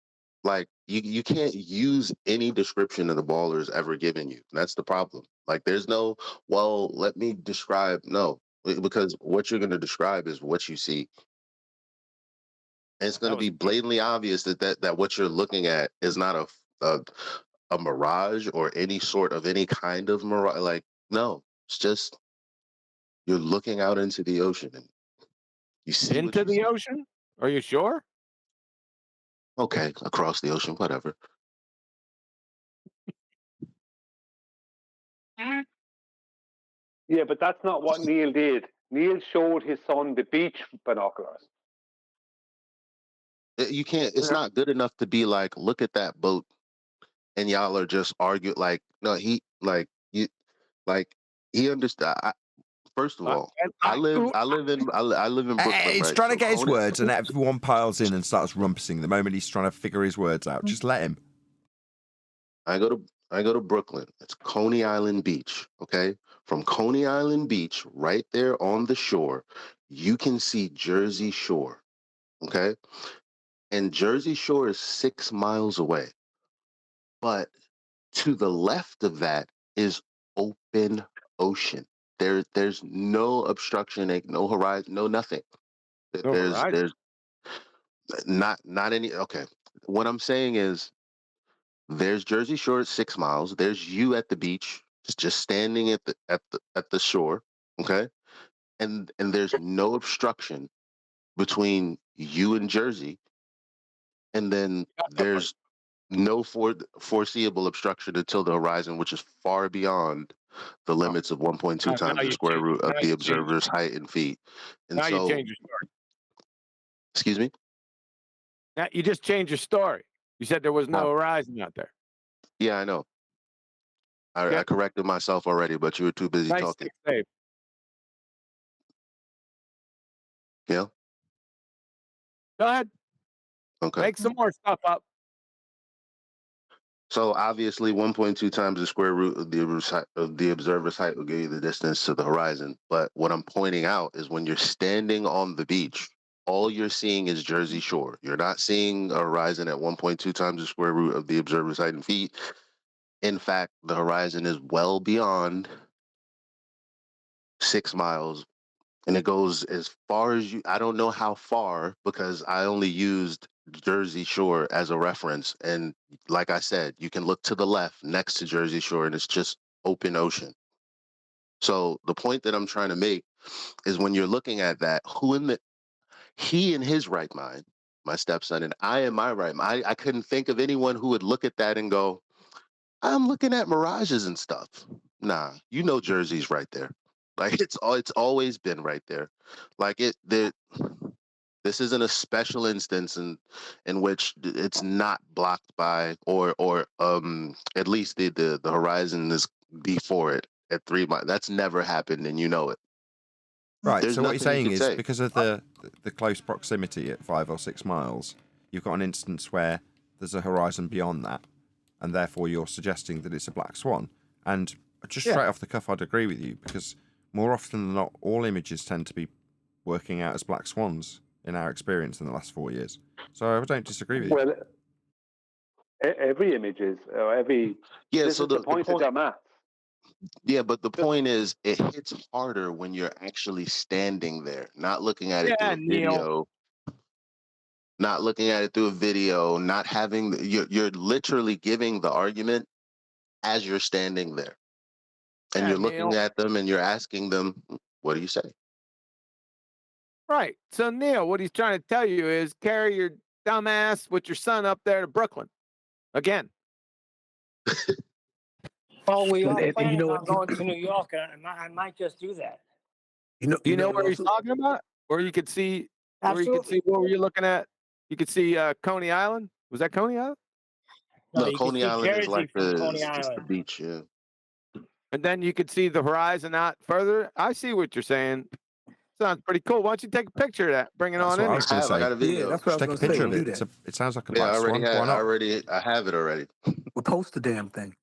Like, you can't use any description of the ballers ever given you. That's the problem. Like, there's no, well, let me describe. No, because what you're going to describe is what you see. And it's going to be blatantly obvious that what you're looking at is not a mirage or any sort of any kind of mirage. Like, no, it's just you're looking out into the ocean and you see what Into you the see. ocean? Are you sure? Okay, across the ocean, whatever. Yeah, but that's not what Neil did. Neil showed his son the beach binoculars. You can't. It's not good enough to be like, look at that boat, and y'all are just arguing. Like, no, he understood. First of all, I live in Brooklyn, He's right? trying to So get his Coney, words, and everyone piles in and starts rumpusing the moment he's trying to figure his words out. Just let him. I go to Brooklyn. It's Coney Island Beach. Okay, from Coney Island Beach, right there on the shore, you can see Jersey Shore. Okay, and Jersey Shore is 6 miles away, but to the left of that is open ocean. There's no obstruction, no horizon, no nothing. No horizon. There's not any. Okay, what I'm saying is there's Jersey Shore at 6 miles. There's you at the beach, just standing at the shore. Okay, and there's no obstruction between you and Jersey, and then there's no foreseeable obstruction until the horizon, which is far beyond the limits of 1.2 times the square root of the observer's height in feet. And now you so, change your story. excuse me? Now you just changed your story. You said there was no horizon out there. Yeah, I know. I corrected myself already, but you were too busy talking. Save. Yeah? Go ahead. Okay. Make some more stuff up. So obviously, 1.2 times the square root of the observer's height will give you the distance to the horizon. But what I'm pointing out is when you're standing on the beach, all you're seeing is Jersey Shore. You're not seeing a horizon at 1.2 times the square root of the observer's height in feet. In fact, the horizon is well beyond 6 miles, and it goes as far as you. I don't know how far because I only used Jersey Shore as a reference. And like I said, you can look to the left next to Jersey Shore, and it's just open ocean. So the point that I'm trying to make is when you're looking at that, he in his right mind, my stepson, and I in my right mind, I couldn't think of anyone who would look at that and go, I'm looking at mirages and stuff. Nah, Jersey's right there. Like it's always been right there. Like this isn't a special instance in which it's not blocked by or at least the horizon is before it at 3 miles. That's never happened, and you know it. Right. There's So what you're nothing saying you is could say. because of the close proximity at 5 or 6 miles, you've got an instance where there's a horizon beyond that, and therefore you're suggesting that it's a black swan. And just straight off the cuff, I'd agree with you because more often than not, all images tend to be working out as black swans in our experience in the last 4 years. So I don't disagree with you. Well, every image is, every. Yeah. This So is the point of their math. Yeah, but the point is, it hits harder when you're actually standing there, not looking at it through a video. Not looking at it through a video, not having you're literally giving the argument as you're standing there, and you're looking at them and you're asking them, "What do you say?" Right. So Neil, what he's trying to tell you is carry your dumbass with your son up there to Brooklyn again. Well, we are And planning you know on what? going to New York, and I might just do that. You know what where he's also- talking about? Where you could see, Absolutely. what were you looking at? You could see Coney Island. Was that Coney Island? No, No, you can Coney see Island is Jersey like from the Coney it's just the Island. beach. Yeah. And then you could see the horizon out further. I see what you're saying. Sounds pretty cool. Why don't you take a picture of that? Bring it That's on what in I here. was going to say. I got a video. Yeah, that's what Just I take was a going to say. picture of We'll do it. that. It sounds like a Yeah, black I already swan. had. Why not? I have it already. We'll post the damn thing.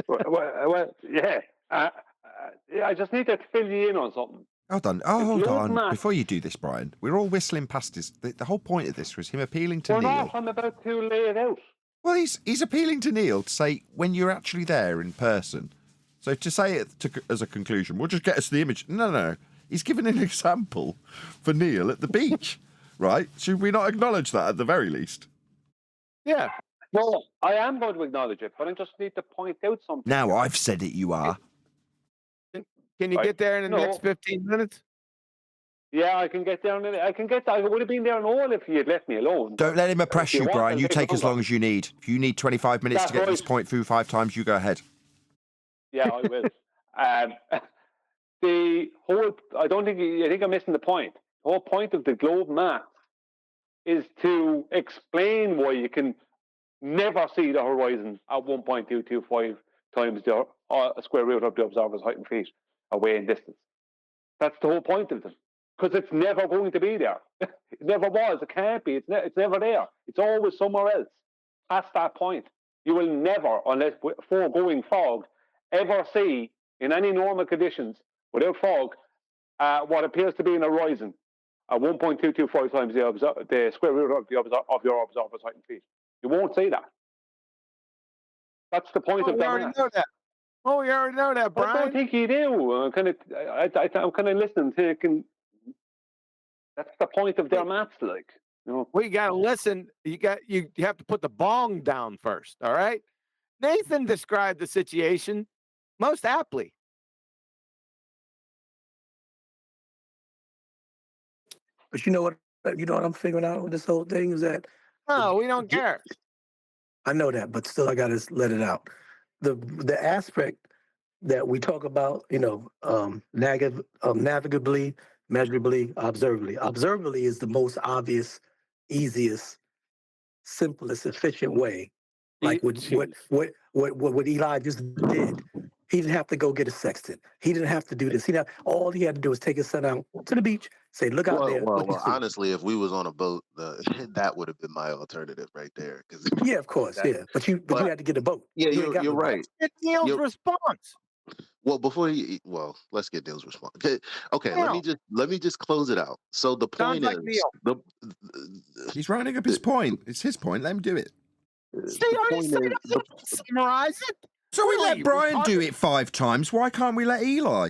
well, yeah. I just need to fill you in on something. Hold on. Oh, hold on. Before you do this, Brian, we're all whistling past this. The whole point of this was him appealing to We're Neil. not. I'm about to lay it out. Well, he's appealing to Neil to say when you're actually there in person. So to say it as a conclusion, we'll just get us the image. No. He's given an example for Neil at the beach, right? Should we not acknowledge that at the very least? Yeah. Well, I am going to acknowledge it, but I just need to point out something. Now I've said it, you are. Can you get there in the next 15 minutes? Yeah, I can get down. I would have been there and all if you had left me alone. Don't let him oppress you, Brian. You take as long as as you need. If you need 25 minutes to get this point through 5 times, you go ahead. Yeah, I will. The whole, I think I'm missing the point. The whole point of the globe map is to explain why you can never see the horizon at 1.225 times the square root of the observer's height in feet away in distance. That's the whole point of them. Because it's never going to be there. It never was. It can't be. It's never there. It's always somewhere else. Past that point. You will never, unless foregoing fog, ever see, in any normal conditions, without fog, what appears to be an horizon at 1.225 times the square root of your observer's height in feet. You won't see that. That's the point of we already that. know that. Oh, we already know that, Brian. I don't think you do. I'm kind of listening, thinking that's the point of their maths, like. Well, you got to listen. You have to put the bong down first. All right. Nathan described the situation most aptly. But you know what I'm figuring out with this whole thing is that no, we don't care. I know that, but still I gotta let it out. The aspect that we talk about, navigably, measurably, observably. Observably is the most obvious, easiest, simplest, efficient way. Like what Eli just did. He didn't have to go get a sextant. He didn't have to do this. All he had to do was take his son out to the beach, Say, look out there. What you Well. see? Honestly, if we was on a boat, that would have been my alternative right there. Because Yeah, of course. Yeah, but you had to get a boat. Yeah, You ain't got you're no boat. right. Get Neil's You're- response. Well, let's get Neil's response. Okay, Neil. let me just close it out. So the Sounds point like is, Neil. He's rounding up his point. It's his point. Let him do it. See, already said it. Summarize it. So we Really, let Brian do retarded. it 5 times. Why can't we let Eli?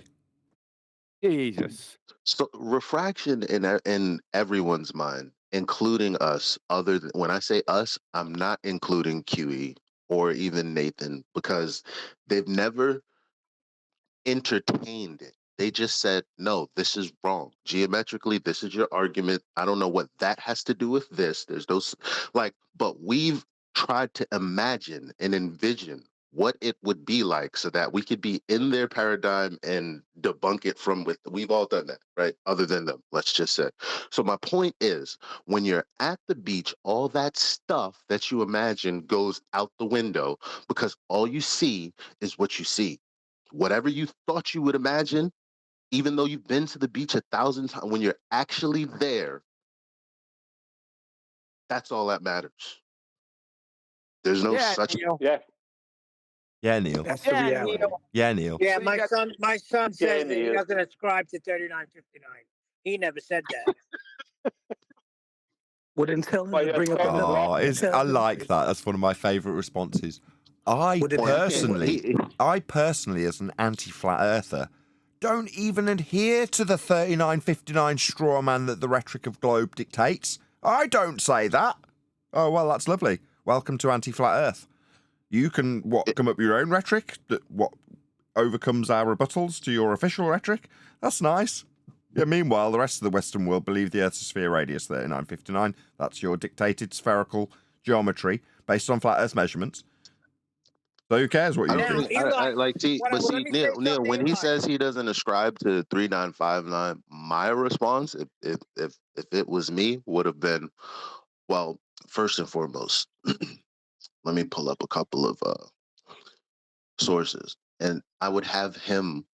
Jesus. So refraction in everyone's mind, including us. Other than when I say us, I'm not including QE or even Nathan because they've never entertained it. They just said, no, this is wrong. Geometrically, this is your argument. I don't know what that has to do with this. There's no but we've tried to imagine and envision what it would be like so that we could be in their paradigm and debunk it from with. We've all done that, right? Other than them, let's just say. So my point is, when you're at the beach, all that stuff that you imagine goes out the window because all you see is what you see. Whatever you thought you would imagine, even though you've been to the beach 1,000 times, when you're actually there, that's all that matters. There's no such. Neil. Yeah. Yeah, Neil. That's the reality. Neil. Yeah, Neil. Yeah, So you got- my son says that he Neil. doesn't ascribe to 3959. He never said that. Well, then tell him Well, to yeah, bring up probably. another. I like that. That's one of my favourite responses. I Well, then personally, as an anti-flat earther, don't even adhere to the 3959 straw man that the rhetoric of globe dictates. I don't say that. Oh, well, that's lovely. Welcome to anti-flat earth. You can, come up with your own rhetoric that, overcomes our rebuttals to your official rhetoric? That's nice. Yeah, meanwhile, the rest of the Western world believe the Earth's sphere radius 3959. That's your dictated spherical geometry based on flat Earth measurements. So who cares what you Now, think? Eli, See, Neil, when he says he doesn't ascribe to 3959, my response, if it was me, would have been, well, first and foremost, let me pull up a couple of sources, and I would have him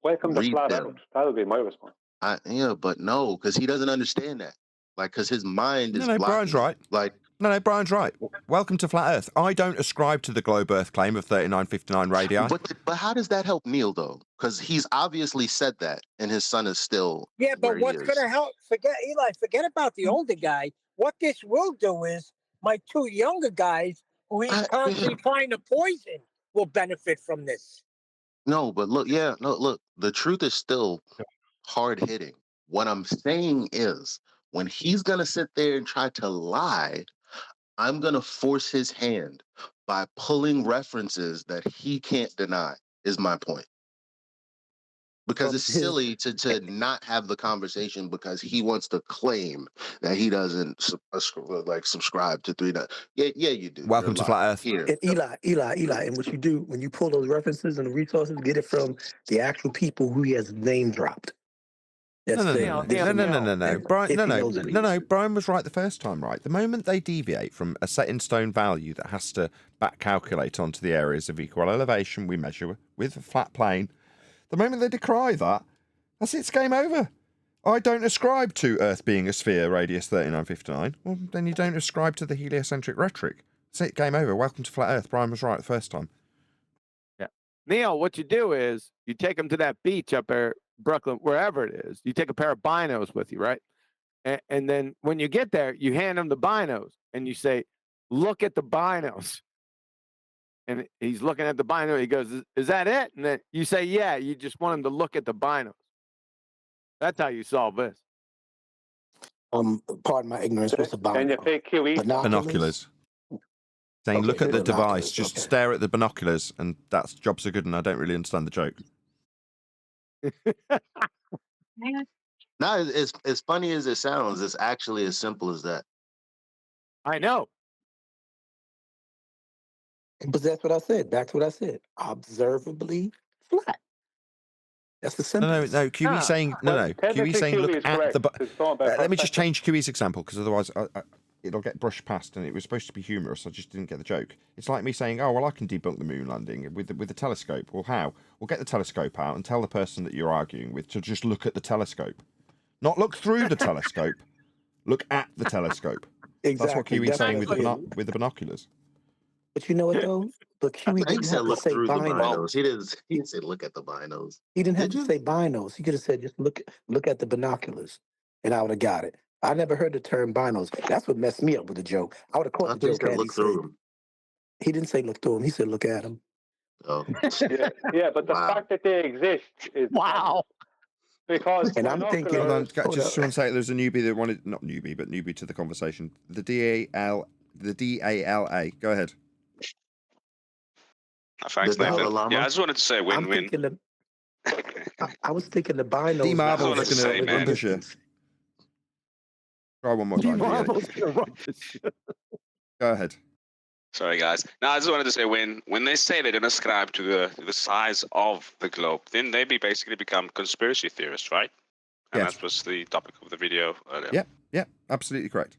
Welcome to read flat them. Earth. That would be my response. But no, because he doesn't understand that. Like, because his mind is No, Brian's right. Like, No, Brian's right. Welcome to flat Earth. I don't ascribe to the globe Earth claim of 3959 radii. but how does that help Neil though? Because he's obviously said that, and his son is still. Yeah, but where he what's is. going to help? Eli, forget about the older guy. What this will do is my 2 younger guys who he's constantly trying to poison will benefit from this. No, but look, the truth is still hard hitting. What I'm saying is, when he's gonna sit there and try to lie, I'm gonna force his hand by pulling references that he can't deny. Is my point. Because it's silly to not have the conversation because he wants to claim that he doesn't subscribe to 39. Yeah, you do. Welcome You're to lying. flat Earth. Here. And Eli, and what you do when you pull those references and the resources, get it from the actual people who he has name dropped. No. Brian, Brian was right the first time, right? The moment they deviate from a set in stone value that has to back calculate onto the areas of equal elevation we measure with a flat plane, the moment they decry that, that's it, it's game over. I don't ascribe to Earth being a sphere radius 3959. Well, then you don't ascribe to the heliocentric rhetoric. That's it, game over. Welcome to flat Earth. Brian was right the first time. Yeah. Neil, what you do is you take them to that beach up there, Brooklyn, wherever it is. You take a pair of binos with you, right? And then when you get there, you hand them the binos and you say, look at the binos. And he's looking at the bino. He goes, is that it? And then you say, yeah, you just want him to look at the binos. That's how you solve this. Pardon my ignorance. What's a bino? And you take QE. Binoculars. Saying, Okay, look at the binoculars, device, just okay. stare at the binoculars, and that's jobs are good, and I don't really understand the joke. No, it's as funny as it sounds. It's actually as simple as that. I know. But that's what I said. Back to what I said. Observably flat. That's the simplest. No. QE saying QE saying look at the. Let me just change QE's example because otherwise it'll get brushed past, and it was supposed to be humorous. I just didn't get the joke. It's like me saying, "Oh well, I can debunk the moon landing with the telescope." Well, how? We'll get the telescope out and tell the person that you're arguing with to just look at the telescope. Not look through the telescope. Look at the telescope. That's what Exactly. Kiwi's saying with the Exactly. with the binoculars. But you know what though? But I Huey think he didn't said have to look say through the binos. binos. He didn't say look at the binos. He didn't have Did to you? say binos. He could have said just look at the binoculars, and I would have got it. I never heard the term binos. That's what messed me up with the joke. I would have caught I the think he joke said had he look through said. them. He didn't say look through him. He said look at him. Oh. Yeah, but the Wow. fact that they exist is Wow. because And I'm thinking, Hold on, binoculars. just want to say there's a newbie that wanted, not newbie, but newbie to the conversation. The DALA. Go ahead. Thanks, The Dalai Nathan. Lama? Yeah, I just wanted to say I'm win-win. thinking I was thinking the binos. D I Marvel's wanted to going say, to man. run push you. Try one more time. Marvel's gonna run this shit. Go ahead. Sorry, guys. No, I just wanted to say when they say they don't ascribe to the size of the globe, then they basically become conspiracy theorists, right? And Yes. that was the topic of the video earlier. Yep, absolutely correct.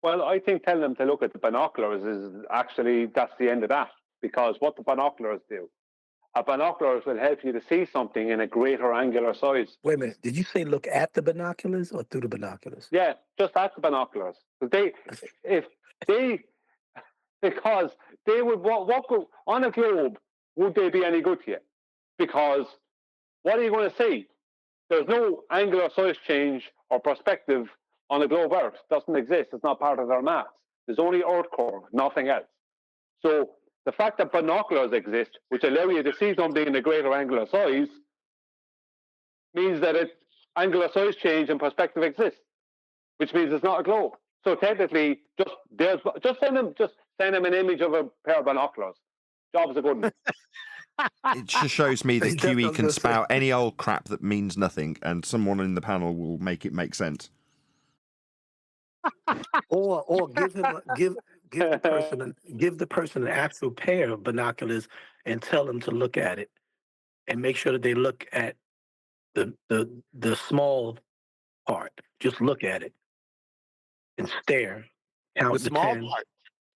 Well, I think telling them to look at the binoculars is actually that's the end of that, because what the binoculars do, binoculars will help you to see something in a greater angular size. Wait a minute. Did you say look at the binoculars or through the binoculars? Yeah, just at the binoculars. Because they would what on a globe, would they be any good to you? Because what are you going to see? There's no angular size change or perspective on a globe Earth. It doesn't exist. It's not part of their maths. There's only Earth core, nothing else. So the fact that binoculars exist, which allow you to see something in a greater angular size, means that angular size change and perspective exists, which means it's not a globe. So technically, just send them an image of a pair of binoculars. Job's a good one. It just shows me that QE can spout any old crap that means nothing, and someone in the panel will make it make sense. Or give the person an actual pair of binoculars and tell them to look at it, and make sure that they look at the small part. Just look at it and stare. Count The the small 10. part.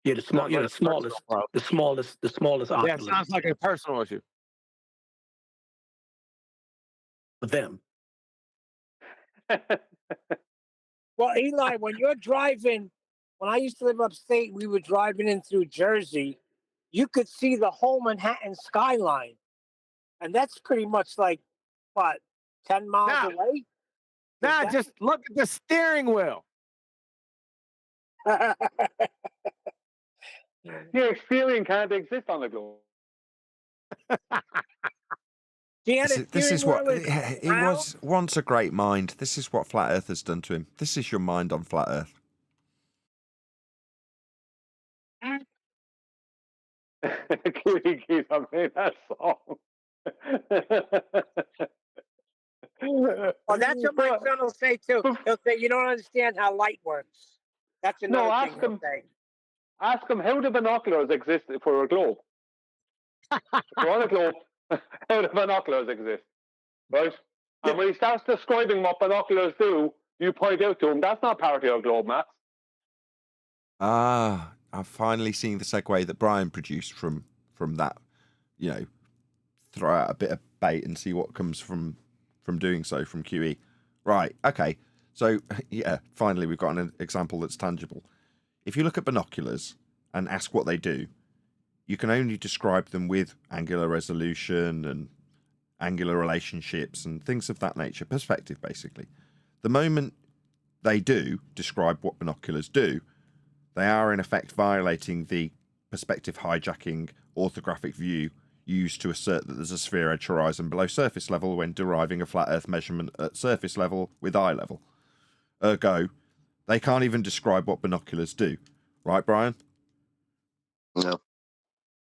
Yeah, the small. Sounds Yeah, like the a personal smallest. problem. The smallest Yeah, it oculus sounds like a personal issue. for them. Well, Eli, when you're driving, when I used to live upstate, we were driving in through Jersey. You could see the whole Manhattan skyline, and that's pretty much like what 10 miles away. Nah, just look at the steering wheel. The experience can't exist on the globe. This is what it was once a great mind. This is what Flat Earth has done to him. This is your mind on Flat Earth. Keith, I made that song. Well, that's what my son will say too. He'll say, "You don't understand how light works." That's another No, thing he'll say. Ask him how do binoculars exist for a globe? If you're on a globe, how do binoculars exist? Right? And when he starts describing what binoculars do, you point out to him that's not part of your globe, Matt. Ah, I'm finally seeing the segue that Brian produced from that. You know, throw out a bit of bait and see what comes from doing so from QE. Right. Okay. So yeah, finally we've got an example that's tangible. If you look at binoculars and ask what they do, you can only describe them with angular resolution and angular relationships and things of that nature, perspective basically. The moment they do describe what binoculars do, they are in effect violating the perspective hijacking orthographic view used to assert that there's a sphere edge horizon below surface level when deriving a flat earth measurement at surface level with eye level. Ergo, they can't even describe what binoculars do. Right, Brian? No.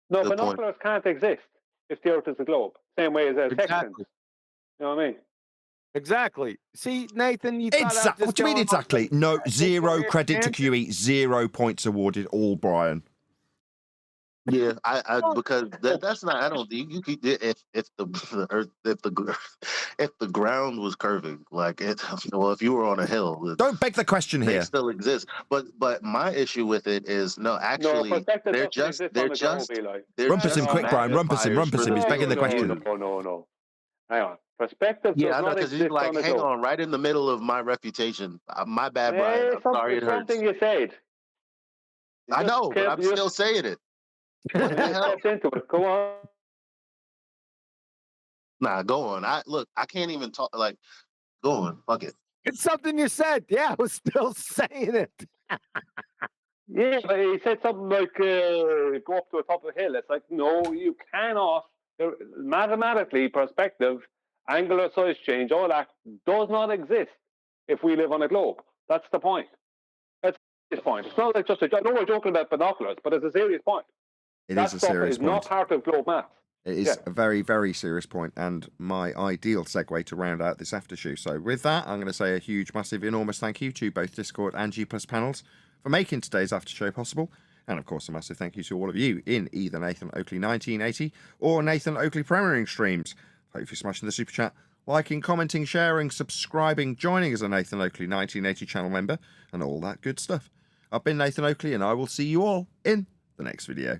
No, Good point. binoculars can't exist if the Earth is a globe. Same way as a section. You know what I mean? Exactly. See, Nathan, you Exactly. What do you mean exactly? No, zero credit to QE, 0 points awarded, all Brian. Yeah, I because that's not. I don't think you could if the earth if the ground was curving like it. Well, if you were on a hill, don't beg the question they here. still exist. But my issue with it is actually they're just Rumpus him quick, Brian. Rumpus him. He's begging the question. No. Hang on. Perspective Yeah, does I know, not because he's exist like, on a hang globe. on, right in the middle of my refutation. My bad, Brian. I'm sorry it It's hurts. something you said. You I just know, but kept- I'm you still just- saying it. you What the just hell? kept into it. Go on. Nah, go on. I can't even talk. Like, go on. Fuck it. It's something you said. Yeah, I was still saying it. Yeah, but he said something like, go up to the top of the hill. It's like, no, you cannot. Mathematically, perspective, angular size change, all that does not exist if we live on a globe. That's the point. That's the point. It's not like just I know we're joking about binoculars, but it's a serious point. It That is a stuff serious is not point. part of globe math. It is a very, very serious point, and my ideal segue to round out this after show. So with that, I'm going to say a huge, massive, enormous thank you to both Discord and G+ panels for making today's after show possible. And of course, a massive thank you to all of you in either Nathan Oakley 1980 or Nathan Oakley Premiering streams. Hope you're smashing the super chat, liking, commenting, sharing, subscribing, joining as a Nathan Oakley 1980 channel member, and all that good stuff. I've been Nathan Oakley, and I will see you all in the next video.